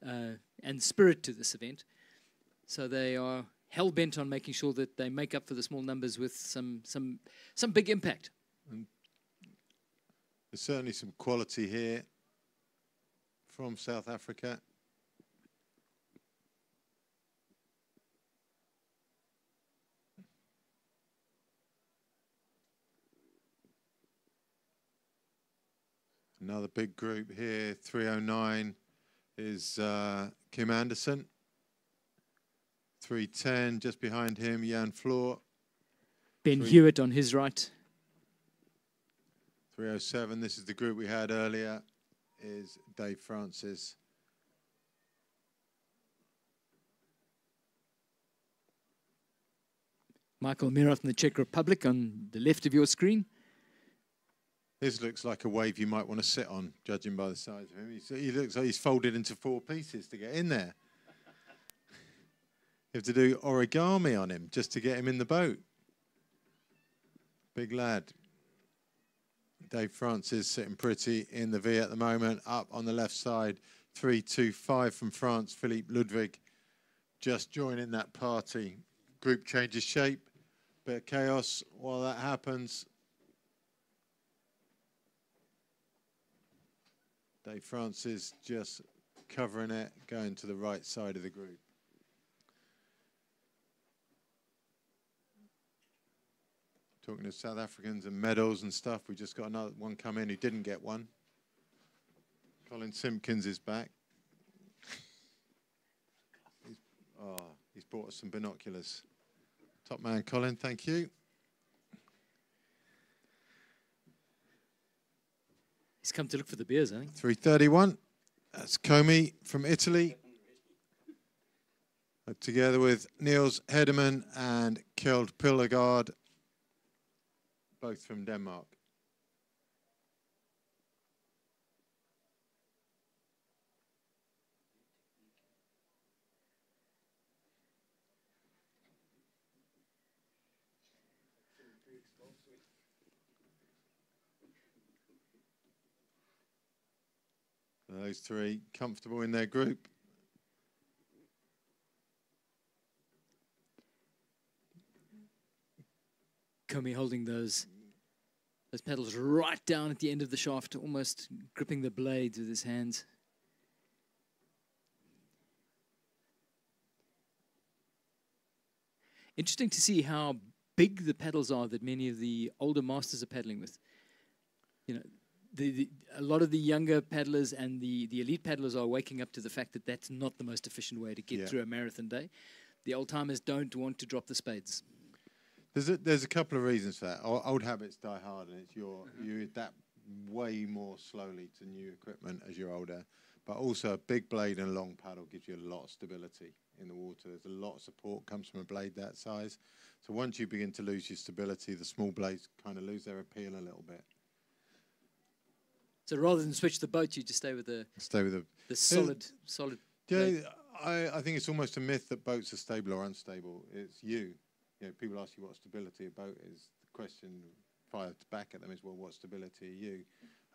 and spirit to this event. So they are hell-bent on making sure that they make up for the small numbers with some big impact. And there's certainly some quality here from South Africa. Another big group here, 309 is Kim Anderson. 310, just behind him, Jan Floor. Ben Hewitt on his right. 307, this is the group we had earlier, is Dave Francis. Michael Mirov in the Czech Republic on the left of your screen. This looks like a wave you might want to sit on, judging by the size of him. He looks like he's folded into 4 pieces to get in there. You have to do origami on him just to get him in the boat. Big lad. Dave Francis sitting pretty in the V at the moment. Up on the left side, 325 from France. Philippe Ludwig just joining that party. Group changes shape. Bit of chaos while that happens. Dave Francis just covering it, going to the right side of the group. Talking to South Africans and medals and stuff, we just got another one come in who didn't get one. Colin Simpkins is back. He's brought us some binoculars. Top man, Colin, thank you. He's come to look for the beers, I think. 331. That's Comey from Italy. Together with Niels Hedemann and Kjeld Pillegard, both from Denmark. Those three comfortable in their group. Comey holding those pedals right down at the end of the shaft, almost gripping the blades with his hands. Interesting to see how big the pedals are that many of the older masters are paddling with. You know, a lot of the younger paddlers and the elite paddlers are waking up to the fact that that's not the most efficient way to get through a marathon day. The old timers don't want to drop the spades. There's a couple of reasons for that. Old habits die hard, and it's you adapt way more slowly to new equipment as you're older. But also a big blade and a long paddle gives you a lot of stability in the water. There's a lot of support comes from a blade that size. So once you begin to lose your stability, the small blades kind of lose their appeal a little bit. So rather than switch the boat, you just stay with the solid. Yeah, I think it's almost a myth that boats are stable or unstable. It's you. You know, people ask you what stability a boat is. The question fired back at them is, well, what stability are you?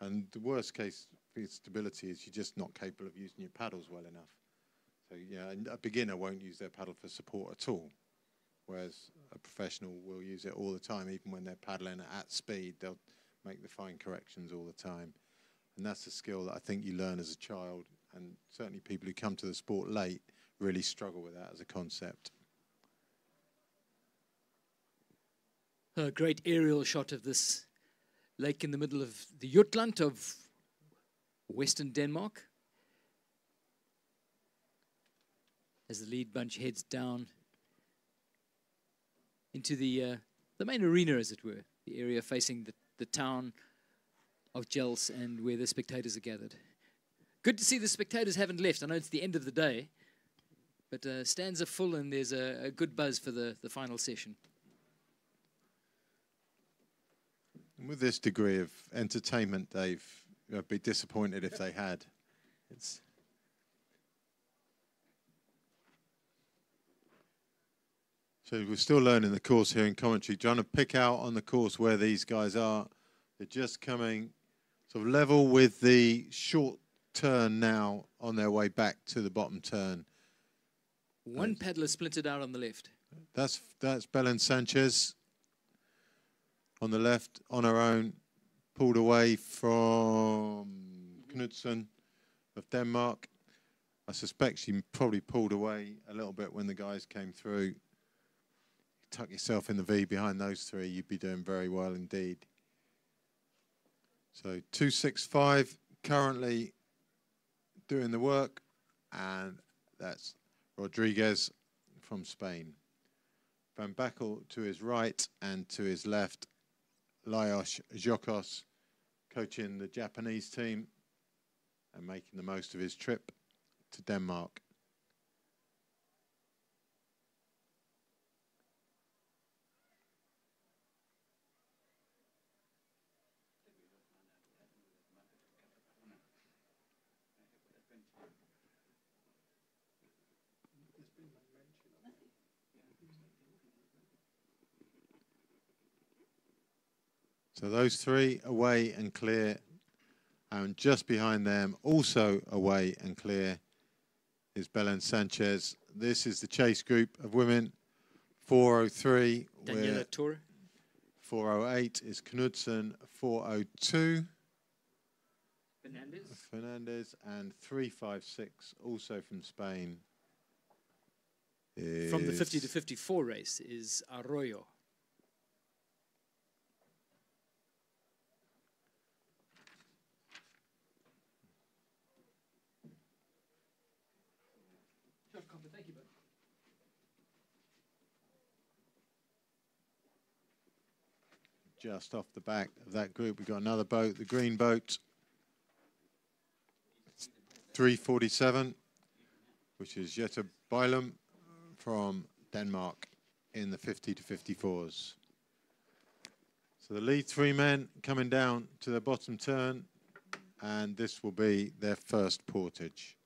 And the worst case for stability is you're just not capable of using your paddles well enough. So yeah, a beginner won't use their paddle for support at all. whereas a professional will use it all the time. Even when they're paddling at speed, they'll make the fine corrections all the time. And that's a skill that I think you learn as a child, and certainly people who come to the sport late really struggle with that as a concept. A great aerial shot of this lake in the middle of the Jutland of Western Denmark, as the lead bunch heads down into the main arena, as it were, the area facing the town of Jels and where the spectators are gathered. Good to see the spectators haven't left. I know it's the end of the day, but stands are full and there's a good buzz for the final session. And with this degree of entertainment, Dave, I'd be disappointed if they had. So we're still learning the course here in commentary, trying to pick out on the course where these guys are. They're just coming sort of level with the short turn now on their way back to the bottom turn. One paddler splintered out on the left. That's Belen Sanchez on the left, on her own, pulled away from Knudsen of Denmark. I suspect she probably pulled away a little bit when the guys came through. Tuck yourself in the V behind those three, you'd be doing very well indeed. So 265 currently doing the work, and that's Rodriguez from Spain. Van Backel to his right, and to his left, Lajos Jokos, coaching the Japanese team and making the most of his trip to Denmark. So those three away and clear, and just behind them, also away and clear, is Belen Sanchez. This is the chase group of women, 403. Daniela Torre. 408 is Knudsen, 402. Fernandez, and 356, also from Spain. From the 50 to 54 race is Arroyo. Thank you, bud. Just off the back of that group, we've got another boat, the green boat, 347, which is Jette Bylum from Denmark in the 50 to 54s. So the lead three men coming down to the bottom turn, and this will be their first portage.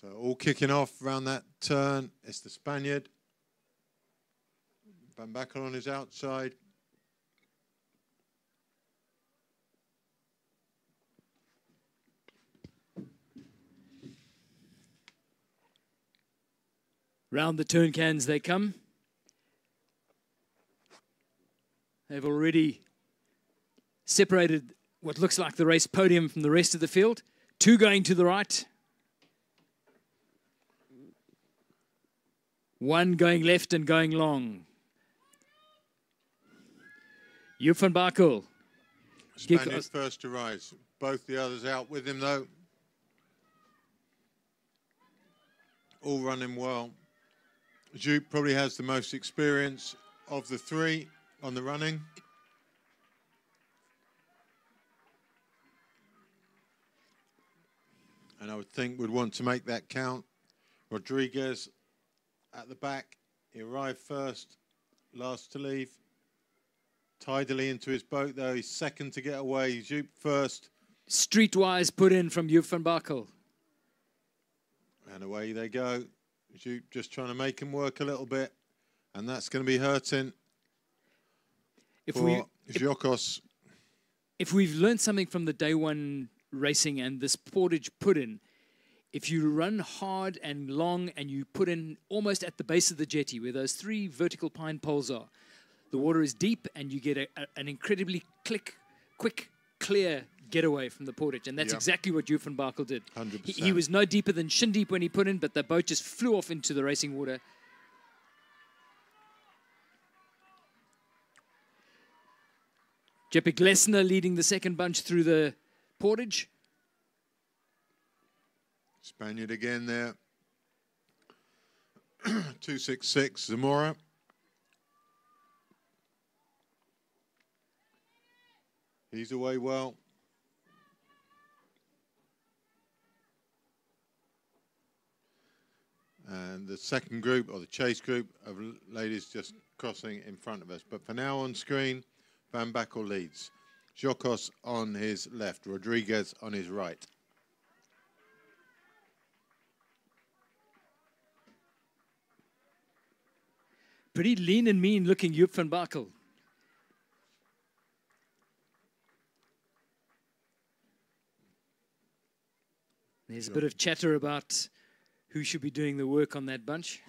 So all kicking off around that turn. It's the Spaniard. Van Backel on his outside. Round the turn cans they come. They've already separated what looks like the race podium from the rest of the field. Two going to the right. One going left and going long. Joep van Bakel. Spaniard first to rise. Both the others out with him, though. All running well. Joep probably has the most experience of the three on the running. And I would think would want to make that count. Rodriguez at the back, he arrived first, last to leave. tidily into his boat, though. He's second to get away. Joop first. Streetwise put in from Joop van Bakel. And away they go. Joop just trying to make him work a little bit. And that's going to be hurting for Jokos. If we've learned something from the day one racing and this portage put in, if you run hard and long and you put in almost at the base of the jetty where those 3 vertical pine poles are, the water is deep and you get an incredibly quick, clear getaway from the portage. And that's exactly what Joop van Bakel did. 100%. He was no deeper than shin deep when he put in, but the boat just flew off into the racing water. Jeppe Glessner leading the second bunch through the portage. Spaniard again there. 266 Zamora. He's away well. And the second group, or the chase group of ladies just crossing in front of us. But for now on screen, Van Bakel leads. Jokos on his left, Rodriguez on his right. Pretty lean and mean looking Joop van Bakel. There's a bit of chatter about who should be doing the work on that bunch.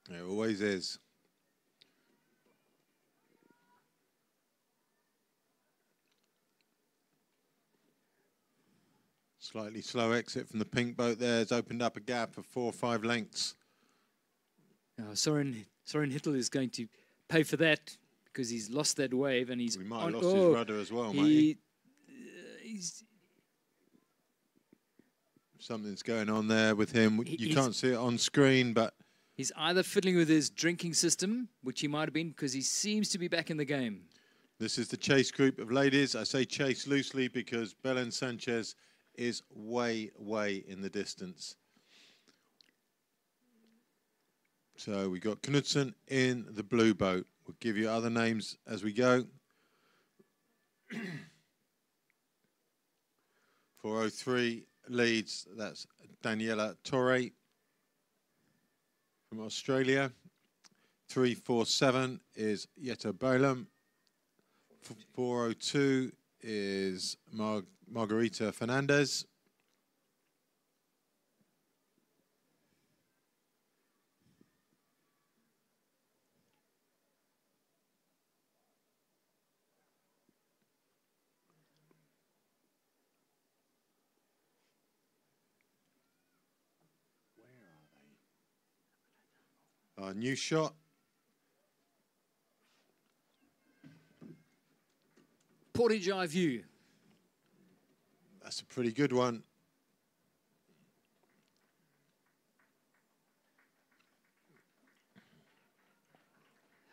It always is. Slightly slow exit from the pink boat there has opened up a gap of 4 or 5 lengths. Soren Hittel is going to pay for that because he's lost that wave and he's We might have lost his rudder as well, mate. Something's going on there with him. You can't see it on screen, but he's either fiddling with his drinking system, which he might have been because he seems to be back in the game. This is the chase group of ladies. I say chase loosely because Belen Sanchez is way, way in the distance. So we got Knudsen in the blue boat. We'll give you other names as we go. 403 leads. That's Daniela Torre from Australia. 347 is Jetta Bolam. 402 is Margarita Fernandez. Our new shot. Portage eye view. That's a pretty good one.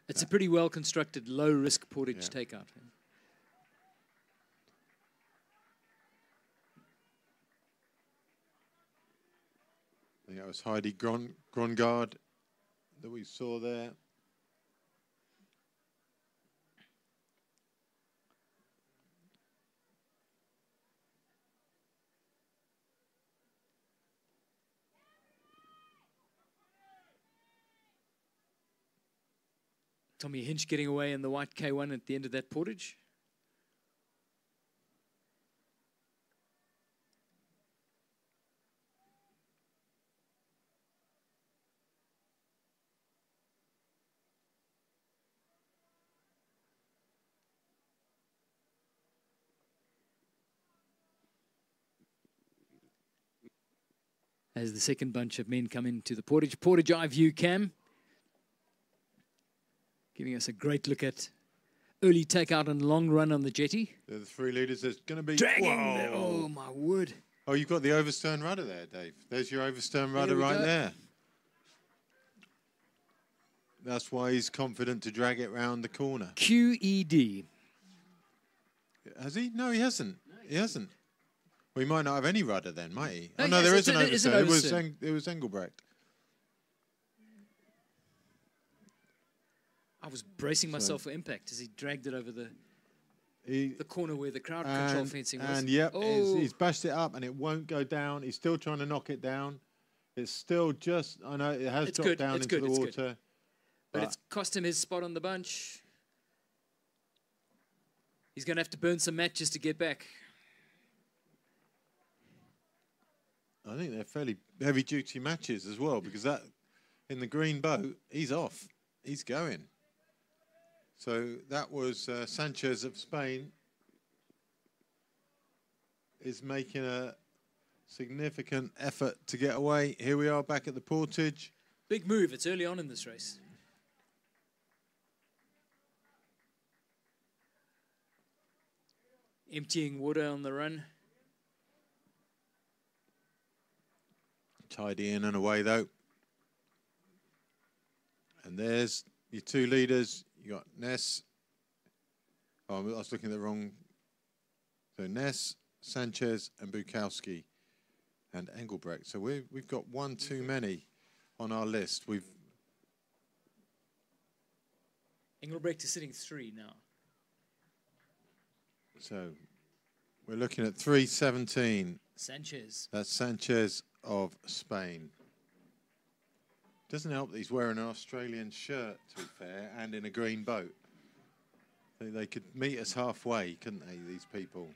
It's a pretty well constructed, low risk portage takeout. I think that was Heidi Grongard that we saw there. Tommy Hinch getting away in the white K1 at the end of that portage. As the second bunch of men come into the portage eye view cam, giving us a great look at early takeout and long run on the jetty. They're the 3 leaders. There's going to be... Dragging! Oh, my word. Oh, you've got the overstern rudder there, Dave. There's your overstern rudder right there. That's why he's confident to drag it round the corner. QED. Has he? No, he hasn't. He hasn't. Well, he might not have any rudder then, might he? No, Oh, no, yes, there it's is an an- it's an overstern. It was Engelbrecht. I was bracing myself for impact as he dragged it over the He, corner where the crowd control fencing was. and yep, Oh, he's bashed it up and it won't go down. He's still trying to knock it down. It's still just, I know it has It's dropped good, down it's into good, the it's water. good. But it's cost him his spot on the bunch. He's going to have to burn some matches to get back. I think they're fairly heavy-duty matches as well, because that, in the green boat, he's off. He's going. So that was Sanchez of Spain is making a significant effort to get away. Here we are back at the portage. Big move. It's early on in this race. Emptying water on the run. Tidy in and away, though. And there's your two leaders. You got Ness. Oh, I was looking at the wrong. So Ness, Sanchez, and Bukowski, and Engelbrecht. So we've got one too many on our list. Engelbrecht is sitting 3 now. So we're looking at 3:17. Sanchez. That's Sanchez of Spain. Doesn't help that he's wearing an Australian shirt, to be fair, and in a green boat. They could meet us halfway, couldn't they, these people?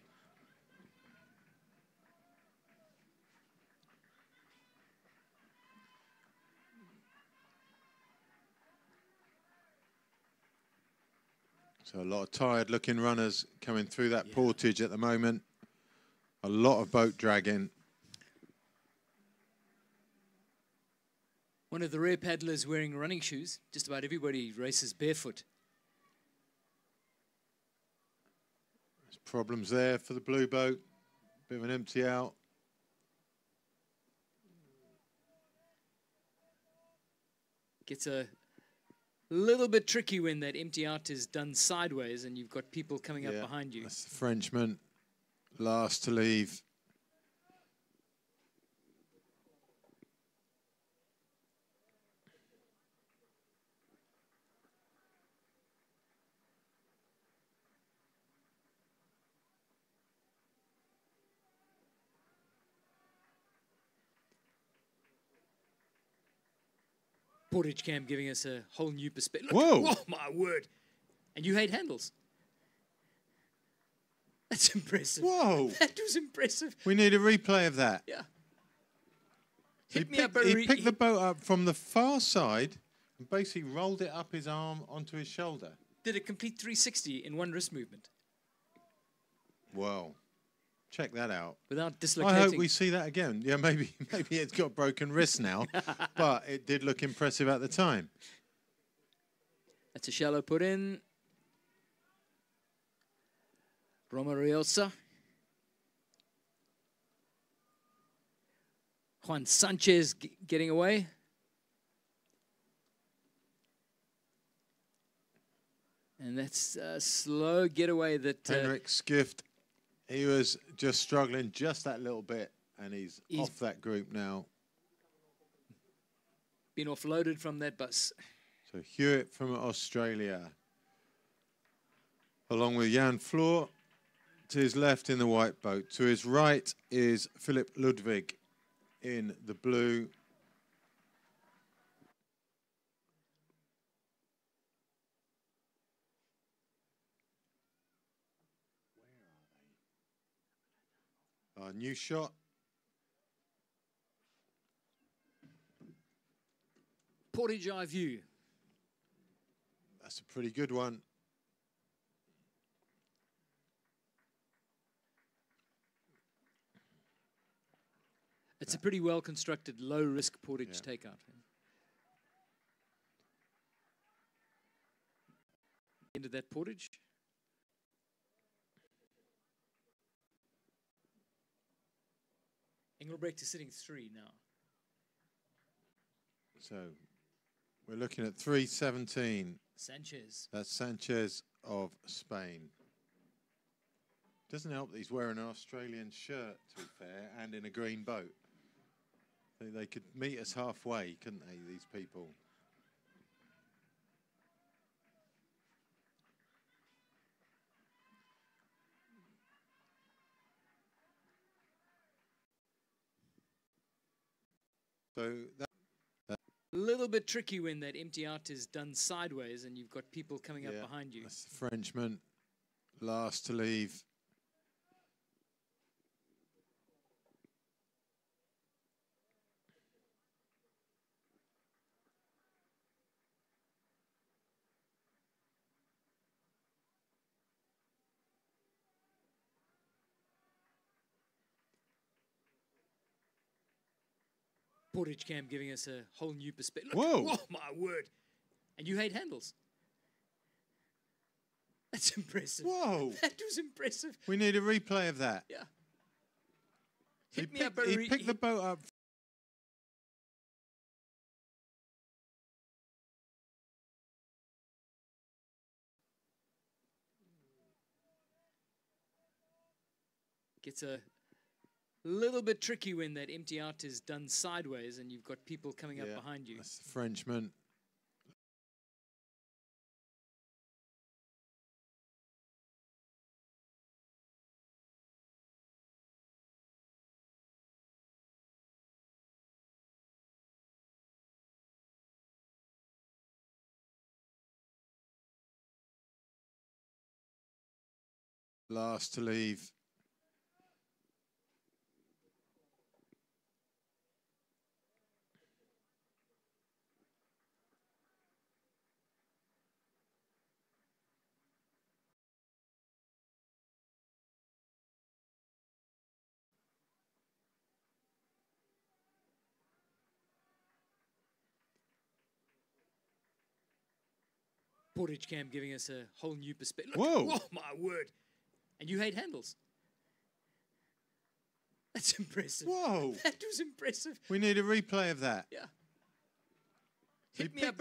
So a lot of tired-looking runners coming through that portage at the moment. A lot of boat dragging. One of the rare paddlers wearing running shoes. Just about everybody races barefoot. There's problems there for the blue boat. Bit of an empty out. Gets a little bit tricky when that empty out is done sideways and you've got people coming up behind you. That's the Frenchman, last to leave. Portage Cam giving us a whole new perspective. Whoa. Oh, my word. And you hate handles. That's impressive. Whoa. That was impressive. We need a replay of that. Yeah. So Hit me up. he picked the boat up from the far side and basically rolled it up his arm onto his shoulder. Did a complete 360 in one wrist movement. Wow. Check that out. Without dislocating. I hope we see that again. Yeah, maybe it's got broken wrists now, but it did look impressive at the time. That's a shallow put in. Romariosa. Juan Sanchez getting away. And that's a slow getaway that... Henrik Skift, he was just struggling just that little bit, and he's off that group now. Been offloaded from that bus. So Hewitt from Australia, along with Jan Floor, to his left in the white boat. To his right is Philip Ludwig in the blue. Our new shot. Portage Eye View. That's a pretty good one. It's a pretty well-constructed, low-risk portage takeout. Into that portage. Engelbrecht is sitting 3 now. So we're looking at 3:17. Sanchez. That's Sanchez of Spain. Doesn't help that he's wearing an Australian shirt, to be fair, and in a green boat. They could meet us halfway, couldn't they, these people? So that, A little bit tricky when that empty out is done sideways and you've got people coming up behind you. that's the Frenchman, last to leave. Portage Camp giving us a whole new perspective. Whoa. Oh, my word. And you hate handles. That's impressive. Whoa. That was impressive. We need a replay of that. Yeah. He Hit me up. picked the boat up. Gets a little bit tricky when that empty out is done sideways and you've got people coming up behind you. That's the Frenchman, last to leave. Portage Camp giving us a whole new perspective. Whoa. Oh, my word. And you hate handles. That's impressive. Whoa. That was impressive. We need a replay of that. Yeah. He Hit me up.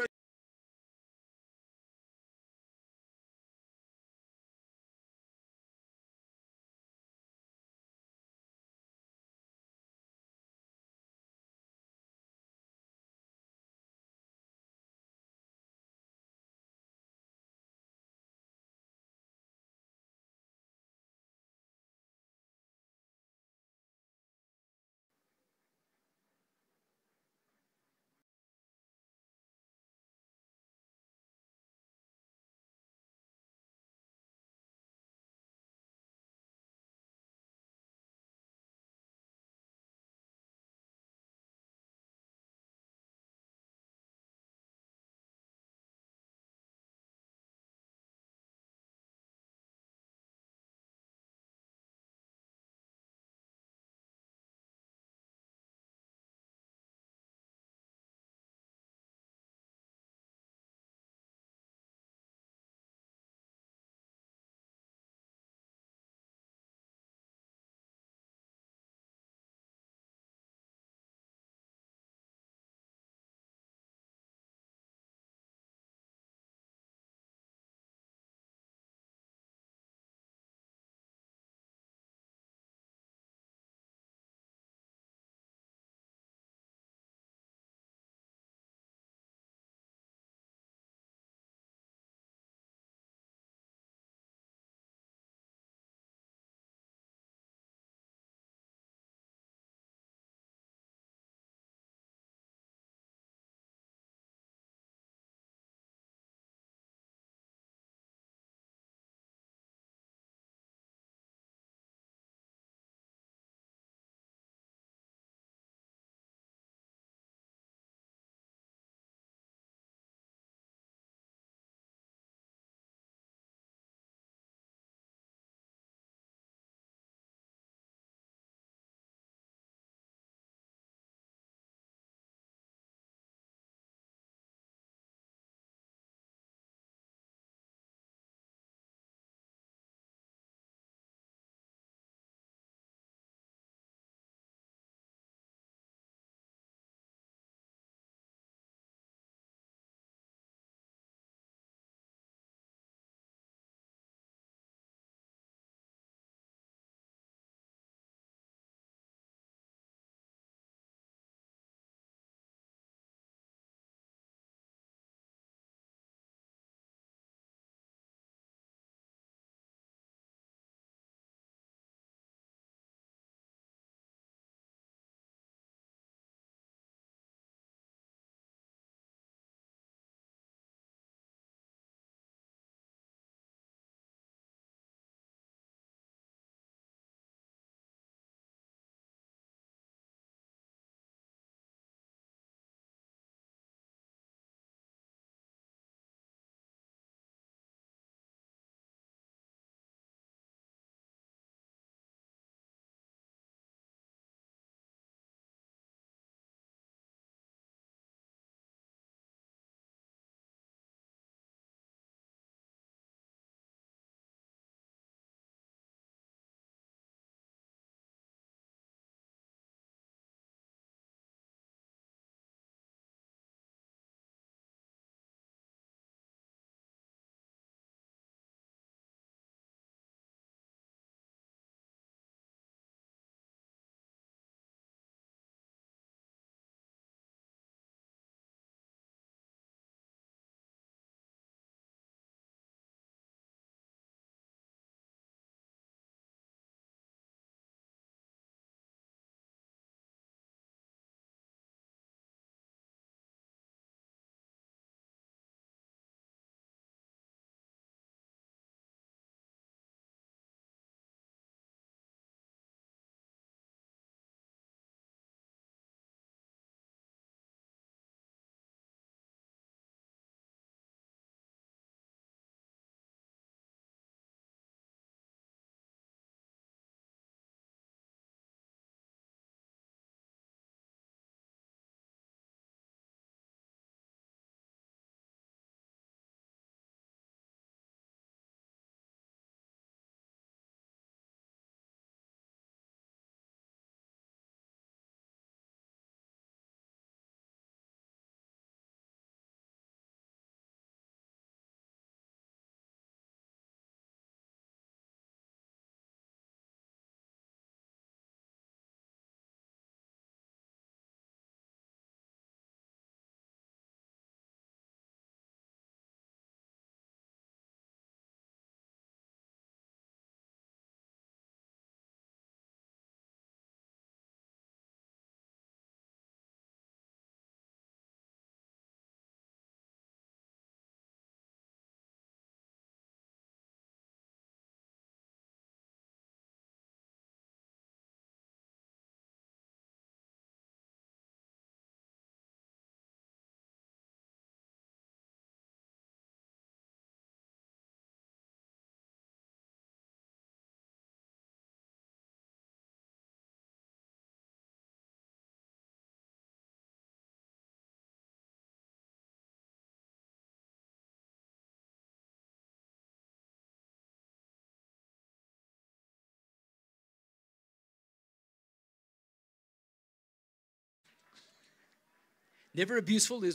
Never abuseful. There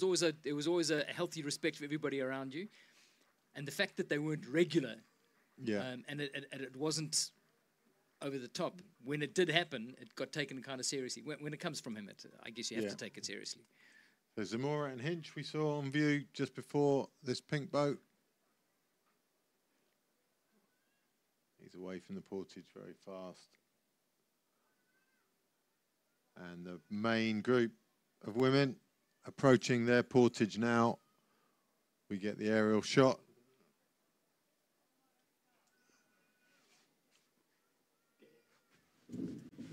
was always a healthy respect for everybody around you. And the fact that they weren't regular, Yeah. and it wasn't over the top. When it did happen, it got taken kind of seriously. When it comes from him, I guess you have to take it seriously. So Zamora and Hinch we saw on view just before this pink boat. He's away from the portage very fast. And the main group of women approaching their portage now. We get the aerial shot.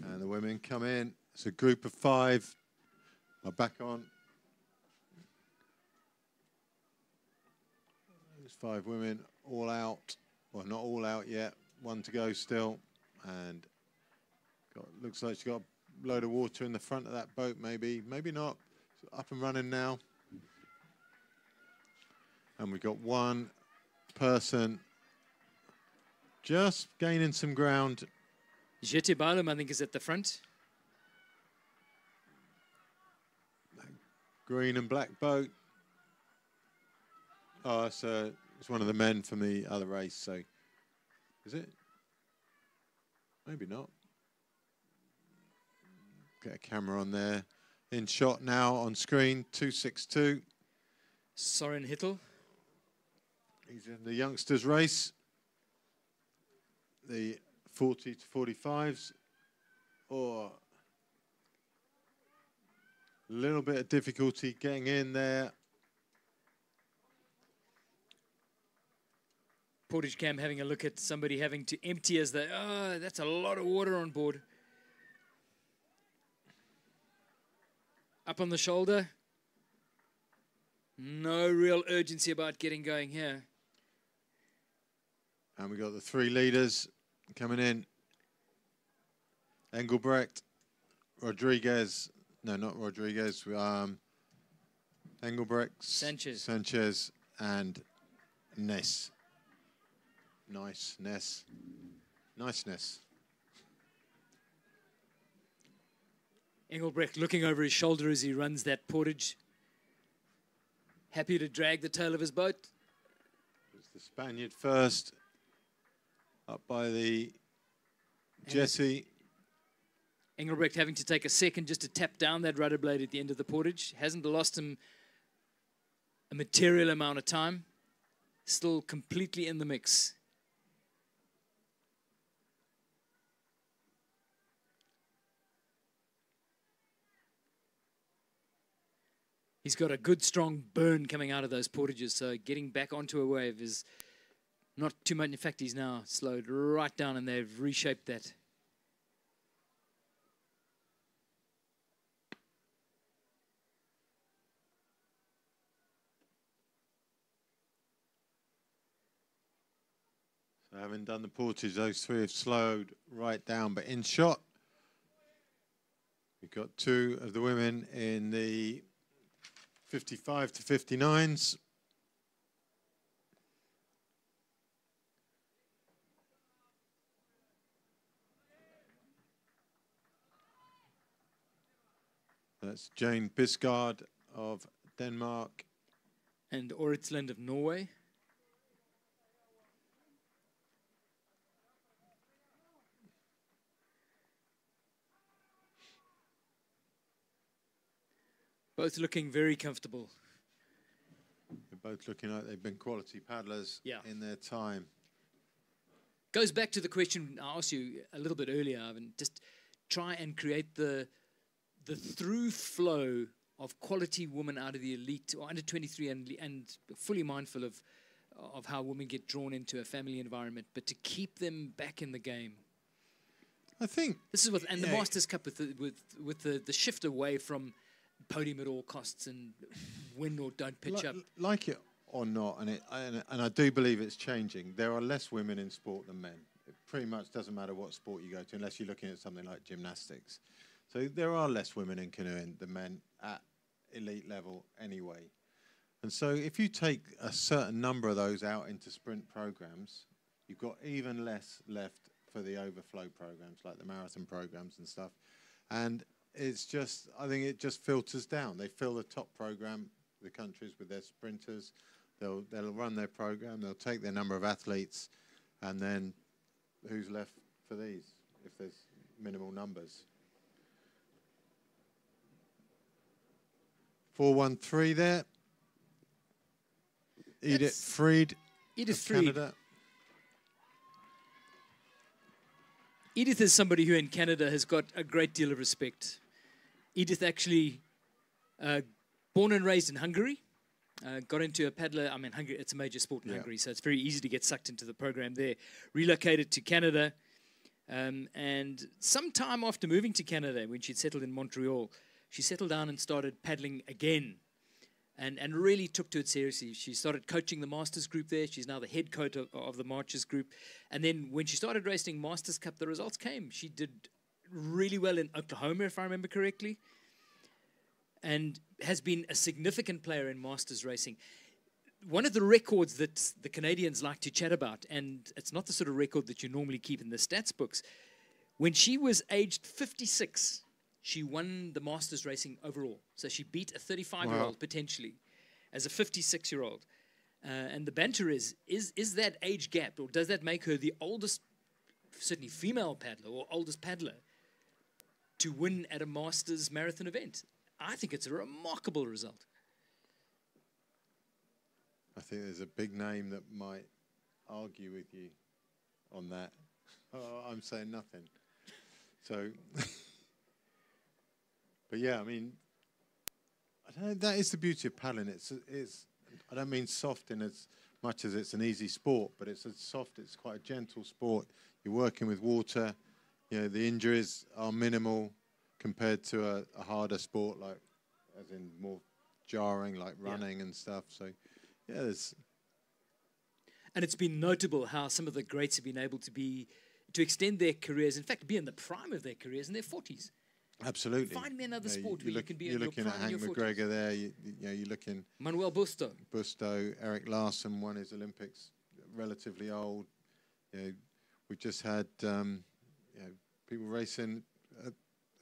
And the women come in. It's a group of 5 are back on. There's 5 women all out. Well, not all out yet. 1 to go still. And looks like she's got a load of water in the front of that boat, maybe. Maybe not. It's up and running now. And we've got 1 person just gaining some ground. Jete Balum, I think, is at the front. Green and black boat. Oh, it's one of the men from the other race, so is it? Maybe not. Get a camera on there. In shot now on screen, 262. Soren Hittel. He's in the youngsters race. The 40 to 45s. Or a little bit of difficulty getting in there. Portage Cam having a look at somebody having to empty as that's a lot of water on board. Up on the shoulder. No real urgency about getting going here. And we got the 3 leaders coming in. Engelbrecht, Rodriguez, no, not Rodriguez, Engelbrecht, Sanchez, and Ness. Niceness. Engelbrecht looking over his shoulder as he runs that portage. Happy to drag the tail of his boat. It's the Spaniard first, up by the jetty. Engelbrecht having to take a second just to tap down that rudder blade at the end of the portage. Hasn't lost him a material amount of time. Still completely in the mix. He's got a good, strong burn coming out of those portages, so getting back onto a wave is not too much. In fact, he's now slowed right down, and they've reshaped that. So having done the portage, those 3 have slowed right down, but in shot, we've got 2 of the women in the 55 to 59s. That's Jane Bisgaard of Denmark. And Oritsland of Norway. Both looking very comfortable. They're both looking like they've been quality paddlers in their time. Goes back to the question I asked you a little bit earlier, Ivan. Just try and create the through flow of quality women out of the elite or under 23 and fully mindful of how women get drawn into a family environment, but to keep them back in the game. I think this is what, and the Masters Cup with the shift away from podium at all costs and win or don't pitch up. Like it or not, and I do believe it's changing. There are less women in sport than men. It pretty much doesn't matter what sport you go to, unless you're looking at something like gymnastics. So there are less women in canoeing than men at elite level anyway. And so if you take a certain number of those out into sprint programs, you've got even less left for the overflow programs, like the marathon programs and stuff. And it's just, I think it just filters down. They fill the top program, the countries, with their sprinters. They'll run their program. They'll take their number of athletes, and then who's left for these if there's minimal numbers? 413 there. Edith Freed. Edith of Freed. Canada. Edith is somebody who in Canada has got a great deal of respect. Edith actually born and raised in Hungary, got into a paddler. I mean, Hungary, it's a major sport in Hungary, so it's very easy to get sucked into the program there. Relocated to Canada, and sometime after moving to Canada, when she'd settled in Montreal, she settled down and started paddling again, and really took to it seriously. She started coaching the Masters group there. She's now the head coach of the Marchers group. And then when she started racing Masters Cup, the results came. She did really well in Oklahoma, if I remember correctly, and has been a significant player in Masters racing. One of the records that the Canadians like to chat about, and it's not the sort of record that you normally keep in the stats books, when she was aged 56, she won the Masters racing overall. So she beat a 35-year-old potentially as a 56-year-old. And the banter is that age gap, or does that make her the oldest, certainly female paddler, or oldest paddler to win at a Masters marathon event? I think it's a remarkable result. I think there's a big name that might argue with you on that. Oh, I'm saying nothing. So... But yeah, I mean, I don't know, that is the beauty of paddling. It's I don't mean soft in as much as it's an easy sport, but it's it's quite a gentle sport. You're working with water. You know, the injuries are minimal compared to a harder sport, like as in more jarring, like running and stuff. So yeah, there's. And it's been notable how some of the greats have been able to extend their careers, in fact, be in the prime of their careers in their 40s. Absolutely. Find me another sport where you can be in you're your looking prime at Hank in your 40s. McGregor there. You know, you're looking Manuel Busto. Busto, Eric Larson won his Olympics relatively old. You know, we've just had you know, people racing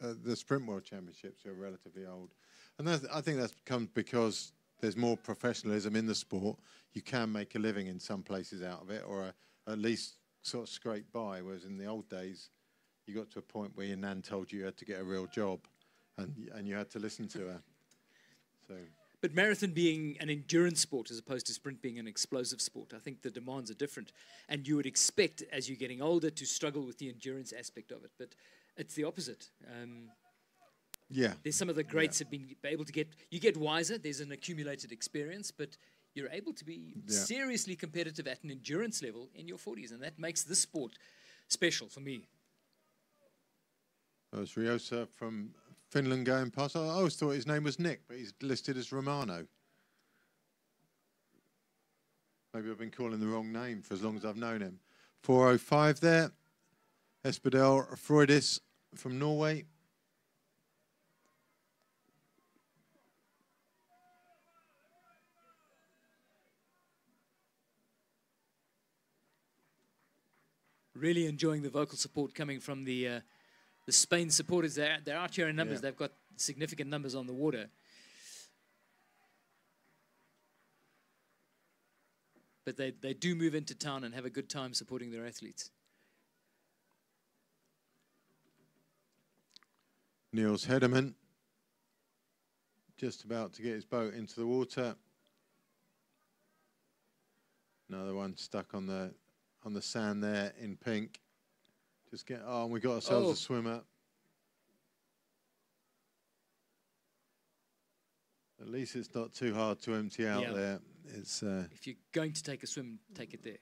at the Sprint World Championships who are relatively old, and I think that's come because there's more professionalism in the sport. You can make a living in some places out of it, or at least sort of scrape by. Whereas in the old days, you got to a point where your nan told you had to get a real job, and you had to listen to her. So, but marathon being an endurance sport as opposed to sprint being an explosive sport, I think the demands are different. And you would expect, as you're getting older, to struggle with the endurance aspect of it. But it's the opposite. There's some of the greats have been able to you get wiser, there's an accumulated experience, but you're able to be seriously competitive at an endurance level in your 40s. And that makes this sport special for me. That was Riosa from Finland going past. I always thought his name was Nick, but he's listed as Romano. Maybe I've been calling the wrong name for as long as I've known him. 4:05 there. Espedel Freudis from Norway. Really enjoying the vocal support coming from the Spain supporters. They're out here in numbers. They've got significant numbers on the water. But they do move into town and have a good time supporting their athletes. Niels Hederman just about to get his boat into the water. Another one stuck on the sand there in pink. And we got ourselves a swimmer. At least it's not too hard to empty out there. It's if you're going to take a swim, take it there.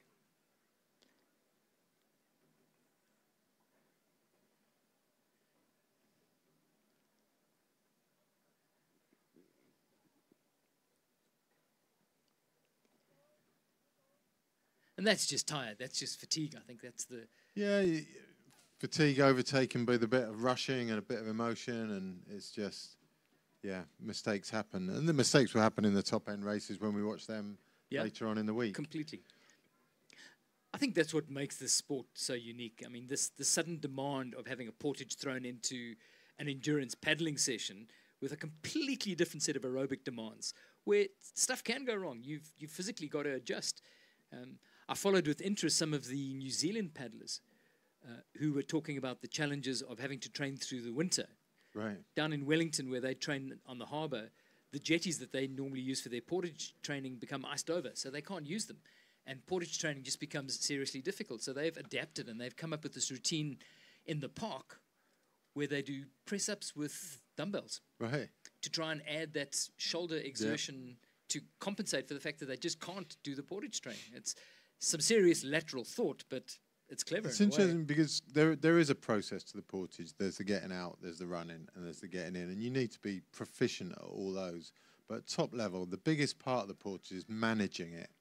And that's just tired. That's just fatigue. I think that's the... fatigue overtaken by the bit of rushing and a bit of emotion, and it's just, mistakes happen. And the mistakes will happen in the top-end races when we watch them later on in the week. Completely. I think that's what makes this sport so unique. I mean, the sudden demand of having a portage thrown into an endurance paddling session with a completely different set of aerobic demands where stuff can go wrong. You've physically got to adjust. I followed with interest some of the New Zealand paddlers who were talking about the challenges of having to train through the winter. Right. Down in Wellington, where they train on the harbour, the jetties that they normally use for their portage training become iced over, so they can't use them. And portage training just becomes seriously difficult. So they've adapted and they've come up with this routine in the park where they do press-ups with dumbbells Right. to try and add that shoulder exertion to compensate for the fact that they just can't do the portage training. It's some serious lateral thought, but it's clever. It's in a way. interesting because there is a process to the portage. There's the getting out, there's the running, and there's the getting in. And you need to be proficient at all those. But at top level, the biggest part of the portage is managing it.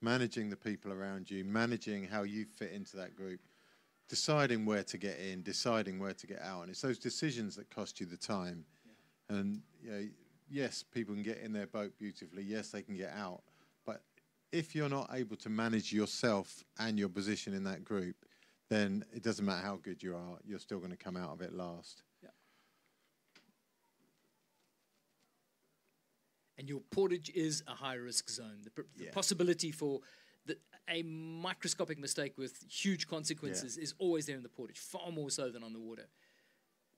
Managing the people around you, managing how you fit into that group, deciding where to get in, deciding where to get out. And it's those decisions that cost you the time. Yeah. And you know, yes, people can get in their boat beautifully. Yes, they can get out. But if you're not able to manage yourself and your position in that group, then it doesn't matter how good you are, you're still going to come out of it last. Yeah. And your portage is a high-risk zone. The possibility for a microscopic mistake with huge consequences is always there in the portage, far more so than on the water,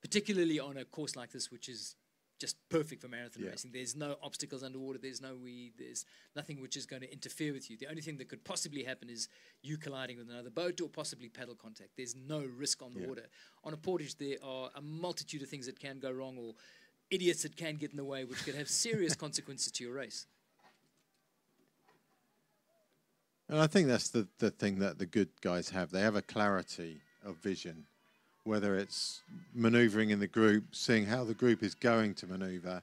particularly on a course like this, which is just perfect for marathon racing. There's no obstacles underwater. There's no weed. There's nothing which is going to interfere with you. The only thing that could possibly happen is you colliding with another boat or possibly paddle contact. There's no risk on the water. On a portage, there are a multitude of things that can go wrong or idiots that can get in the way, which could have serious consequences to your race. And I think that's the thing that the good guys have. They have a clarity of vision, whether it's manoeuvring in the group, seeing how the group is going to manoeuvre,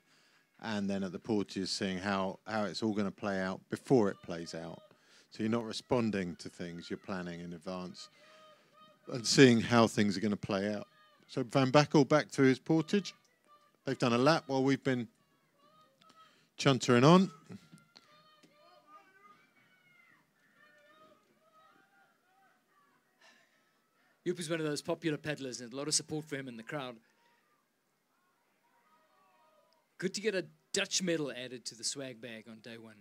and then at the portage seeing how it's all going to play out before it plays out. So you're not responding to things, you're planning in advance and seeing how things are going to play out. So Van Backel back to his portage. They've done a lap while we've been chuntering on. Joop is one of those popular paddlers and a lot of support for him in the crowd. Good to get a Dutch medal added to the swag bag on day one.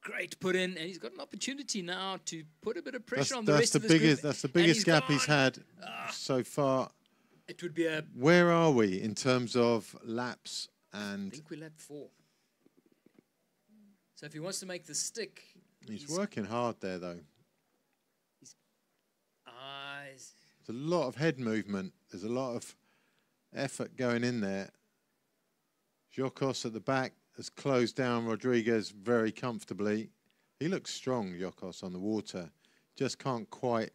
Great put in, and he's got an opportunity now to put a bit of pressure on the rest of this group. That's the biggest gap he's had so far. It would be a... Where are we in terms of laps and... I think we're lap 4. So if he wants to make the stick... He's working hard there, though. There's a lot of head movement. There's a lot of effort going in there. Jokos at the back has closed down Rodriguez very comfortably. He looks strong, Jokos, on the water. Just can't quite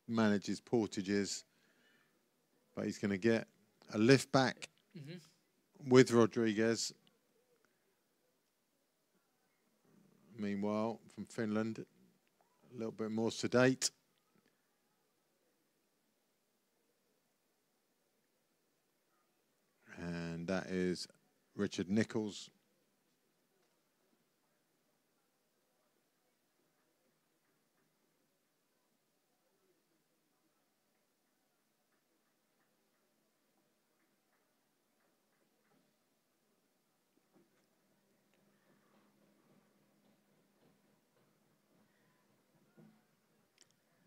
manage his portages. But he's going to get a lift back with Rodriguez. Meanwhile, from Finland, a little bit more sedate. And that is Richard Nichols.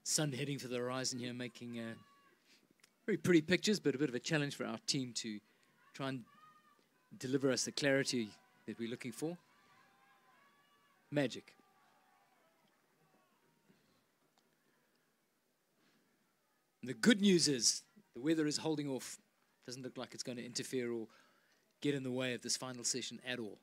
Sun heading for the horizon here, making very pretty pictures, but a bit of a challenge for our team to try and deliver us the clarity that we're looking for. Magic. And the good news is the weather is holding off. Doesn't look like it's going to interfere or get in the way of this final session at all.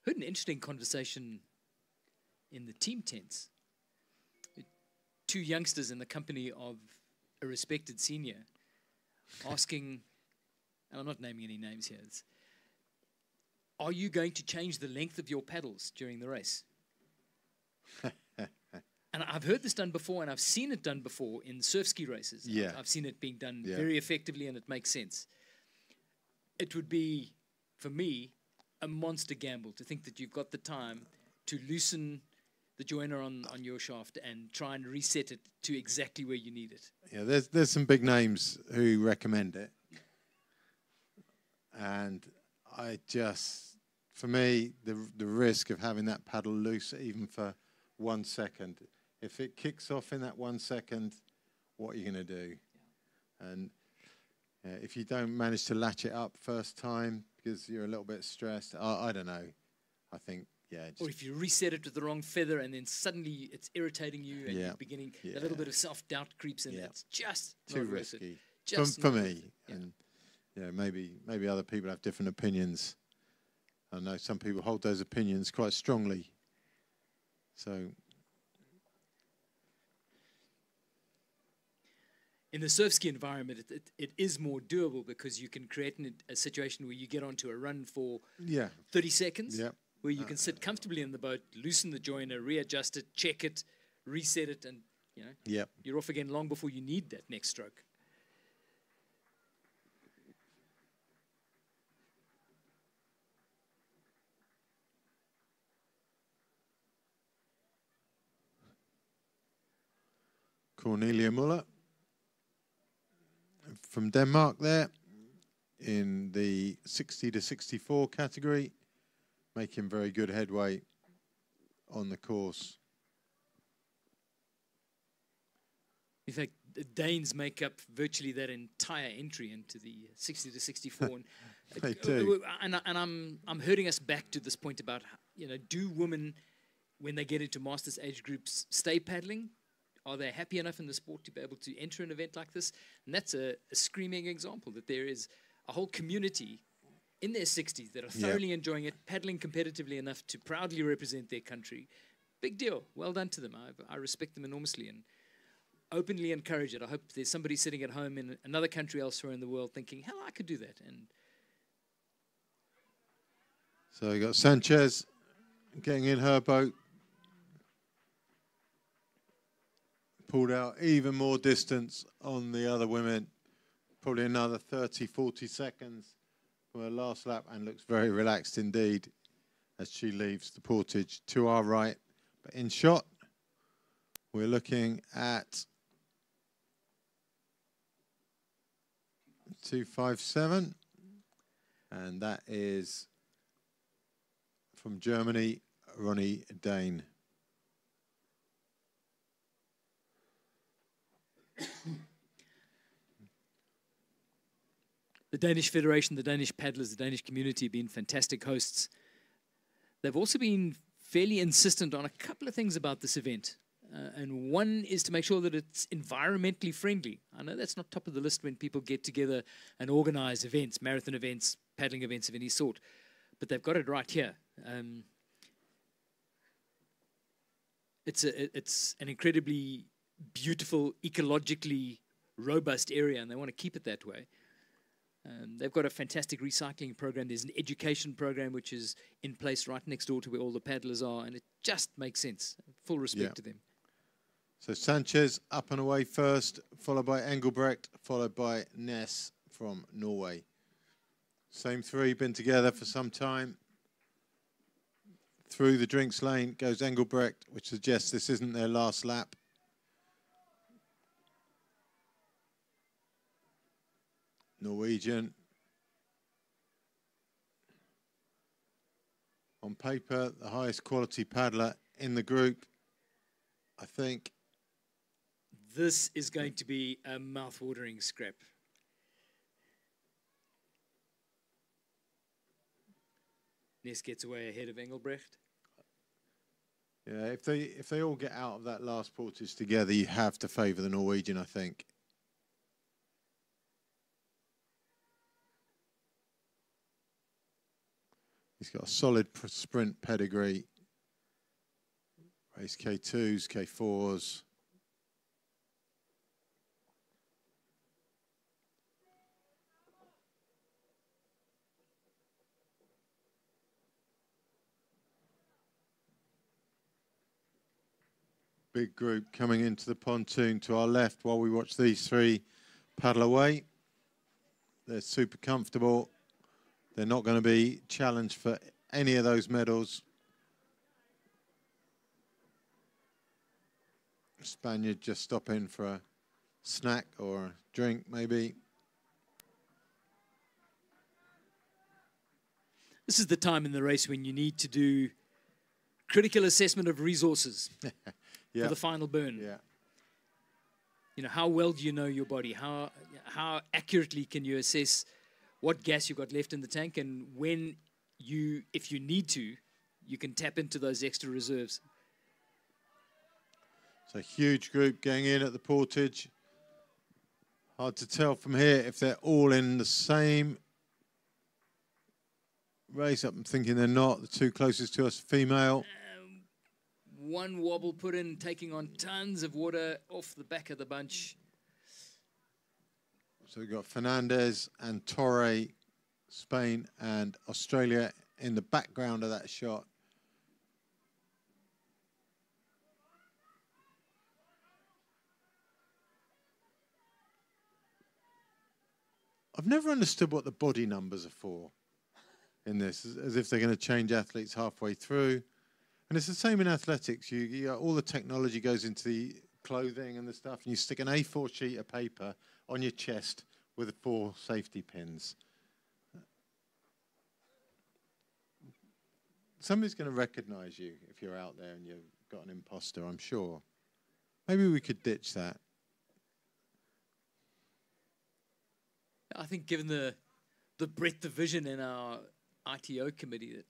Heard an interesting conversation in the team tents. 2 youngsters in the company of a respected senior asking, and I'm not naming any names here, are you going to change the length of your paddles during the race? And I've heard this done before, and I've seen it done before in surf ski races. Yeah. I've seen it being done very effectively, and it makes sense. It would be for me, a monster gamble to think that you've got the time to loosen the joiner on your shaft and try and reset it to exactly where you need it. Yeah, there's some big names who recommend it. And I just, for me, the risk of having that paddle loose even for 1 second, if it kicks off in that 1 second, what are you going to do? And if you don't manage to latch it up first time because you're a little bit stressed, I don't know. I think, yeah. Or if you reset it with the wrong feather and then suddenly it's irritating you and you're beginning, a little bit of self-doubt creeps in. It's just too not risky just for me. And maybe other people have different opinions. I know some people hold those opinions quite strongly. So in the surf ski environment, it is more doable because you can create a situation where you get onto a run for 30 seconds, where you can sit comfortably in the boat, loosen the joiner, readjust it, check it, reset it, and you're off again long before you need that next stroke. Cornelia Muller from Denmark there in the 60 to 64 category, making very good headway on the course. In fact, the Danes make up virtually that entire entry into the 60 to 64. They do. And I'm herding us back to this point about, do women, when they get into masters age groups, stay paddling? Are they happy enough in the sport to be able to enter an event like this? And that's a screaming example that there is a whole community in their 60s that are thoroughly enjoying it, paddling competitively enough to proudly represent their country. Big deal. Well done to them. I respect them enormously and openly encourage it. I hope there's somebody sitting at home in another country elsewhere in the world thinking, hell, I could do that. And so you got Sanchez getting in her boat. Pulled out even more distance on the other women, probably another 30, 40 seconds for her last lap, and looks very relaxed indeed as she leaves the portage to our right. But in shot, we're looking at 257, and that is from Germany, Ronnie Dane. The Danish Federation, the Danish paddlers, the Danish community have been fantastic hosts. They've also been fairly insistent on a couple of things about this event. And one is to make sure that it's environmentally friendly. I know that's not top of the list when people get together and organize events, marathon events, paddling events of any sort. But they've got it right here. It's an incredibly beautiful, ecologically robust area, and they want to keep it that way. They've got a fantastic recycling program. There's an education program which is in place right next door to where all the paddlers are, and it just makes sense. Full respect to them. So Sanchez up and away first, followed by Engelbrecht, followed by Ness from Norway. Same three, been together for some time. Through the drinks lane goes Engelbrecht, which suggests this isn't their last lap. Norwegian. On paper, the highest quality paddler in the group, I think. This is going to be a mouth-watering scrap. Ness gets away ahead of Engelbrecht. Yeah, if they all get out of that last portage together, you have to favour the Norwegian, I think. He's got a solid sprint pedigree. Race K2s, K4s. Big group coming into the pontoon to our left while we watch these three paddle away. They're super comfortable, They're not going to be challenged for any of those medals. Spaniard just stopping for a snack or a drink, maybe. This is the time in the race when you need to do critical assessment of resources for the final burn. Yeah. You know, how well do you know your body? How accurately can you assess what gas you've got left in the tank, and when you, if you need to, you can tap into those extra reserves. It's a huge group going in at the portage. Hard to tell from here if they're all in the same race. I'm thinking they're not. The two closest to us, female. One wobble put in, taking on tons of water off the back of the bunch. So we've got Fernandez and Torre, Spain and Australia in the background of that shot. I've never understood what the body numbers are for in this, as if they're going to change athletes halfway through. And it's the same in athletics. All the technology goes into the clothing and the stuff, and you stick an A4 sheet of paper on your chest with the 4 safety pins. Somebody's going to recognize you if you're out there and you've got an imposter, I'm sure. Maybe we could ditch that. I think given the breadth of vision in our ITO committee,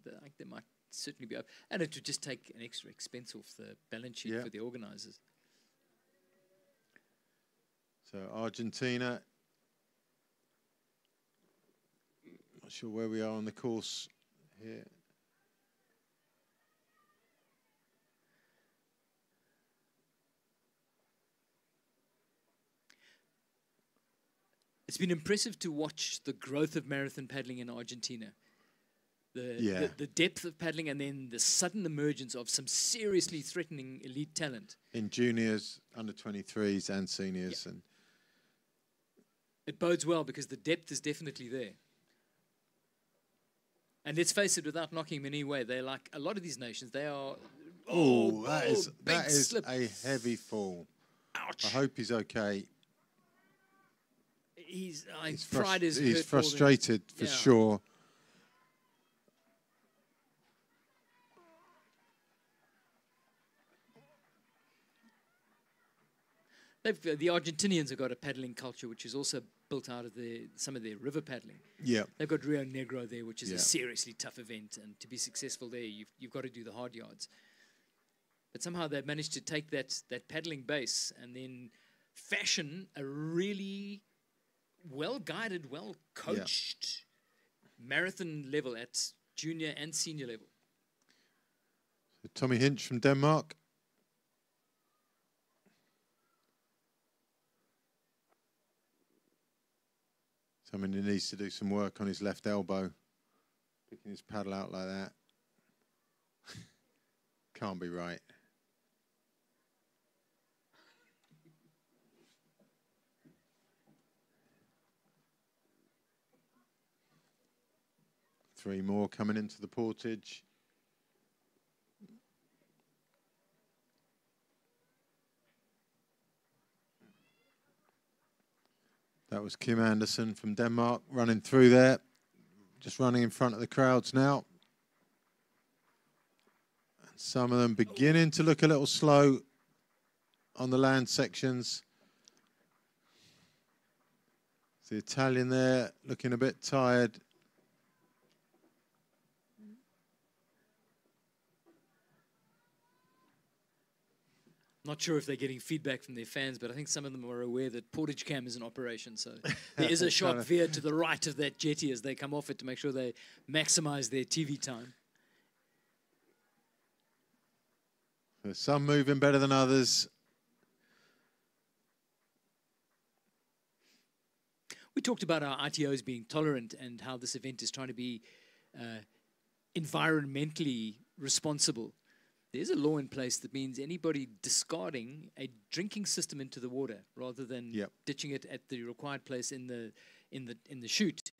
that I think there might certainly be, and it would just take an extra expense off the balance sheet for the organisers. So Argentina, not sure where we are on the course here. It's been impressive to watch the growth of marathon paddling in Argentina. The depth of paddling, and then the sudden emergence of some seriously threatening elite talent. In juniors, under 23s and seniors. Yeah. And it bodes well because the depth is definitely there. And let's face it, without knocking them in any way, they're like a lot of these nations, they are... that is a heavy fall. Ouch. I hope he's okay. He's pride is he's frustrated for sure. The Argentinians have got a paddling culture which is also built out of some of their river paddling. Yeah. They've got Rio Negro there, which is a seriously tough event, and to be successful there, you've got to do the hard yards. But somehow they've managed to take that paddling base and then fashion a really well-guided, well-coached marathon level at junior and senior level. So Tommy Hinch from Denmark. Someone who needs to do some work on his left elbow. Picking his paddle out like that. Can't be right. Three more coming into the portage. That was Kim Anderson from Denmark running through there. Just running in front of the crowds now. And some of them beginning to look a little slow on the land sections. The Italian there looking a bit tired. Not sure if they're getting feedback from their fans, but I think some of them are aware that portage cam is in operation. So there is a sharp veer to the right of that jetty as they come off it to make sure they maximize their TV time. There's some moving better than others. We talked about our ITOs being tolerant and how this event is trying to be environmentally responsible. There's a law in place that means anybody discarding a drinking system into the water rather than ditching it at the required place in the chute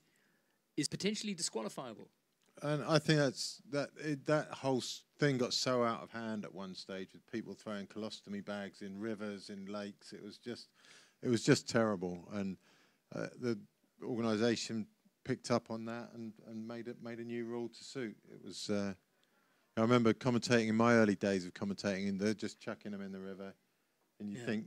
is potentially disqualifiable. And I think that whole thing got so out of hand at one stage with people throwing colostomy bags in rivers, in lakes. It was just terrible. And the organisation picked up on that and made a new rule to suit. It was. I remember commentating in my early days of commentating, and they're just chucking them in the river, and you think,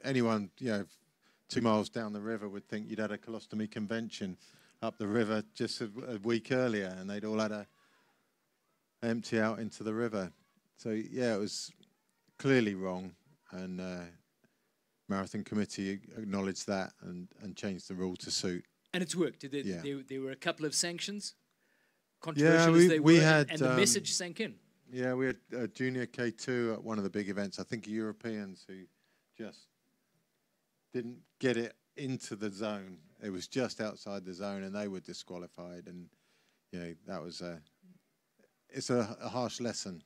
anyone 2 miles down the river would think you'd had a colostomy convention up the river just a week earlier, and they'd all had to empty out into the river. So yeah, it was clearly wrong, and Marathon Committee acknowledged that and changed the rule to suit. And it's worked. Yeah. There were a couple of sanctions, controversial as they we were, had, and the message sank in. Yeah, we had a junior K2 at one of the big events. I think Europeans who just didn't get it into the zone. It was just outside the zone, and they were disqualified. And that was it's a harsh lesson.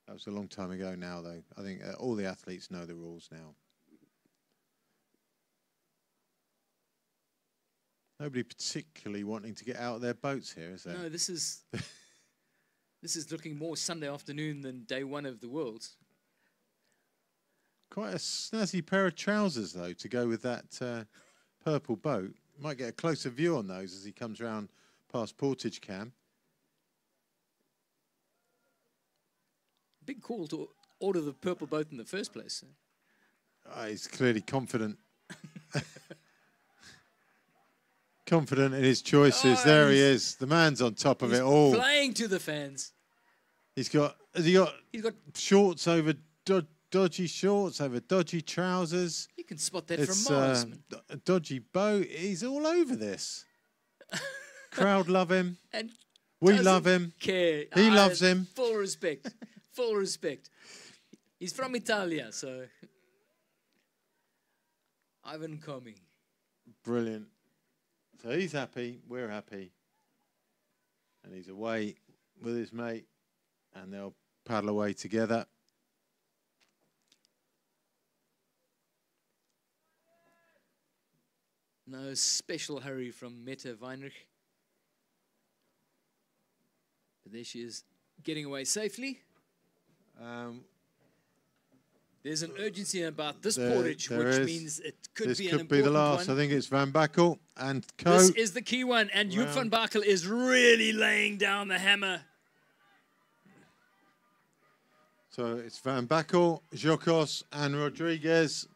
That was a long time ago now, though. I think all the athletes know the rules now. Nobody particularly wanting to get out of their boats here, is there? No, this is looking more Sunday afternoon than day one of the Worlds. Quite a snazzy pair of trousers, though, to go with that purple boat. Might get a closer view on those as he comes round past Portage Cam. Big call to order the purple boat in the first place. He's clearly confident. Confident in his choices. There he is. The man's on top of it all. Flying to the fans. He's got shorts over dodgy shorts over dodgy trousers. You can spot that from miles. A dodgy boat. He's all over this. Crowd love him. And we love him. Care. He loves him. Full respect. Full respect. He's from Italia, so Ivan Comey. Brilliant. So he's happy, we're happy. And he's away with his mate, and they'll paddle away together. No special hurry from Mette Weinrich. But there she is, getting away safely. There's an urgency about this portage, which means it could be an important one. This could be the last. I think it's Van Bakel and Co. This is the key one, and Joep van Bakel is really laying down the hammer. So it's Van Bakel, Jocos, and Rodriguez.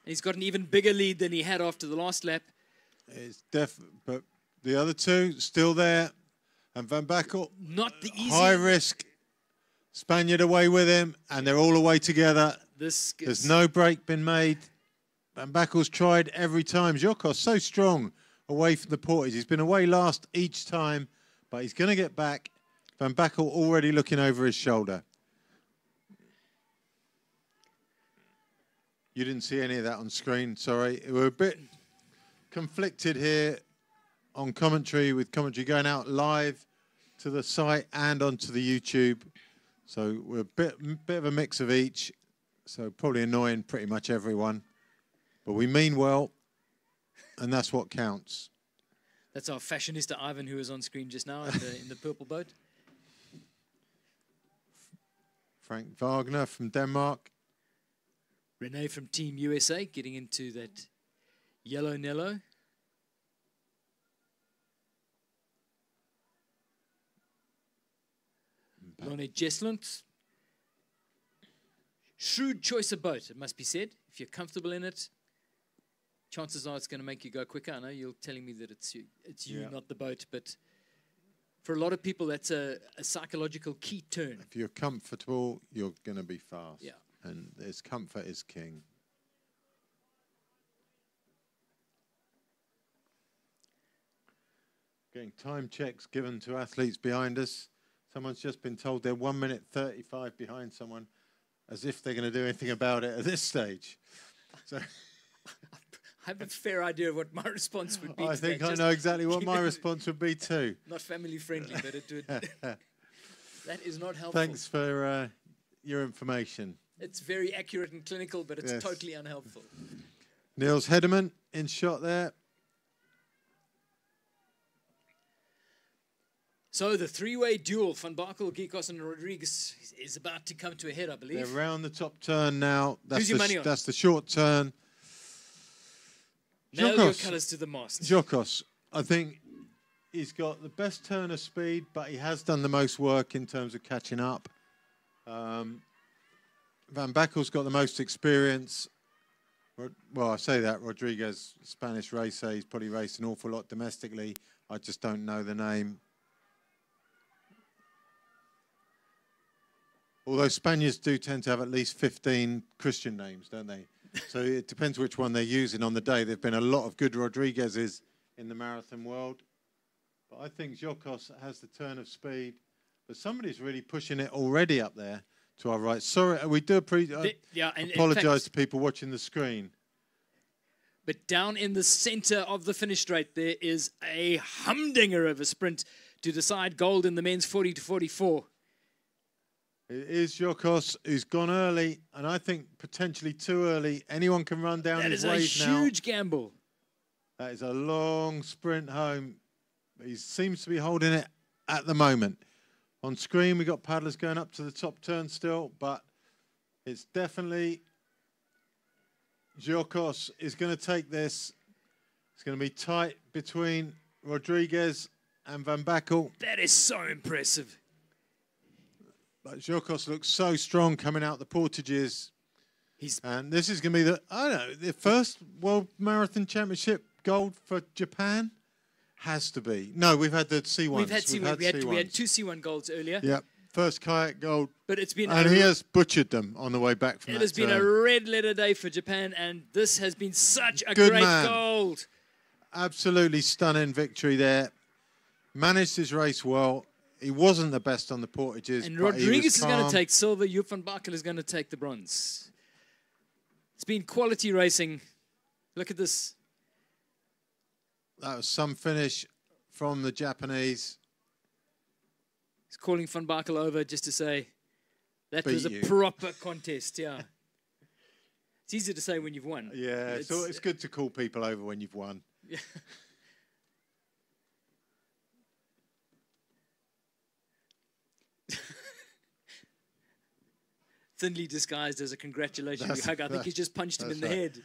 He's got an even bigger lead than he had after the last lap. It's but the other two still there, and Van Bakel not the easy. High risk. Spaniard away with him, and they're all away together. There's no break been made. Van Bakel's tried every time. Jocos so strong away from the portage. He's been away last each time, but he's going to get back. Van Bakel already looking over his shoulder. You didn't see any of that on screen, sorry. We're a bit conflicted here on commentary, with commentary going out live to the site and onto the YouTube. So we're a bit of a mix of each. So probably annoying pretty much everyone. But we mean well, and that's what counts. That's our fashionista Ivan, who was on screen just now in the purple boat. Frank Wagner from Denmark. Renee from Team USA getting into that yellow Nello. Lone Jesslund. Shrewd choice of boat, it must be said. If you're comfortable in it, chances are it's going to make you go quicker. I know you're telling me that it's you, not the boat, but for a lot of people, that's a psychological key turn. If you're comfortable, you're going to be fast. Yeah. And there's comfort is king. Getting time checks given to athletes behind us. Someone's just been told they're 1 minute 35 behind someone, as if they're going to do anything about it at this stage. So I have a fair idea of what my response would be. I think I know exactly what my response would be too. Not family friendly, but it would. That is not helpful. Thanks for your information. It's very accurate and clinical, but it's totally unhelpful. Niels Hedderman in shot there. So the three-way duel, Van Bakel, Geekos, and Rodriguez, is about to come to a head, I believe. They're round the top turn now. That's Who's your money on? That's the short turn. Nail your Jokos. colours to the mast. Jokos, I think he's got the best turn of speed, but he has done the most work in terms of catching up. Van Bakel's got the most experience. Well, I say that. Rodriguez, Spanish racer, he's probably raced an awful lot domestically. I just don't know the name. Although Spaniards do tend to have at least 15 Christian names, don't they? So it depends which one they're using on the day. There have been a lot of good Rodriguez's in the marathon world. But I think Jokos has the turn of speed. But somebody's really pushing it already up there to our right. Sorry, we do apologise to people watching the screen. But down in the centre of the finish straight, there is a humdinger of a sprint to decide gold in the men's 40 to 44. It is Jokos who's gone early, and I think potentially too early. Anyone can run down his wave now. That is a huge gamble. That is a long sprint home. He seems to be holding it at the moment. On screen, we've got paddlers going up to the top turn still, but it's definitely Jokos is going to take this. It's going to be tight between Rodriguez and Van Bakel. That is so impressive. But Jokos looks so strong coming out the portages. And this is going to be the first World Marathon Championship gold for Japan. Has to be. No, we've had the C1s. We had two C1 golds earlier. Yep. First kayak gold. But it's been he has butchered them on the way back from that. It has been a red letter day for Japan, and this has been such a great gold. Absolutely stunning victory there. Managed his race well. He wasn't the best on the portages. And Rodriguez is going to take silver. Joop van Bakel is going to take the bronze. It's been quality racing. Look at this. That was some finish from the Japanese. He's calling Van Bakel over just to say that was a proper contest. Yeah. It's easier to say when you've won. Yeah, it's good to call people over when you've won. Yeah. Thinly disguised as a congratulations hug. I think he just punched him in the head.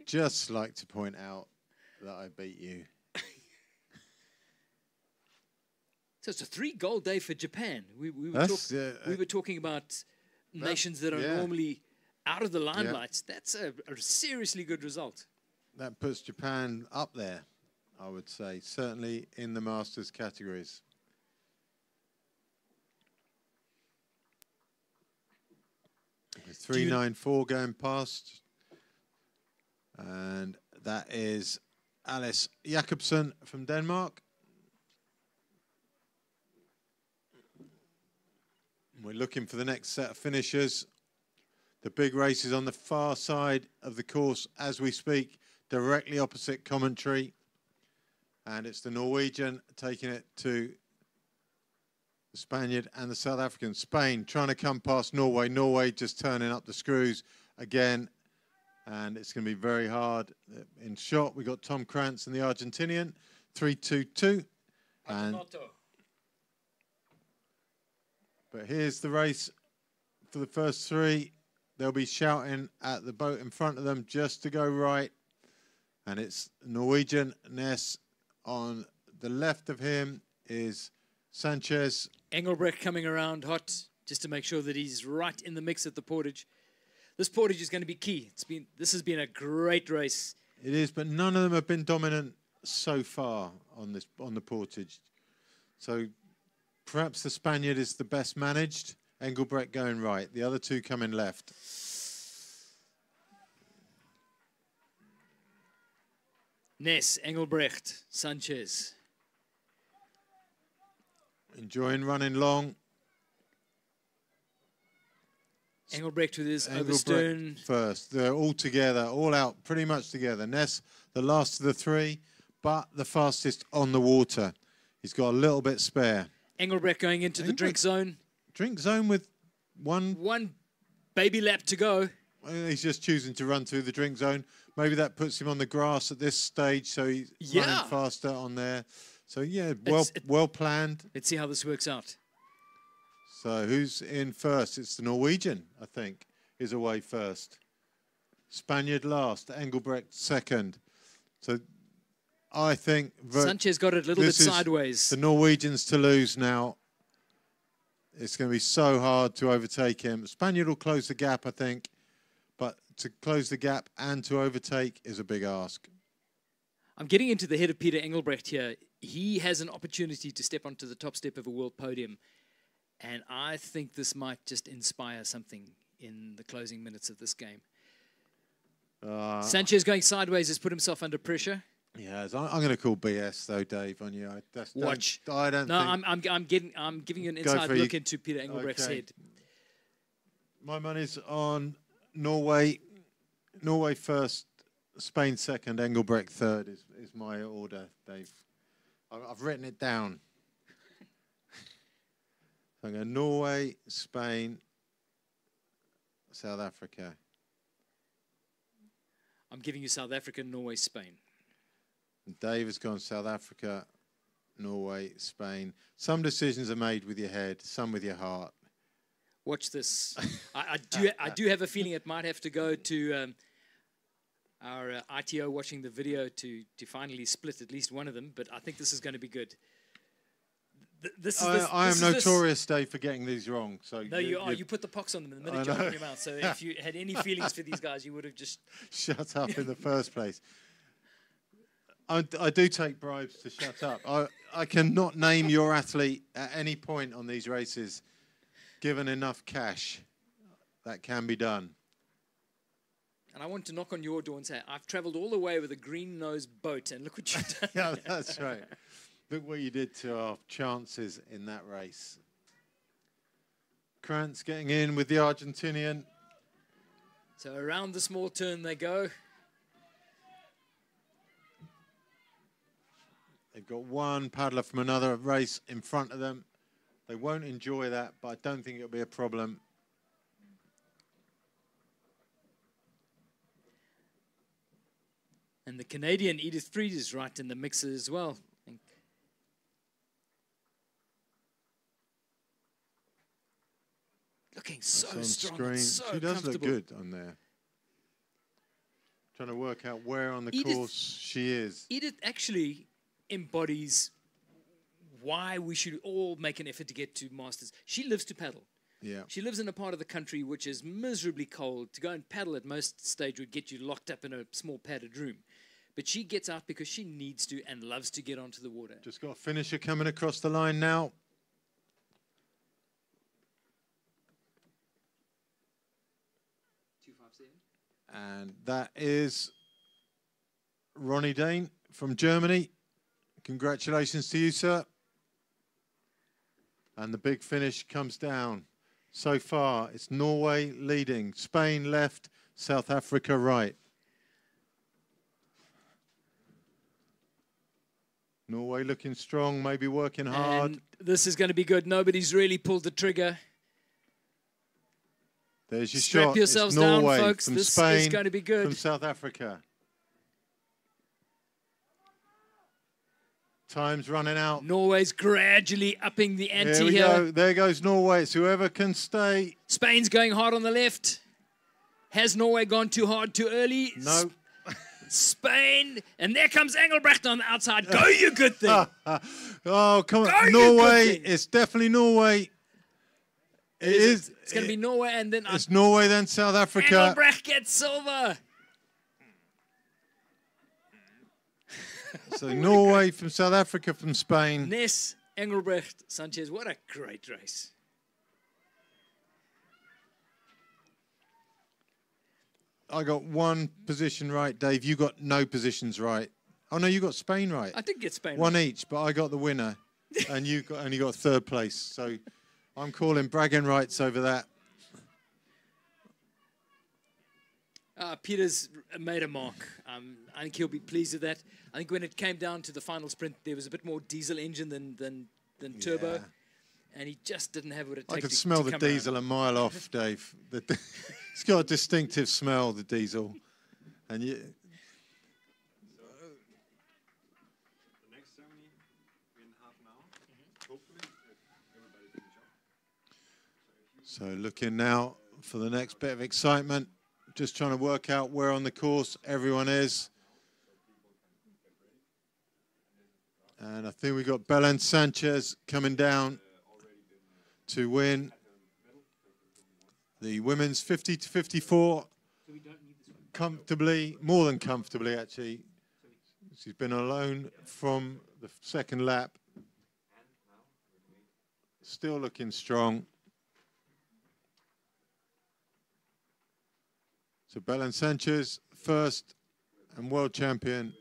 Just like to point out that I beat you. So it's a 3-gold day for Japan. We were talking about nations that are normally out of the limelight. That's a seriously good result. That puts Japan up there, I would say, certainly in the Masters categories. With 394 going past. And that is Alice Jacobsen from Denmark. We're looking for the next set of finishers. The big race is on the far side of the course as we speak, directly opposite commentary. And it's the Norwegian taking it to the Spaniard and the South African. Spain trying to come past Norway. Norway just turning up the screws again. And it's going to be very hard. In shot, we got Tom Krantz and the Argentinian, 3:22. But here's the race for the first three. They'll be shouting at the boat in front of them just to go right. And it's Norwegian Ness. On the left of him is Sanchez. Engelbrecht coming around hot just to make sure that he's right in the mix at the portage. This portage is going to be key. This has been a great race. It is, but none of them have been dominant so far on the portage. So perhaps the Spaniard is the best managed. Engelbrecht going right. The other two coming left. Ness, Engelbrecht, Sanchez. Enjoying running long. Engelbrecht with his overstern. First. They're all together, all out, pretty much together. Ness, the last of the three, but the fastest on the water. He's got a little bit spare. Engelbrecht going into the drink zone. Drink zone with one baby lap to go. He's just choosing to run through the drink zone. Maybe that puts him on the grass at this stage, so he's running faster on there. So, yeah, well planned. Let's see how this works out. So who's in first? It's the Norwegian, I think, is away first. Spaniard last, Engelbrecht second. So I think Sanchez got it a little bit sideways. The Norwegians to lose now. It's going to be so hard to overtake him. Spaniard will close the gap, I think. But to close the gap and to overtake is a big ask. I'm getting into the head of Peter Engelbrecht here. He has an opportunity to step onto the top step of a world podium. And I think this might just inspire something in the closing minutes of this game. Sanchez going sideways has put himself under pressure. Yeah, I'm going to call BS though, Dave, on you. Watch. I'm giving you an inside look into Peter Engelbrecht's head. My money's on Norway. Norway first, Spain second, Engelbrecht third is my order, Dave. I've written it down. So I'm going Norway, Spain, South Africa. I'm giving you South Africa, Norway, Spain. Dave has gone South Africa, Norway, Spain. Some decisions are made with your head, some with your heart. Watch this. I do have a feeling it might have to go to our ITO watching the video to finally split at least one of them, but I think this is going to be good. I am notorious, Dave, for getting these wrong. So no, you are. You put the pox on them in the minute you open your mouth. So if you had any feelings for these guys, you would have just shut up in the first place. I do take bribes to shut up. I cannot name your athlete at any point on these races. Given enough cash, that can be done. And I want to knock on your door and say, I've travelled all the way with a green-nosed boat, and look what you've done. Yeah, that's right. Look what you did to our chances in that race. Krantz getting in with the Argentinian. So around the small turn they go. They've got one paddler from another race in front of them. They won't enjoy that, but I don't think it'll be a problem. And the Canadian Edith Freed is right in the mixer as well. Looking so strong, so she does look good on there. Trying to work out where on the course she is. Edith actually embodies why we should all make an effort to get to Masters. She lives to paddle. Yeah. She lives in a part of the country which is miserably cold. To go and paddle at most stage would get you locked up in a small padded room. But she gets out because she needs to and loves to get onto the water. Just got a finisher coming across the line now. And that is Ronnie Dane from Germany. Congratulations to you, sir. And the big finish comes down. So far, it's Norway leading, Spain left, South Africa right. Norway looking strong, maybe working hard. And this is going to be good. Nobody's really pulled the trigger. There's your Strap shot. yourselves it's Norway down, folks. From this Spain, is going to be good. From South Africa. Time's running out. Norway's gradually upping the ante Here we here. go. There goes Norway. It's whoever can stay. Spain's going hard on the left. Has Norway gone too hard too early? No. Spain. And there comes Engelbrecht on the outside. Go, you good thing. Oh, come on. Go, Norway. It's definitely Norway. It is. It's going to be Norway and then... It's Norway, then South Africa. Engelbrecht gets silver. So Norway from South Africa from Spain. Ness, Engelbrecht, Sanchez. What a great race. I got one position right, Dave. You got no positions right. Oh, no, you got Spain right. I did get Spain one right. each, but I got the winner. And you only got third place. So I'm calling bragging rights over that. Peter's made a mark. I think he'll be pleased with that. I think when it came down to the final sprint, there was a bit more diesel engine than turbo. Yeah. And he just didn't have what it takes. I could smell the diesel a mile off, Dave. It's got a distinctive smell, the diesel. And you, The next ceremony in half an hour, hopefully, if everybody finish up. so looking now for the next bit of excitement. Just trying to work out where on the course everyone is. And I think we've got Belen Sanchez coming down to win the women's 50 to 54 comfortably, more than comfortably actually. She's been alone from the second lap. Still looking strong. So Belen Sanchez, first and world champion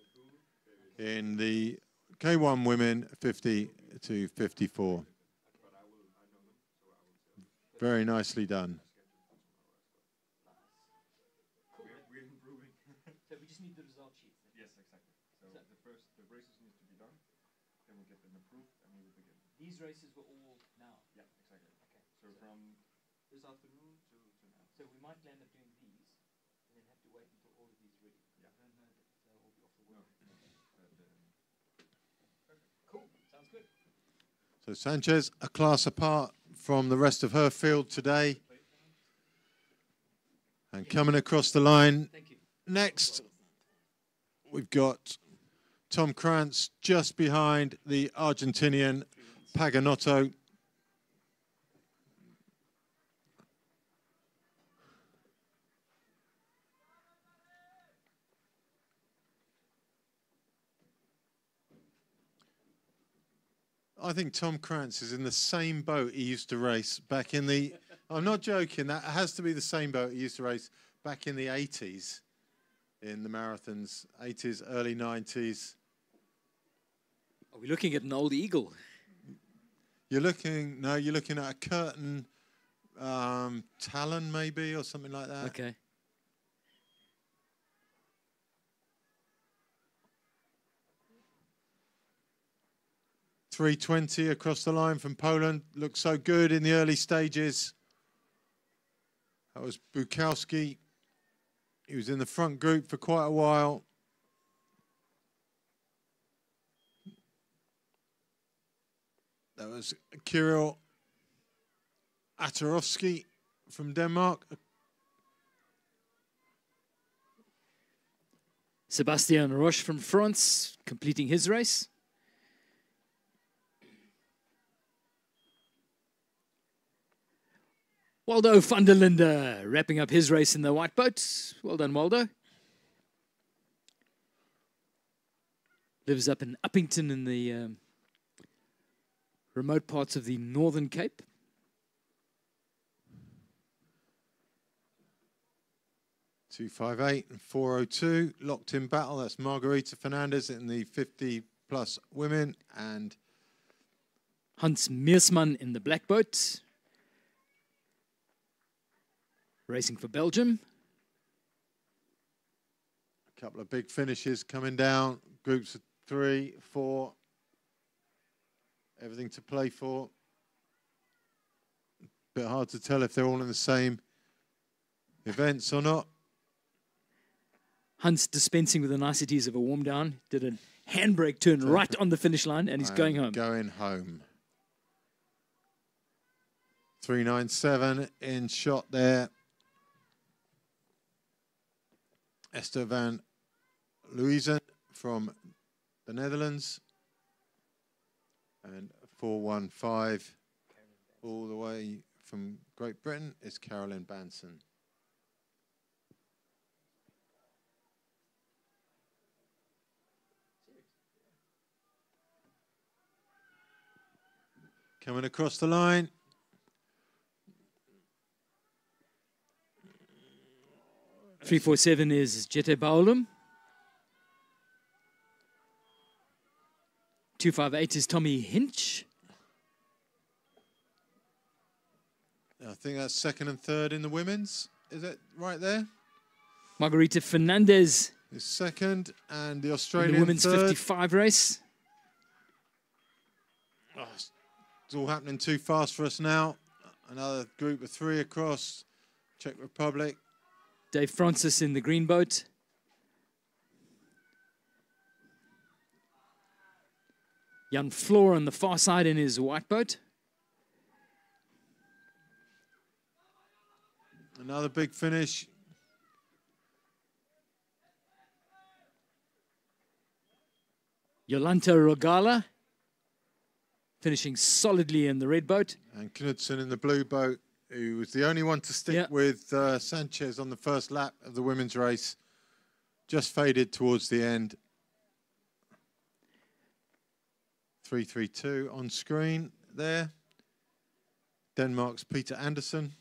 in the K1 women 50 to 54. Very nicely done. We're improving. So we just need the result sheet. Yes, exactly. So the races need to be done, then we get them approved, and we will begin. These races were all now. Yeah, exactly. Okay. So from this afternoon to now. So we might land up doing these, and then have to wait until all of these ready. Yeah. I don't know that they'll all be off the wall. Cool. Sounds good. So Sanchez, a class apart from the rest of her field today. And coming across the line Thank you. next, we've got Tom Krantz just behind the Argentinian Paganotto. I think Tom Krantz is in the same boat he used to race back in the... I'm not joking, that has to be the same boat he used to race back in the 80s, in the marathons, 80s, early 90s. Are we looking at an old eagle? You're looking at a Curtin Talon maybe, or something like that. Okay. .320 across the line from Poland. Looked so good in the early stages. That was Bukowski. He was in the front group for quite a while. That was Kirill Atarovsky from Denmark. Sebastian Roche from France completing his race. Waldo van der Linde wrapping up his race in the white boat. Well done, Waldo. Lives up in Uppington in the remote parts of the Northern Cape. .258 and 4:02 locked in battle. That's Margarita Fernandez in the 50+ women and Hans Meersman in the black boat. Racing for Belgium. a couple of big finishes coming down. Groups of 3, 4. Everything to play for. Bit hard to tell if they're all in the same events or not. Hans dispensing with the niceties of a warm down. Did a handbrake turn right on the finish line and he's going home. Going home. 397 in shot there. Esther van Luizen from the Netherlands. And 415 all the way from Great Britain is Carolyn Banson. Coming across the line. .347 is Jette Baulum. 258 is Tommy Hinch. I think that's second and third in the women's. Is it right there? Margarita Fernandez Is second, and the in Australian the women's third. 55 race. Oh, it's all happening too fast for us now. Another group of 3 across. Czech Republic Dave Francis in the green boat. Jan Floor on the far side in his white boat. Another big finish. Jolanta Rogala finishing solidly in the red boat. And Knudsen in the blue boat, who was the only one to stick with Sanchez on the first lap of the women's race. Just faded towards the end. 3:32 on screen there. Denmark's Peter Andersen.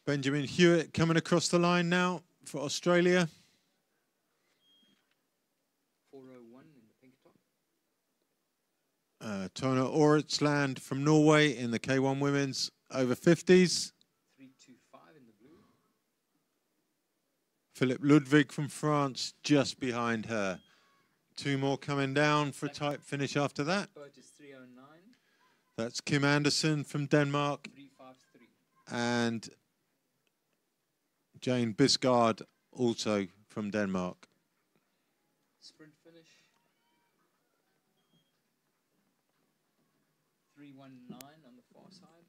Benjamin Hewitt coming across the line now for Australia. 4:01 in the pink top. Tone Oretsland from Norway in the K1 Women's over 50s. 3:25 in the blue. Philip Ludwig from France just behind her. Two more coming down for a tight finish after that. Boat is 3:09. That's Kim Andersen from Denmark 3:53. and Jane Biscard, also from Denmark. Sprint finish. 3:19 on the far side.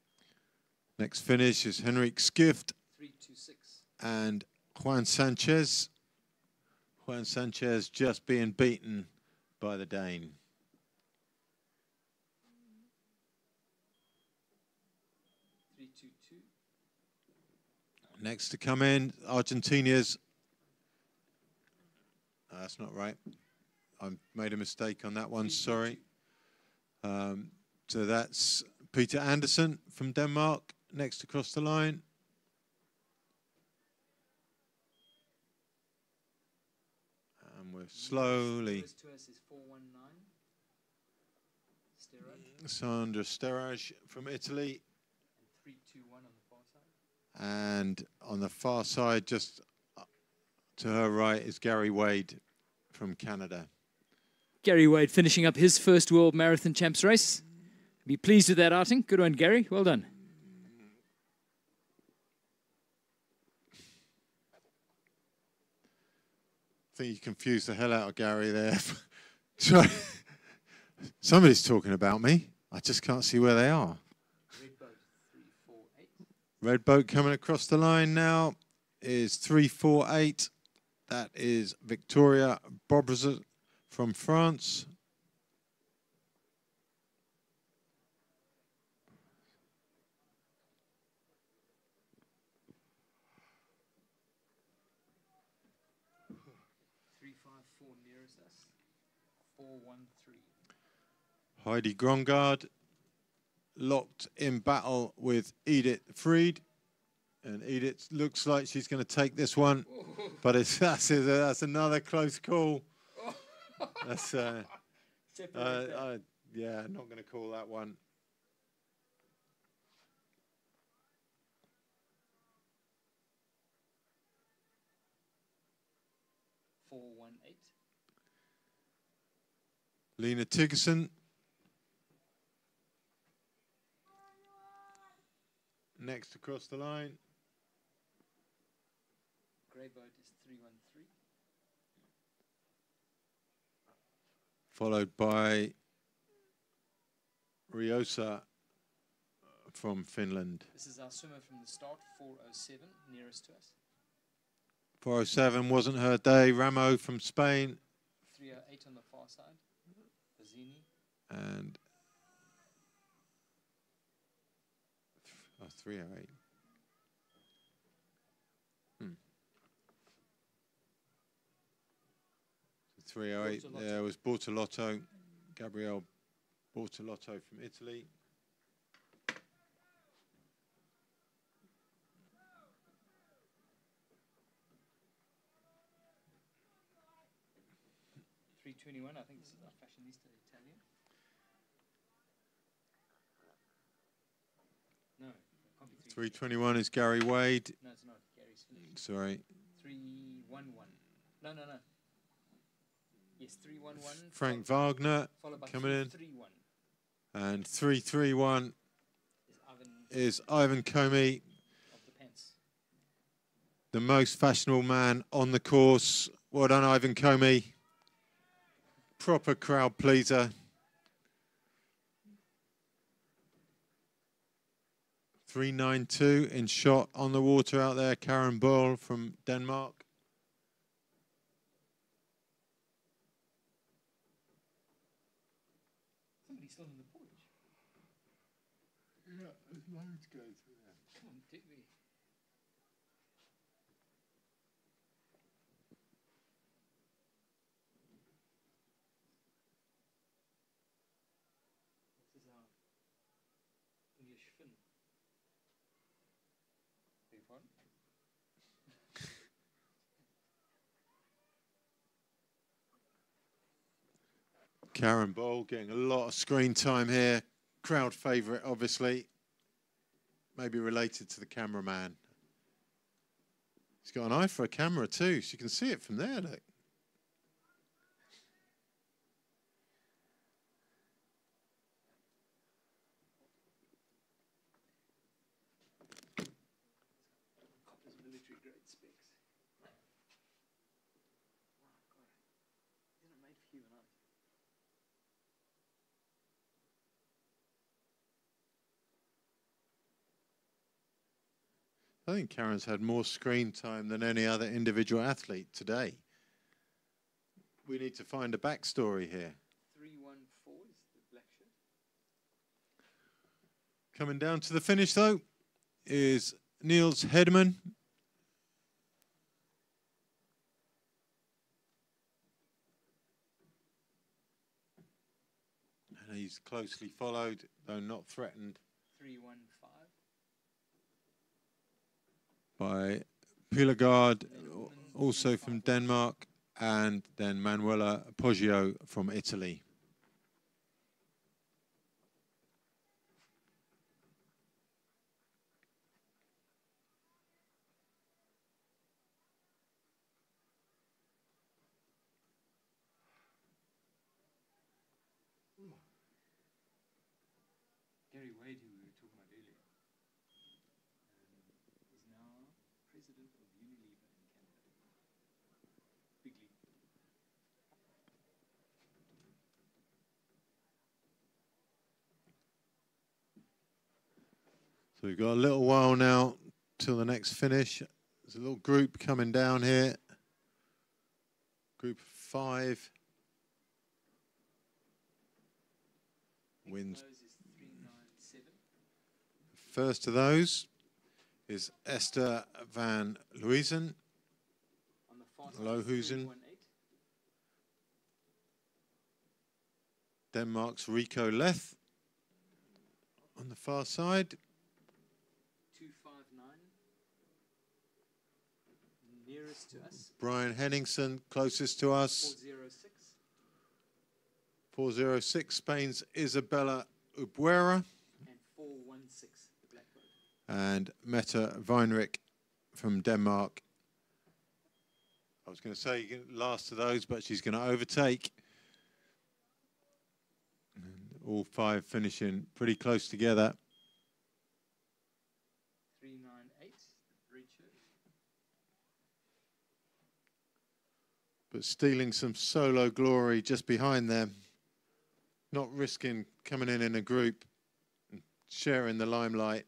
Next finish is Henrik Skift 3:26. and Juan Sanchez. Juan Sanchez just being beaten by the Dane. Next to come in, Argentina's. That's not right. I made a mistake on that one, sorry. So that's Peter Andersen from Denmark, next across the line. And we're slowly. Sandra Steraj from Italy. 3:21 on the far side. And on the far side, just to her right, is Gary Wade from Canada. Gary Wade finishing up his first World Marathon Champs race. Be pleased with that outing. Good one, Gary. Well done. I think you confused the hell out of Gary there. Somebody's talking about me. I just can't see where they are. Red boat 3:48. Red boat coming across the line now is 3:48. That is Victoria Bobrza from France. Nearest us. 4:13. Heidi Grongard locked in battle with Edith Fried. And Edith looks like she's going to take this one. But that's another close call. That's, yeah, I'm not going to call that one. Lena Tiggerson. Next across the line. Grey boat is 3:13. Followed by Riosa from Finland. This is our swimmer from the start, 4:07, nearest to us. 4:07 wasn't her day. Ramo from Spain. 3:08 on the far side. Bazzini. And 3:08. 3:08. There was Bortolotto, Gabriele Bortolotto from Italy. I think this is our fashionista Italian. 321 is Gary Wade. No, it's not. Gary's finished. Sorry. 311. No. Yes, 311. Frank Wagner followed by coming in. 331. And 331 Is is Ivan Comey, of the pants. the most fashionable man on the course. Well done, Ivan Comey. Proper crowd pleaser. 392 in shot on the water out there. Karen Boyle from Denmark. Somebody's still in the porch. Yeah, there's loads going through there. Come on, take me. This is our English fin. Big one. Karen Boyle getting a lot of screen time here. Crowd favourite, obviously. Maybe related to the cameraman. He's got an eye for a camera too, so you can see it from there, look. Copper's military grade specs. Wow, God. Isn't it made for you and I? I think Karen's had more screen time than any other individual athlete today. We need to find a backstory here. 314 is the black shirt. Coming down to the finish, though, is Niels Hedman. And he's closely followed, though not threatened, 315. by Pilegard, also from Denmark, and then Manuela Poggio from Italy. Gary Wade, who we were talking about earlier, is now president of Unilever in Canada. Big league. So we've got a little while now till the next finish. There's a little group coming down here. Group of 5. Wins. Close is 397. First of those is Esther van Luysen. On the far side, Lohusen. 318. Denmark's Rico Leth. On the far side, 259. Nearest to us, Brian Henningsen, closest to us. 406. 406, Spain's Isabella Ubuera. And 416, the black road. And Mette Weinrich from Denmark. I was going to say last of those, but she's going to overtake. And all 5 finishing pretty close together. 398, red shirt. But stealing some solo glory just behind them. Not risking coming in a group and sharing the limelight.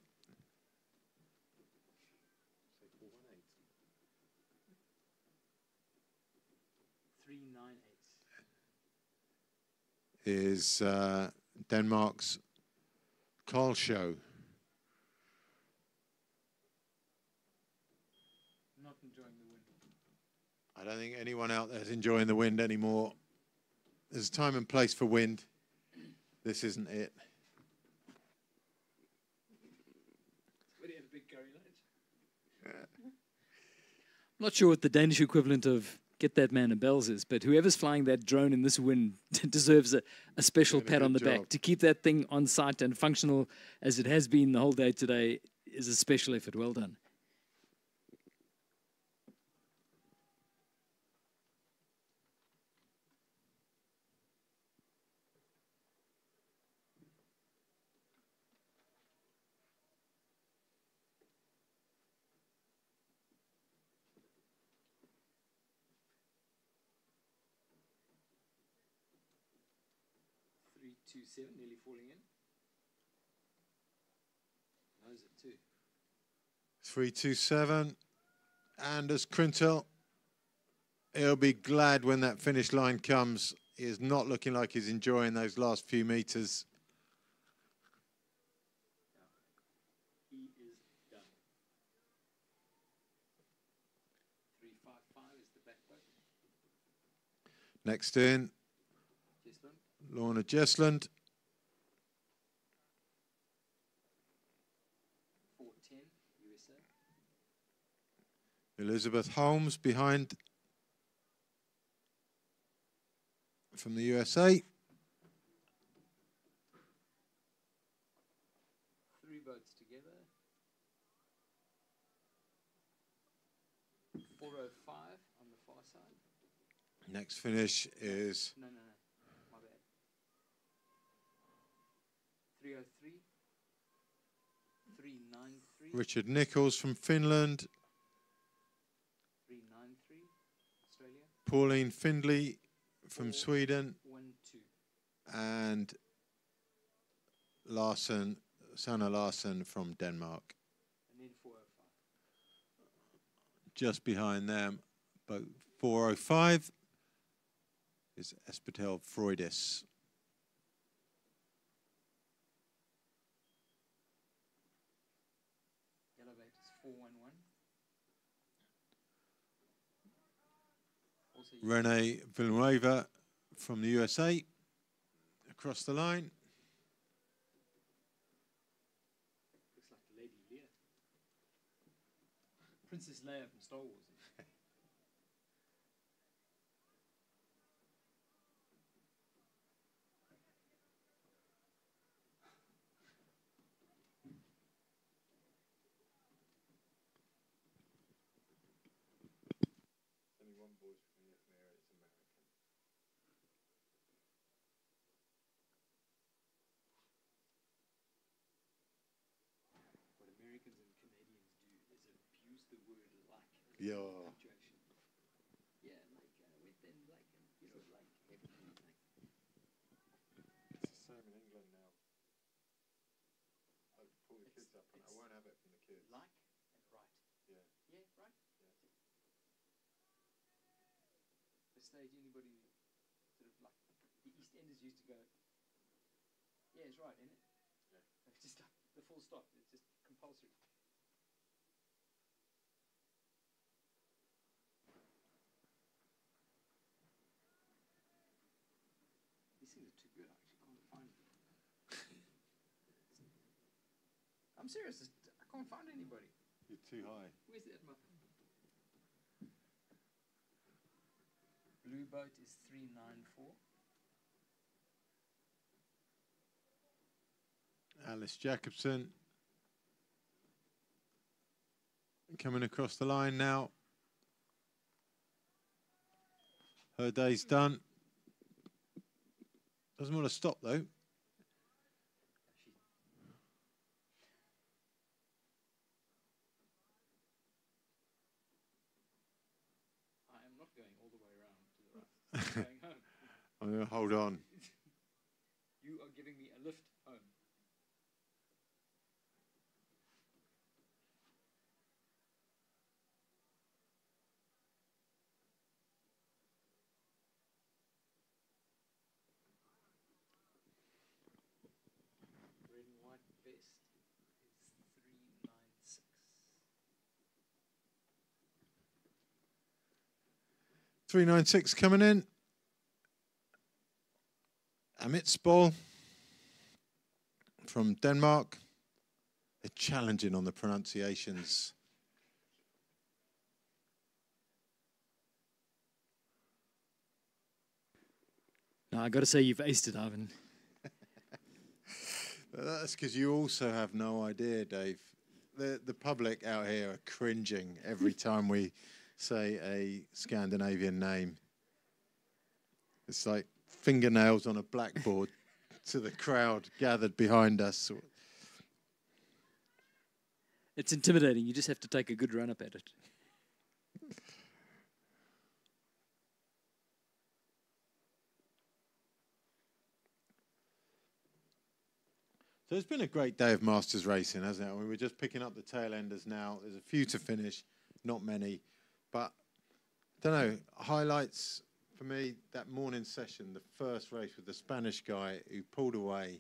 398. Is Denmark's Carl Show. Not enjoying the wind. I don't think anyone out there is enjoying the wind anymore. There's a time and place for wind. This isn't it. Somebody had a big curry lunch. I'm not sure what the Danish equivalent of get that man a bells is, but whoever's flying that drone in this wind deserves a special Doing a pat on the good back. job. To keep that thing on site and functional as it has been the whole day today is a special effort. Well done. Three, 2, 7, nearly falling in. Knows it too. 3:27. Anders Krintel. He'll be glad when that finish line comes. He is not looking like he's enjoying those last few meters. He is done. 3:55 is the back boat. Next in, Jesslyn. Lorna Jesland. 4:10 USA. Elizabeth Holmes behind from the USA. 3 boats together. 4:05 on the far side. Next finish is No. My bad. 3:03. 3:93. Richard Nichols from Finland. 3:93. Australia. Pauline Findley from 4, Sweden. 1-2. And Sanna Larsen from Denmark. And then 4:05. Just behind them, boat 4:05 is Espetel Freudis. Yellow bait is 4:11. Also Rene Villanueva from the USA across the line. looks like Lady Leia. Princess Leia from Star Wars. Only one voice from the mirror, it's American. What Americans and Canadians do is abuse the word like. Yeah. Punctuation. Yeah, like with them, like you know, like everything, like. It's the same in England now. I pull the kids up and I won't have it from the kids. Like and right. Yeah. Yeah, right. Yeah. The stage anybody sort of like the East Enders used to go. Yeah, it's right, isn't it? Yeah. It's just like the full stop. It's just compulsory. These things are too good. I actually can't find them. I'm serious. I can't find anybody. You're too high. Where's that? Blue boat is 394. Alice Jacobson coming across the line now. Her day's done. Doesn't want to stop though. I am not going all the way around to the right. I'm going home. I'm going to hold on. You are giving me a lift home. Red and white vest is 396. 396 coming in. Amit Spol from Denmark. They're challenging on the pronunciations. No, I got to say you've aced it, Ivan. That's because you also have no idea, Dave. the public out here are cringing every time we say a Scandinavian name. It's like fingernails on a blackboard to the crowd gathered behind us. It's intimidating. You just have to take a good run up at it. So it's been a great day of Masters racing, hasn't it? I mean, we're just picking up the tail enders now. There's a few to finish, not many. But, I don't know, highlights for me, that morning session, the first race with the Spanish guy who pulled away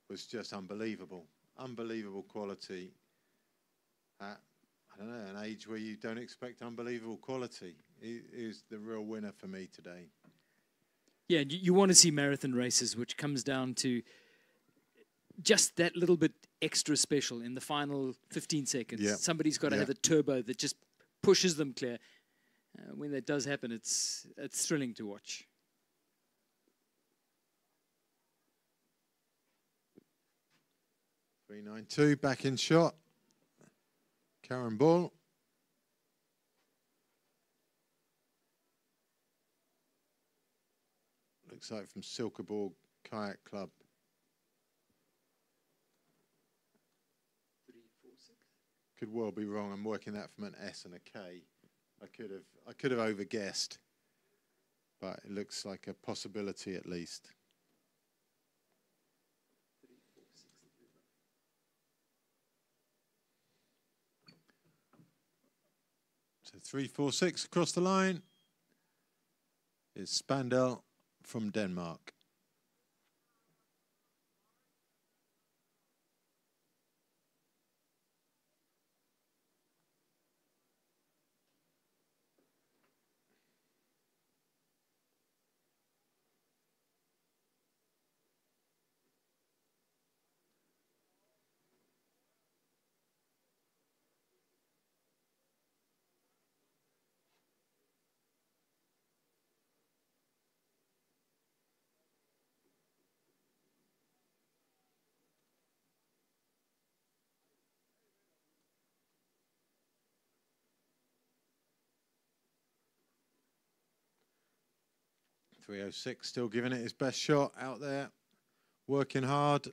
was just unbelievable. Unbelievable quality at, I don't know, an age where you don't expect unbelievable quality. He is the real winner for me today. Yeah, you want to see marathon races, which comes down to just that little bit extra special in the final 15 seconds. Yeah. Somebody's got to Yeah. have a turbo that just pushes them clear. When that does happen, it's thrilling to watch. .392 back in shot. Karen Ball. Looks like from Silkeborg Kayak Club. 346. Could well be wrong. I'm working that from an S and a K. I could have overguessed, but it looks like a possibility at least. 346. So 346 across the line is Spandel from Denmark. .306 still giving it his best shot out there, working hard.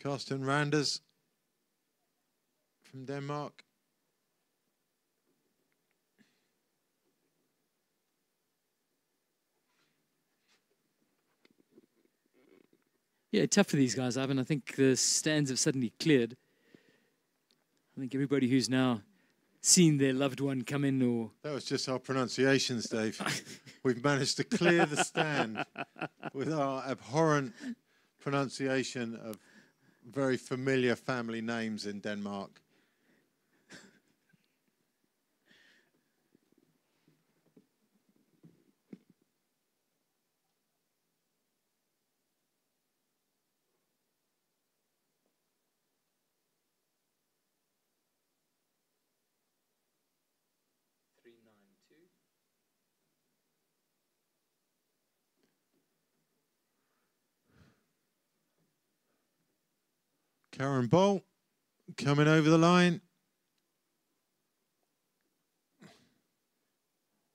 Carsten Randers from Denmark. Yeah, tough for these guys, Ivan. I think the stands have suddenly cleared. I think everybody who's now seen their loved one come in or... That was just our pronunciations, Dave. We've managed to clear the stand with our abhorrent pronunciation of very familiar family names in Denmark. Karen Bolt coming over the line.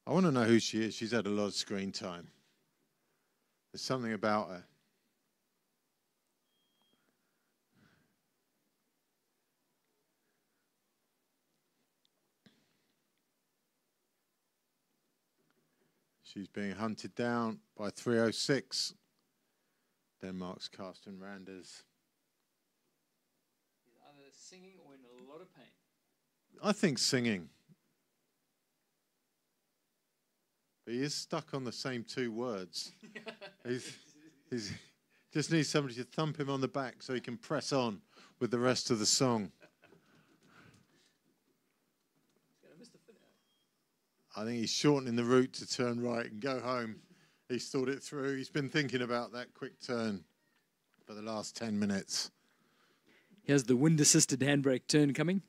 I want to know who she is. She's had a lot of screen time. There's something about her. She's being hunted down by 306. Denmark's Carsten Randers. He's either singing or in a lot of pain. I think singing. But he is stuck on the same two words. he's just needs somebody to thump him on the back so he can press on with the rest of the song. I think he's shortening the route to turn right and go home. He's thought it through. He's been thinking about that quick turn for the last 10 minutes. Here's the wind-assisted handbrake turn coming.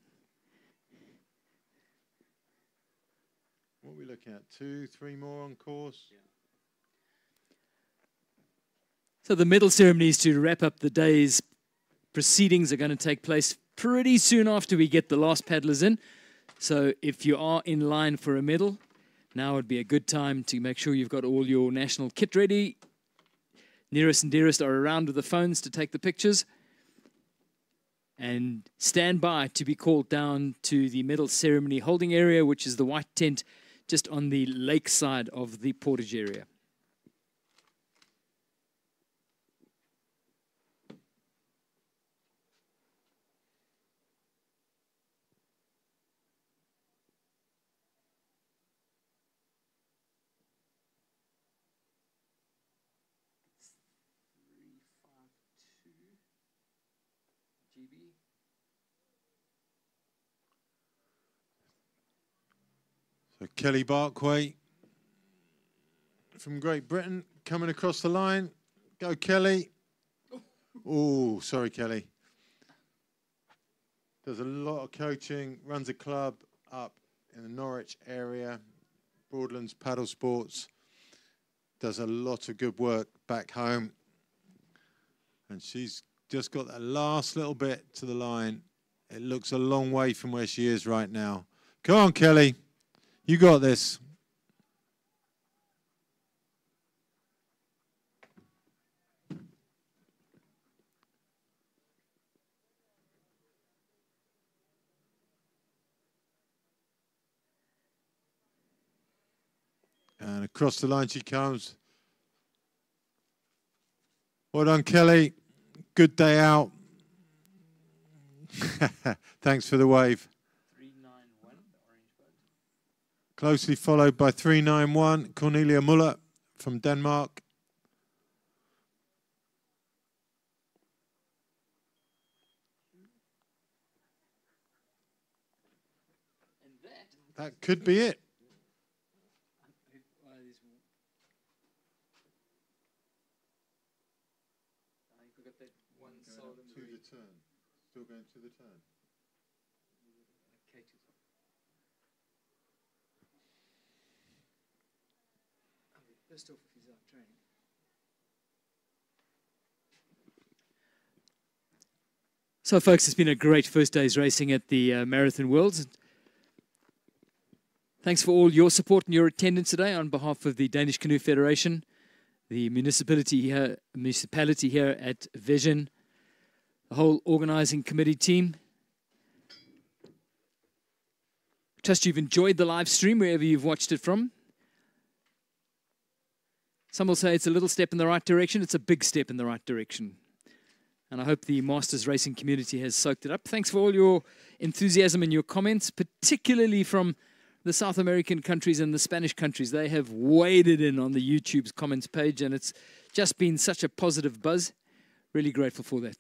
What are we looking at? 2, 3 more on course? Yeah. So the medal ceremonies to wrap up the day's proceedings are going to take place pretty soon after we get the last paddlers in. So if you are in line for a medal, now would be a good time to make sure you've got all your national kit ready. Nearest and dearest are around with the phones to take the pictures. And stand by to be called down to the medal ceremony holding area, which is the white tent just on the lake side of the portage area. So Kelly Barkway from Great Britain coming across the line. Go, Kelly. Oh, sorry, Kelly. Does a lot of coaching, runs a club up in the Norwich area, Broadlands Paddle Sports. Does a lot of good work back home. And she's just got that last little bit to the line. It looks a long way from where she is right now. Come on, Kelly. You got this. And across the line she comes. Well done, Kelly. Good day out. Thanks for the wave. 391, the orange boat. Closely followed by 391, Cornelia Muller from Denmark. And That could be it. To the turn. Still going to the turn. First off, if he's out training. So, folks, it's been a great first day's racing at the Marathon Worlds. Thanks for all your support and your attendance today on behalf of the Danish Canoe Federation, the municipality here at Vision, the whole organising committee team. Trust you've enjoyed the live stream wherever you've watched it from. Some will say it's a little step in the right direction. It's a big step in the right direction. And I hope the Masters racing community has soaked it up. Thanks for all your enthusiasm and your comments, particularly from the South American countries and the Spanish countries. They have waded in on the YouTube's comments page, and it's just been such a positive buzz. Really grateful for that.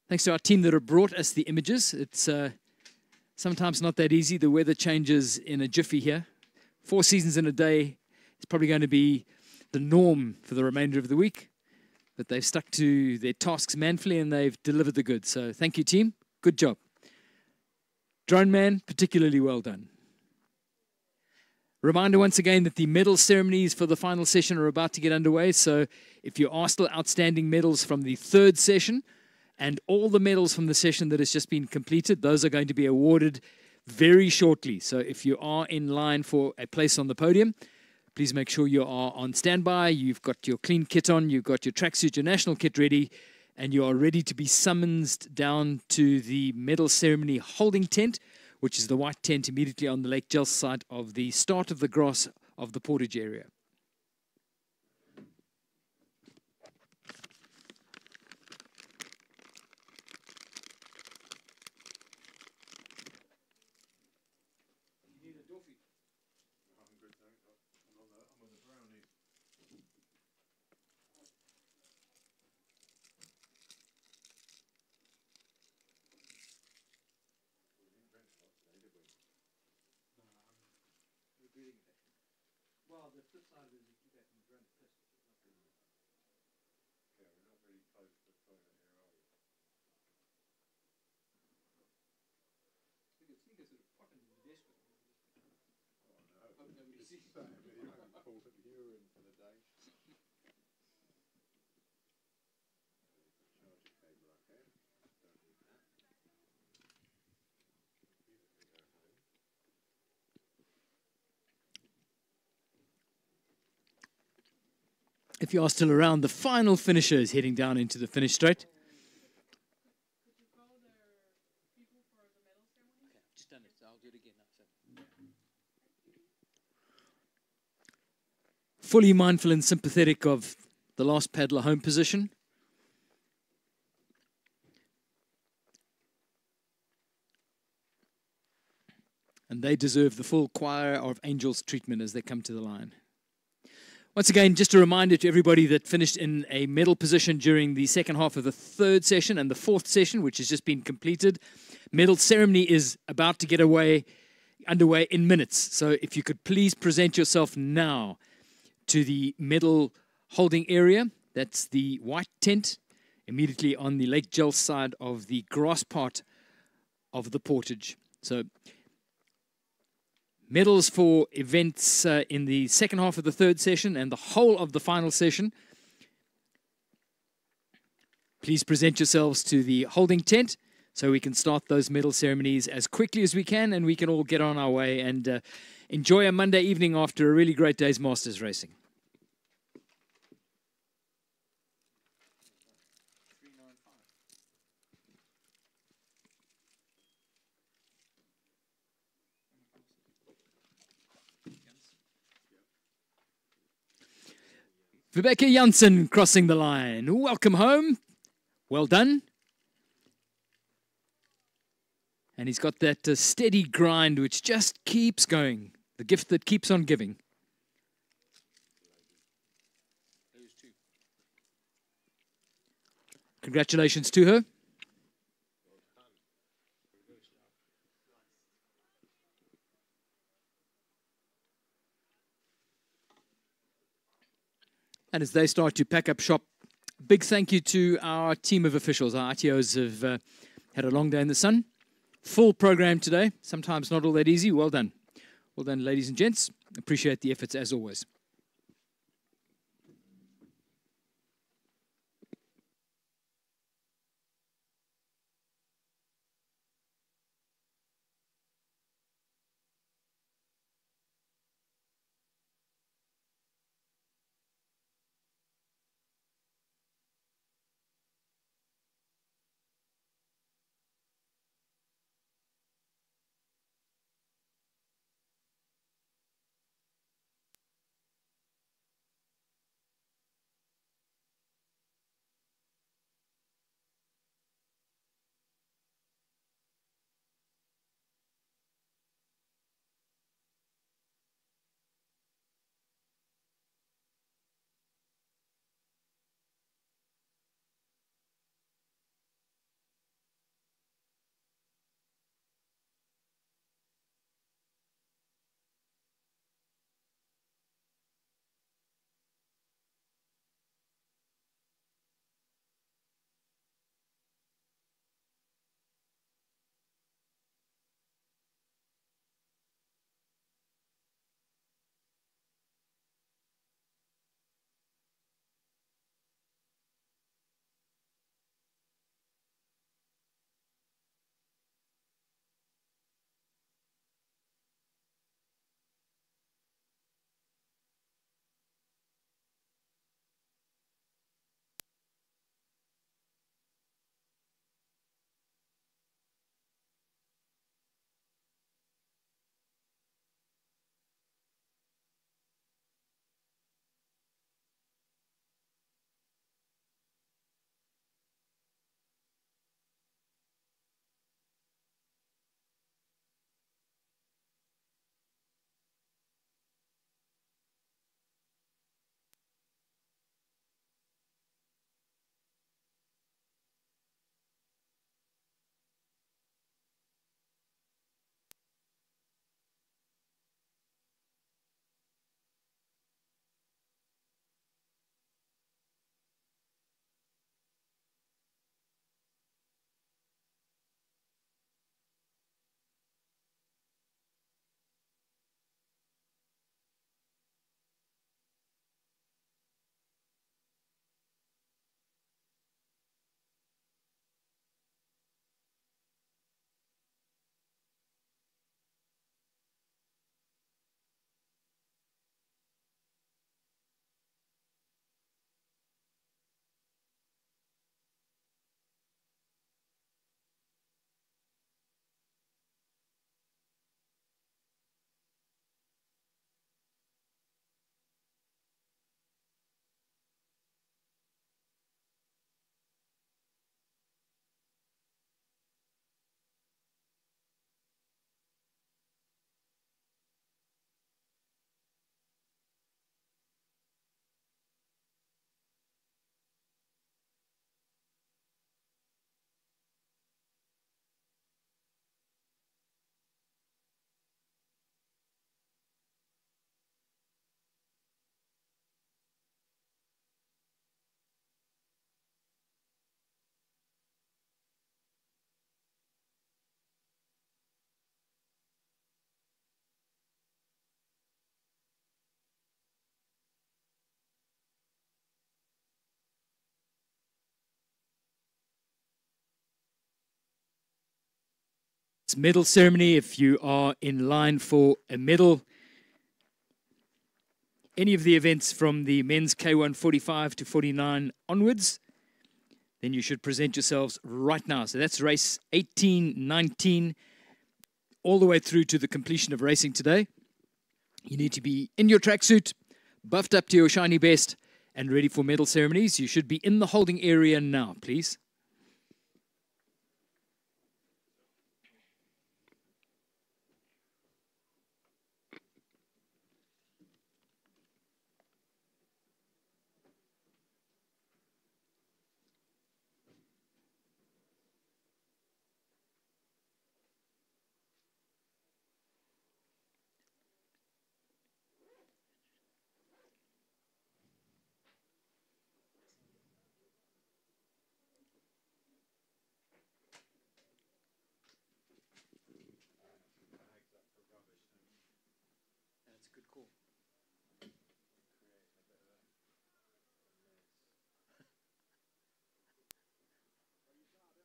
Thanks to our team that have brought us the images. It's sometimes not that easy. The weather changes in a jiffy here. 4 seasons in a day is probably going to be the norm for the remainder of the week. But they've stuck to their tasks manfully and they've delivered the goods. So thank you, team. Good job. Drone man, particularly well done. Reminder once again that the medal ceremonies for the final session are about to get underway. So if you are still outstanding medals from the 3rd session and all the medals from the session that has just been completed, those are going to be awarded very shortly. So if you are in line for a place on the podium, please make sure you are on standby. You've got your clean kit on, you've got your tracksuit, your national kit ready, and you are ready to be summoned down to the medal ceremony holding tent, which is the white tent immediately on the Lake Gels side of the start of the grass of the portage area. Well, the flip side is you keep that from drone pissed. Yeah, we're not really close to the toilet here, are we? We could sneak a sort of pot into the desk with it. Oh, no. Hope nobody sees. Pull the urine for the day. Charger cable up here. Don't need that. if you are still around, the final finisher is heading down into the finish straight. Just done it, so I'll do it again now. Fully mindful and sympathetic of the last paddler home position. And they deserve the full choir of angels treatment as they come to the line. Once again, just a reminder to everybody that finished in a medal position during the second half of the third session and the fourth session, which has just been completed. Medal ceremony is about to get underway in minutes. So if you could please present yourself now to the medal holding area. That's the white tent immediately on the Lake Gel side of the grass part of the portage. So medals for events in the second half of the third session and the whole of the final session. Please present yourselves to the holding tent so we can start those medal ceremonies as quickly as we can, and we can all get on our way and enjoy a Monday evening after a really great day's Masters racing. Rebecca Janssen crossing the line. Welcome home. Well done. And he's got that steady grind which just keeps going. The gift that keeps on giving. Congratulations to her. And as they start to pack up shop, big thank you to our team of officials. Our ITOs have had a long day in the sun. Full program today. Sometimes not all that easy. Well done. Well done, ladies and gents. Appreciate the efforts as always. medal ceremony. If you are in line for a medal, any of the events from the men's K1 45 to 49 onwards, then you should present yourselves right now. So that's race 18, 19, all the way through to the completion of racing today. You need to be in your tracksuit, buffed up to your shiny best, and ready for medal ceremonies. You should be in the holding area now, please. That's a good call.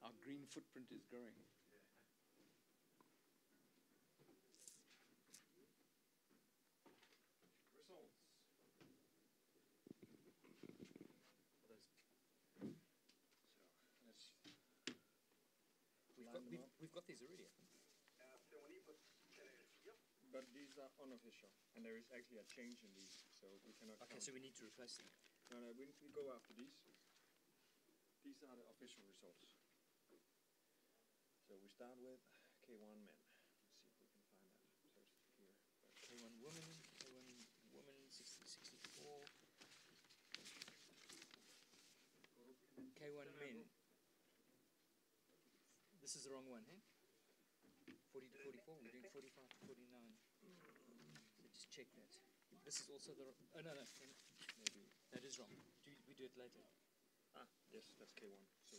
Our green footprint is growing. We've got these already. But these are unofficial, and there is actually a change in these, so we cannot. Okay, count. so we need to replace them. No, we go after these. These are the official results. So we start with K1 men. Let's see if we can find that first here. K1 woman, K1 woman, 60, 64. K1 men. This is the wrong one, hey? 40 to 44, we're doing 45 to 49. So just check that. This is also the, oh no, maybe, that is wrong. We do it later. Ah, yes, that's K1. So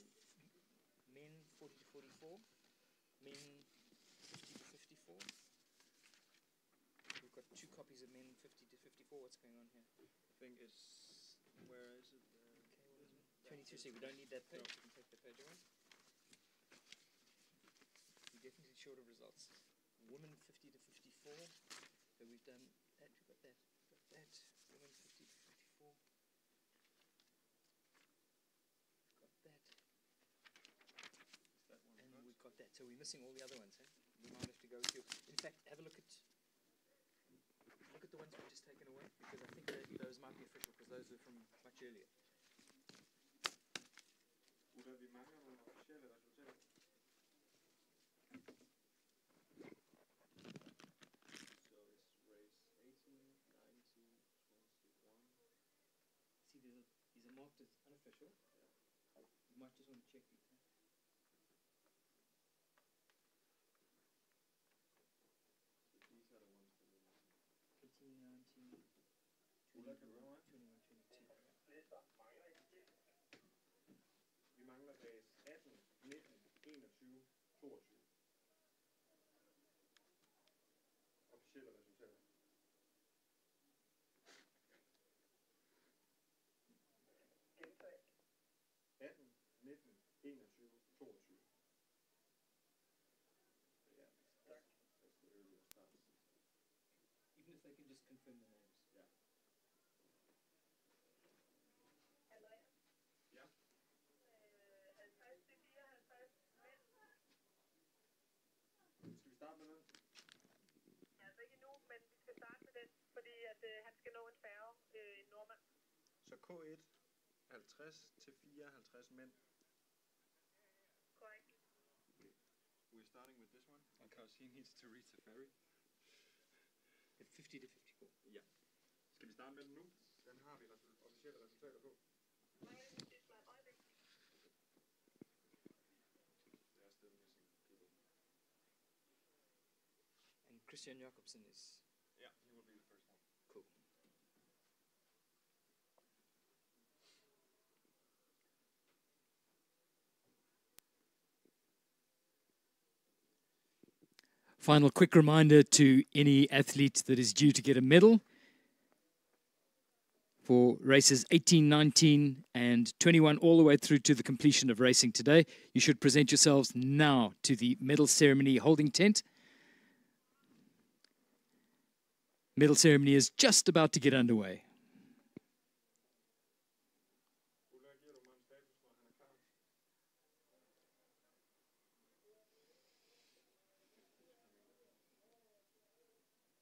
Men 40 to 44, men 50 to 54. We've got two copies of men 50 to 54. What's going on here? I think it's, where is it? K1 22, see, we don't need that page. We can take the page away. We're definitely short of results. Women 50 to 54. So we've done that. We've got that. We've got that. Women 50 to 54. Got that. That one. And we've got that. So we're missing all the other ones. Eh? We might have to go through. In fact, have a look at the ones we've just taken away, because I think that those might be official, because those are from much earlier. Uda, vi mangler nogle officielle resultater. So it's race 18, 19, 21. See, these are marked as unofficial. Yeah. You might just want to check these. Huh? So these are the ones that we're missing. 18, 19, Uda, kan du høre mig? 21, 22. Vi mangler race 18, 19, 21, 22. Officielle resultater. Gentag. 18, 19, 21, 22. Yeah, that's the earlier starts. Even if they can just confirm the names. Yeah. Ja. 50 til 54 mænd. Skal vi starte med den? Ja, altså ikke endnu, men vi skal starte med den, fordi at, han skal nå en færge, en nordmand. Så K1, 50 til 54 mænd. Korrekt. We're starting with this one because he needs to reach the ferry. 50 to 54. Ja. Skal vi starte med den nu? Den har vi officielle resultater på. Mangler lige sidst mig et øjeblik. They are still missing people. And Christian Jacobsen is Yeah, he will be the first one. cool. Final quick reminder to any athlete that is due to get a medal. for races 18, 19, and 21, all the way through to the completion of racing today. You should present yourselves now to the medal ceremony holding tent. Medal ceremony is just about to get underway.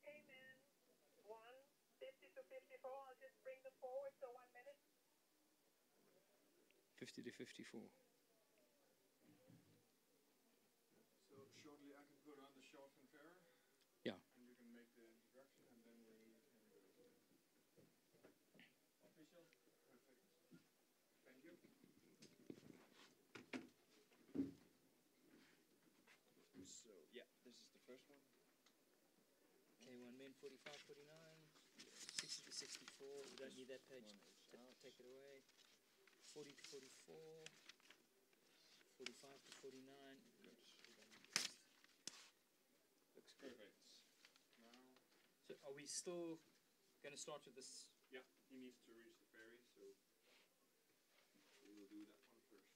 Amen. 150 to 54. I'll just bring them forward. So 1 minute. 50 to 54. So shortly I can put on the short fanfare. Yeah. And you can make the introduction and then we can go. Official? Perfect. Thank you. So, yeah, this is the first one. K1 men 45, 49, 60 to 64. We don't need that page. Take it away. 40 to 44, 45 to 49. Looks perfect. Now, So are we still going to start with this? yeah, he needs to reach the ferry, so we will do that one first.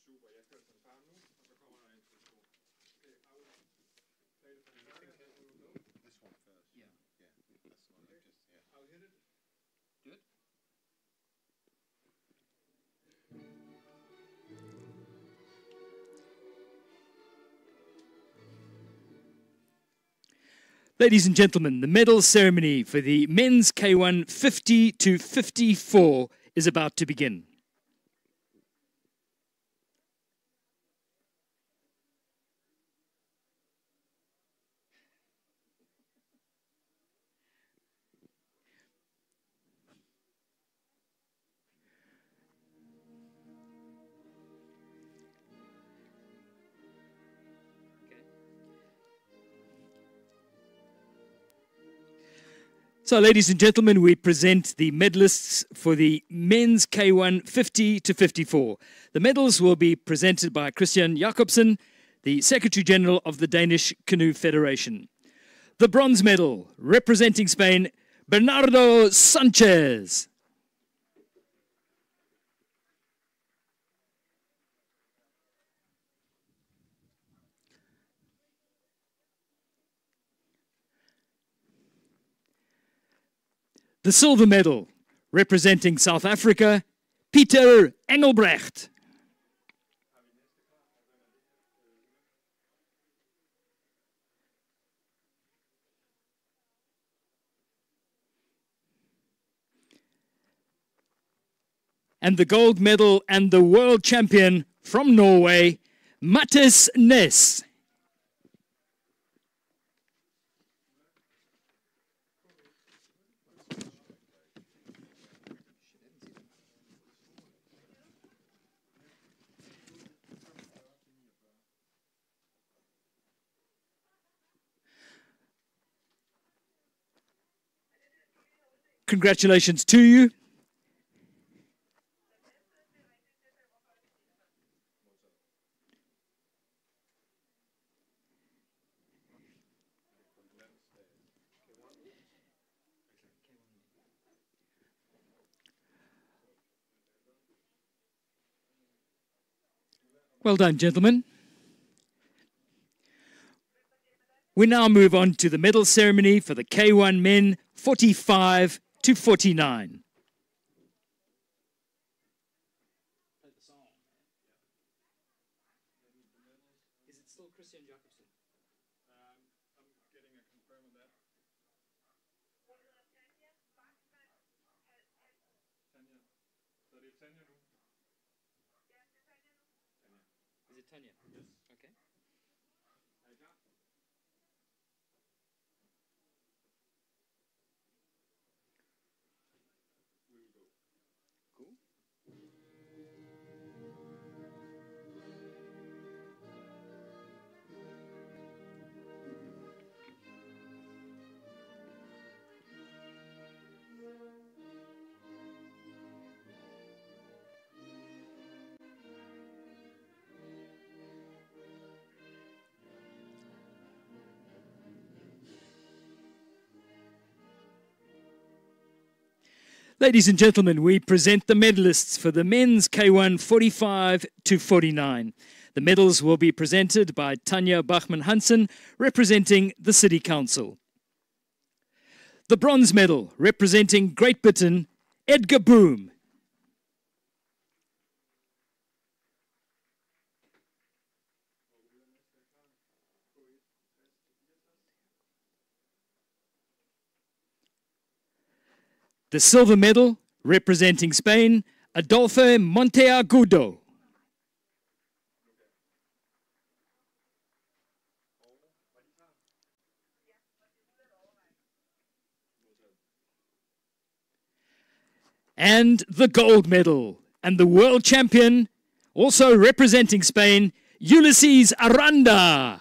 Super, jeg kører fanfaren nu, og så kommer der en introduktion. Okay, I will play the fanfare and then we will go. This one first. Yeah. Yeah. That's not Okay. just yeah. I'll hit it. Good. Ladies and gentlemen, the medal ceremony for the men's K1 50 to 54 is about to begin. So, ladies and gentlemen, we present the medalists for the men's K1 50 to 54. The medals will be presented by Christian Jacobsen, the Secretary General of the Danish Canoe Federation. The bronze medal, representing Spain, Bernardo Sanchez. The silver medal, representing South Africa, Peter Engelbrecht. And the gold medal and the world champion from Norway, Mattis Ness. Congratulations to you. Well done, gentlemen. We now move on to the medal ceremony for the K1 men 45 to 49. Is it still Christian Jacobsen? I'm getting a confirm on that. Tanya. Så det er Tanya nu. Is it Tanya? Yes. Okay. Er I klar? We will go. Cool. Ladies and gentlemen, we present the medalists for the men's K1 45 to 49. The medals will be presented by Tanya Bachmann-Hansen, representing the City Council. The bronze medal, representing Great Britain, Edgar Boom. The silver medal, representing Spain, Adolfo Monteagudo. And the gold medal, and the world champion, also representing Spain, Ulysses Aranda.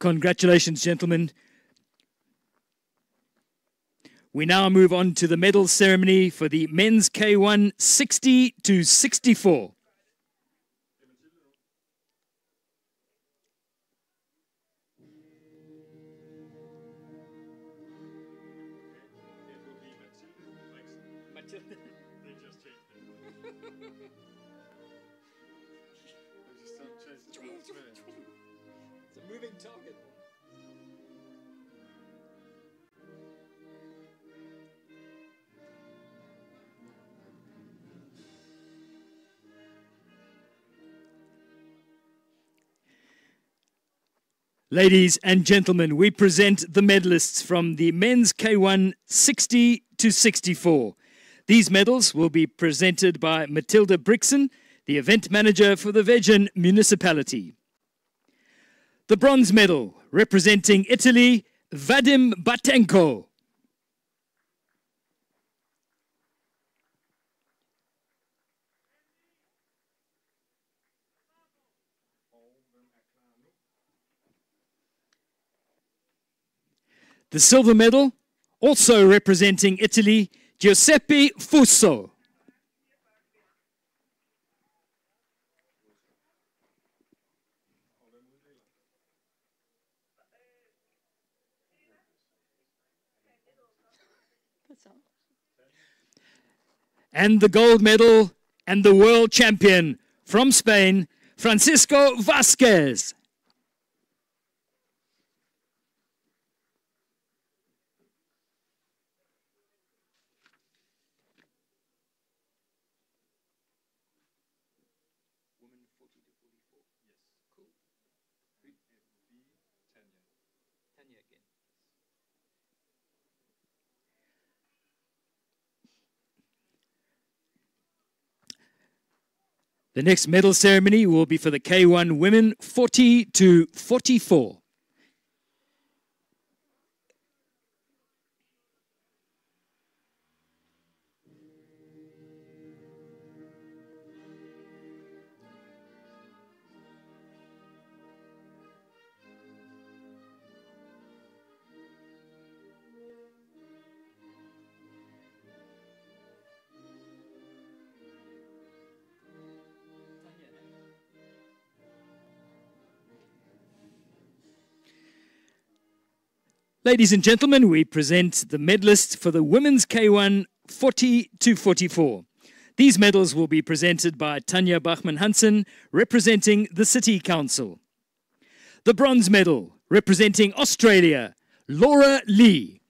Congratulations, gentlemen. We now move on to the medal ceremony for the men's K1 60 to 64. It's a moving target. Ladies and gentlemen, we present the medalists from the men's K1 60 to 64. These medals will be presented by Matilda Brixen, the event manager for the Vejan municipality. The bronze medal, representing Italy, Vadim Batenko. The silver medal, also representing Italy, Giuseppe Fusso. And the gold medal and the world champion from Spain, Francisco Vasquez. Women 40 to 44. Yes. Cool. Who? Tanya. Tanya again. The next medal ceremony will be for the K1 women 40 to 44. Ladies and gentlemen, we present the medalists for the women's K1 40 to 44. These medals will be presented by Tanya Bachmann-Hansen, representing the City Council. The bronze medal, representing Australia, Laura Lee.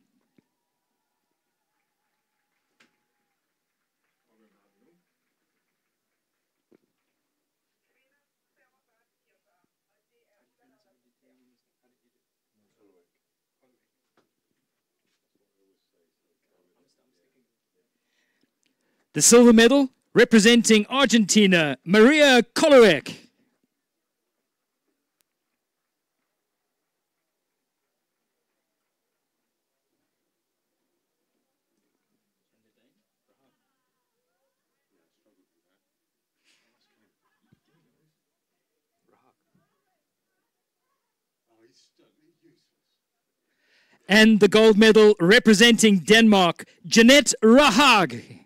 The silver medal, representing Argentina, Maria Koloek. And the gold medal representing Denmark, Jeanette Rahag.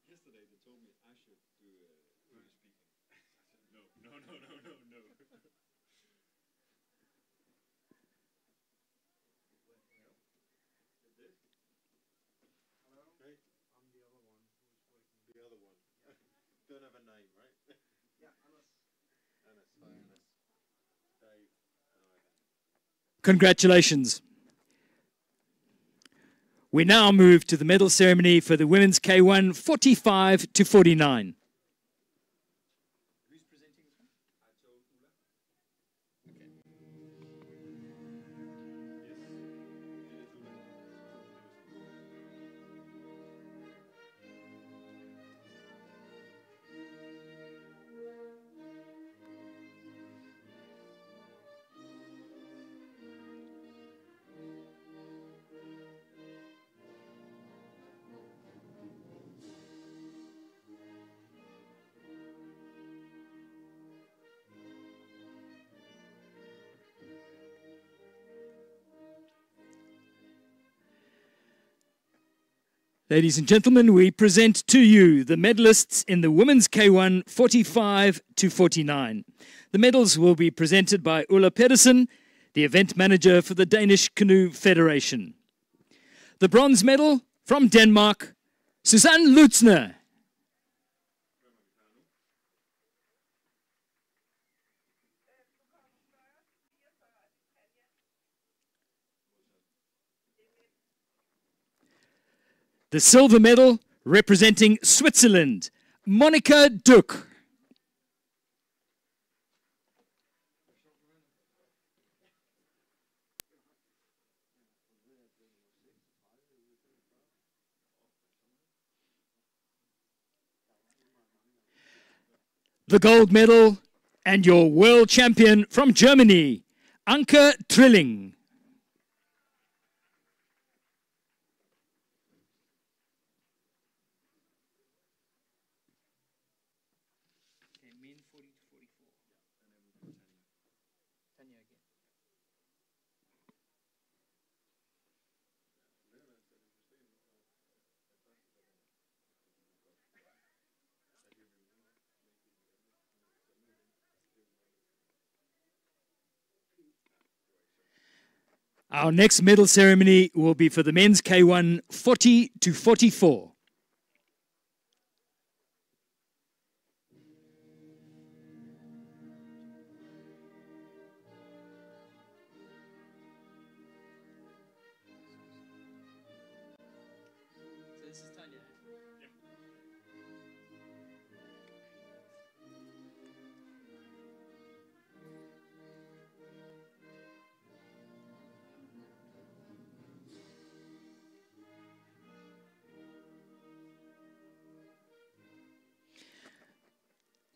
Yesterday they told me I should do British speaking. I said, no. Right? I'm the other one who's working. The other one. Don't have a name, right? Yeah, Anders. Annis. Hi, Annis. Dave. And I then. Congratulations. We now move to the medal ceremony for the women's K1 45 to 49. Who's presenting this one? I told Ulla. Ladies and gentlemen, we present to you the medalists in the women's K1 45 to 49. The medals will be presented by Ulla Pedersen, the event manager for the Danish Canoe Federation. The bronze medal from Denmark, Susanne Lutzner. The silver medal representing Switzerland, Monica Duck. The gold medal and your world champion from Germany, Anke Trilling. Okay, men 40 to 44. Tanya again. Our next medal ceremony will be for the men's K1 40 to 44. So this is Tanya.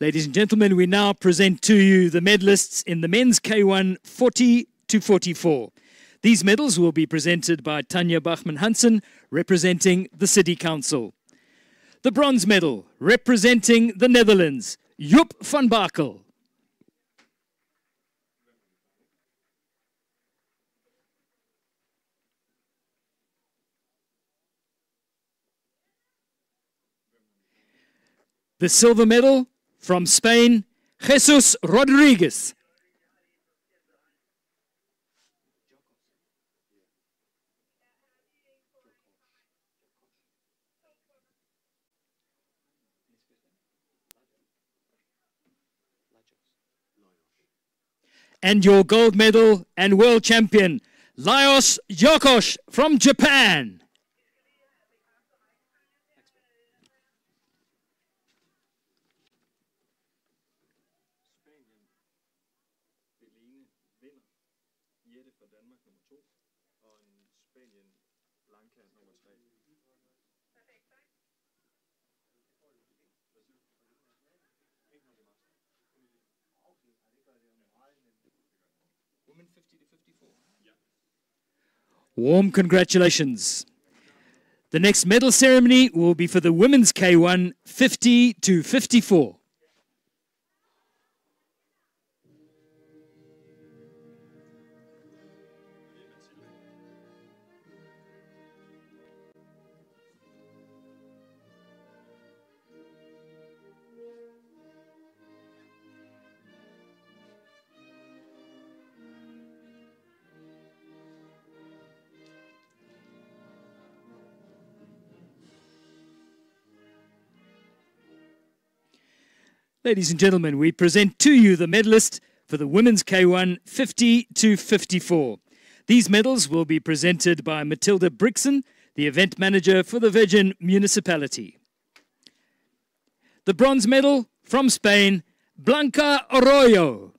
Ladies and gentlemen, we now present to you the medalists in the men's K1 40 to 44. These medals will be presented by Tanya Bachmann-Hansen, representing the City Council. The bronze medal, representing the Netherlands, Joep van Bakel. The silver medal, from Spain, Jesus Rodriguez. And your gold medal and world champion, Laios Yokosh from Japan. Spanien. Helene vinder. Jette fra Danmark nummer 2. Og en Spanien Blanca nummer 3. Women 50 to 54. Warm congratulations. The next medal ceremony will be for the women's K1 50 to 54. Ladies and gentlemen, we present to you the medalist for the women's K1 50 to 54. These medals will be presented by Matilda Brixen, the event manager for the Virgin Municipality. The bronze medal from Spain, Blanca Arroyo.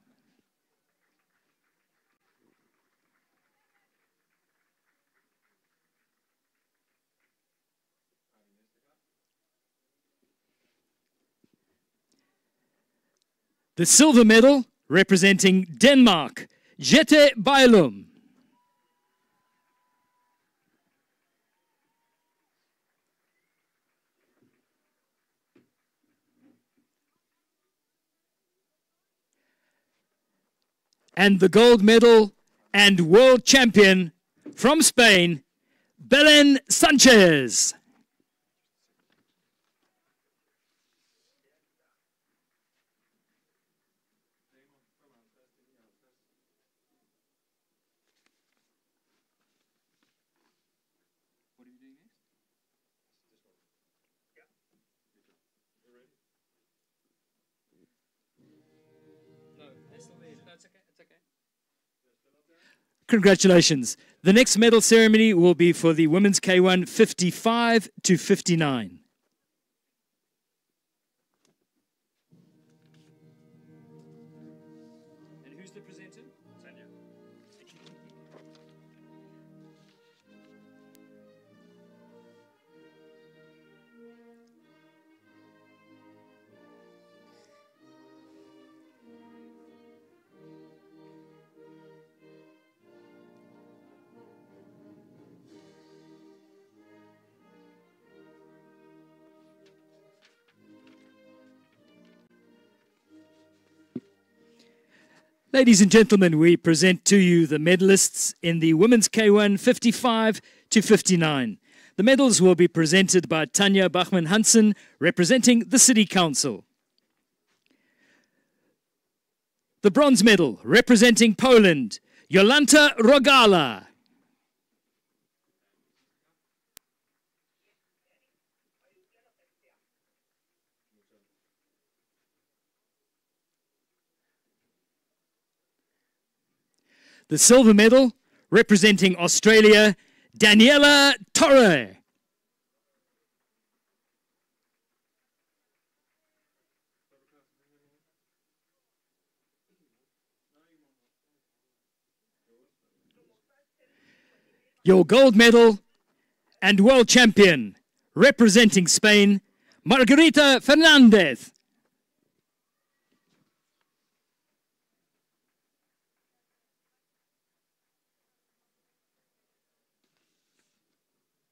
The silver medal, representing Denmark, Jette Bylum. And the gold medal and world champion from Spain, Belen Sanchez. What are you doing next? No, they're still there. No, it's okay. It's okay. Congratulations. The next medal ceremony will be for the women's K1 55 to 59. And who's the presenter? Tanya. Ladies and gentlemen, we present to you the medalists in the women's K1 55 to 59. The medals will be presented by Tanya Bachmann-Hansen, representing the City Council. The bronze medal, representing Poland, Jolanta Rogala. The silver medal, representing Australia, Daniela Torre. Your gold medal and world champion, representing Spain, Margarita Fernandez.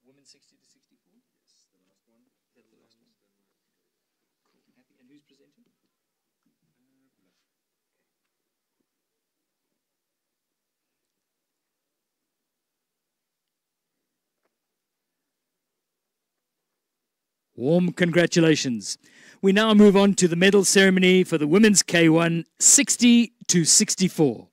Women 60 to 64? Yes, the last one. Is that the last one? Cool. Happy. And who's presenting? Warm congratulations. We now move on to the medal ceremony for the women's K1 60 to 64.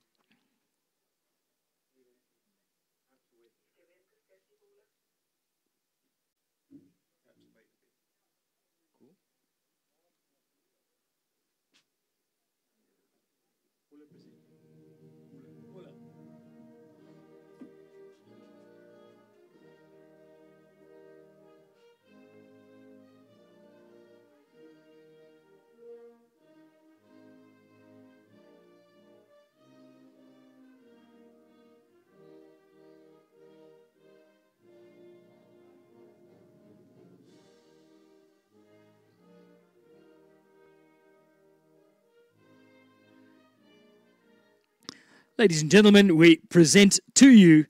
Ladies and gentlemen, we present to you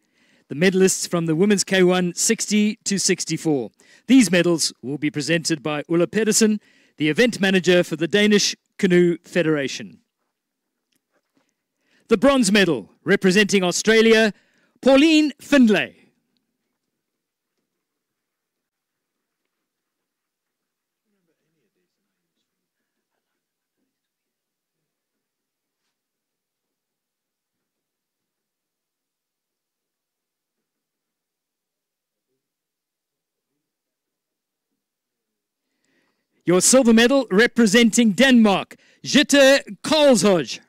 The medalists from the women's K1 60 to 64. These medals will be presented by Ulla Pedersen, the event manager for the Danish Canoe Federation. The bronze medal, representing Australia, Pauline Findlay. Your silver medal, representing Denmark, Jette Karlshøj.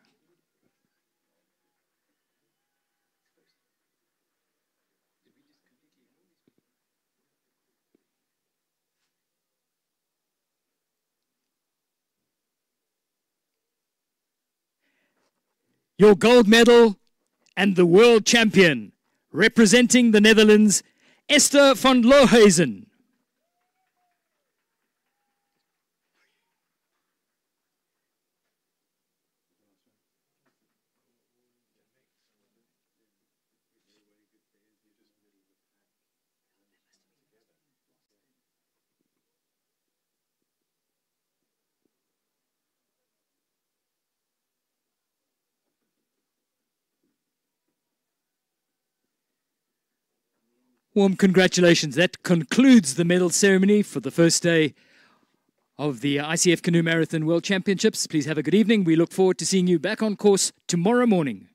Your gold medal and the world champion, representing the Netherlands, Esther van Lohuizen. Warm congratulations. That concludes the medal ceremony for the first day of the ICF Canoe Marathon World Championships. Please have a good evening. We look forward to seeing you back on course tomorrow morning.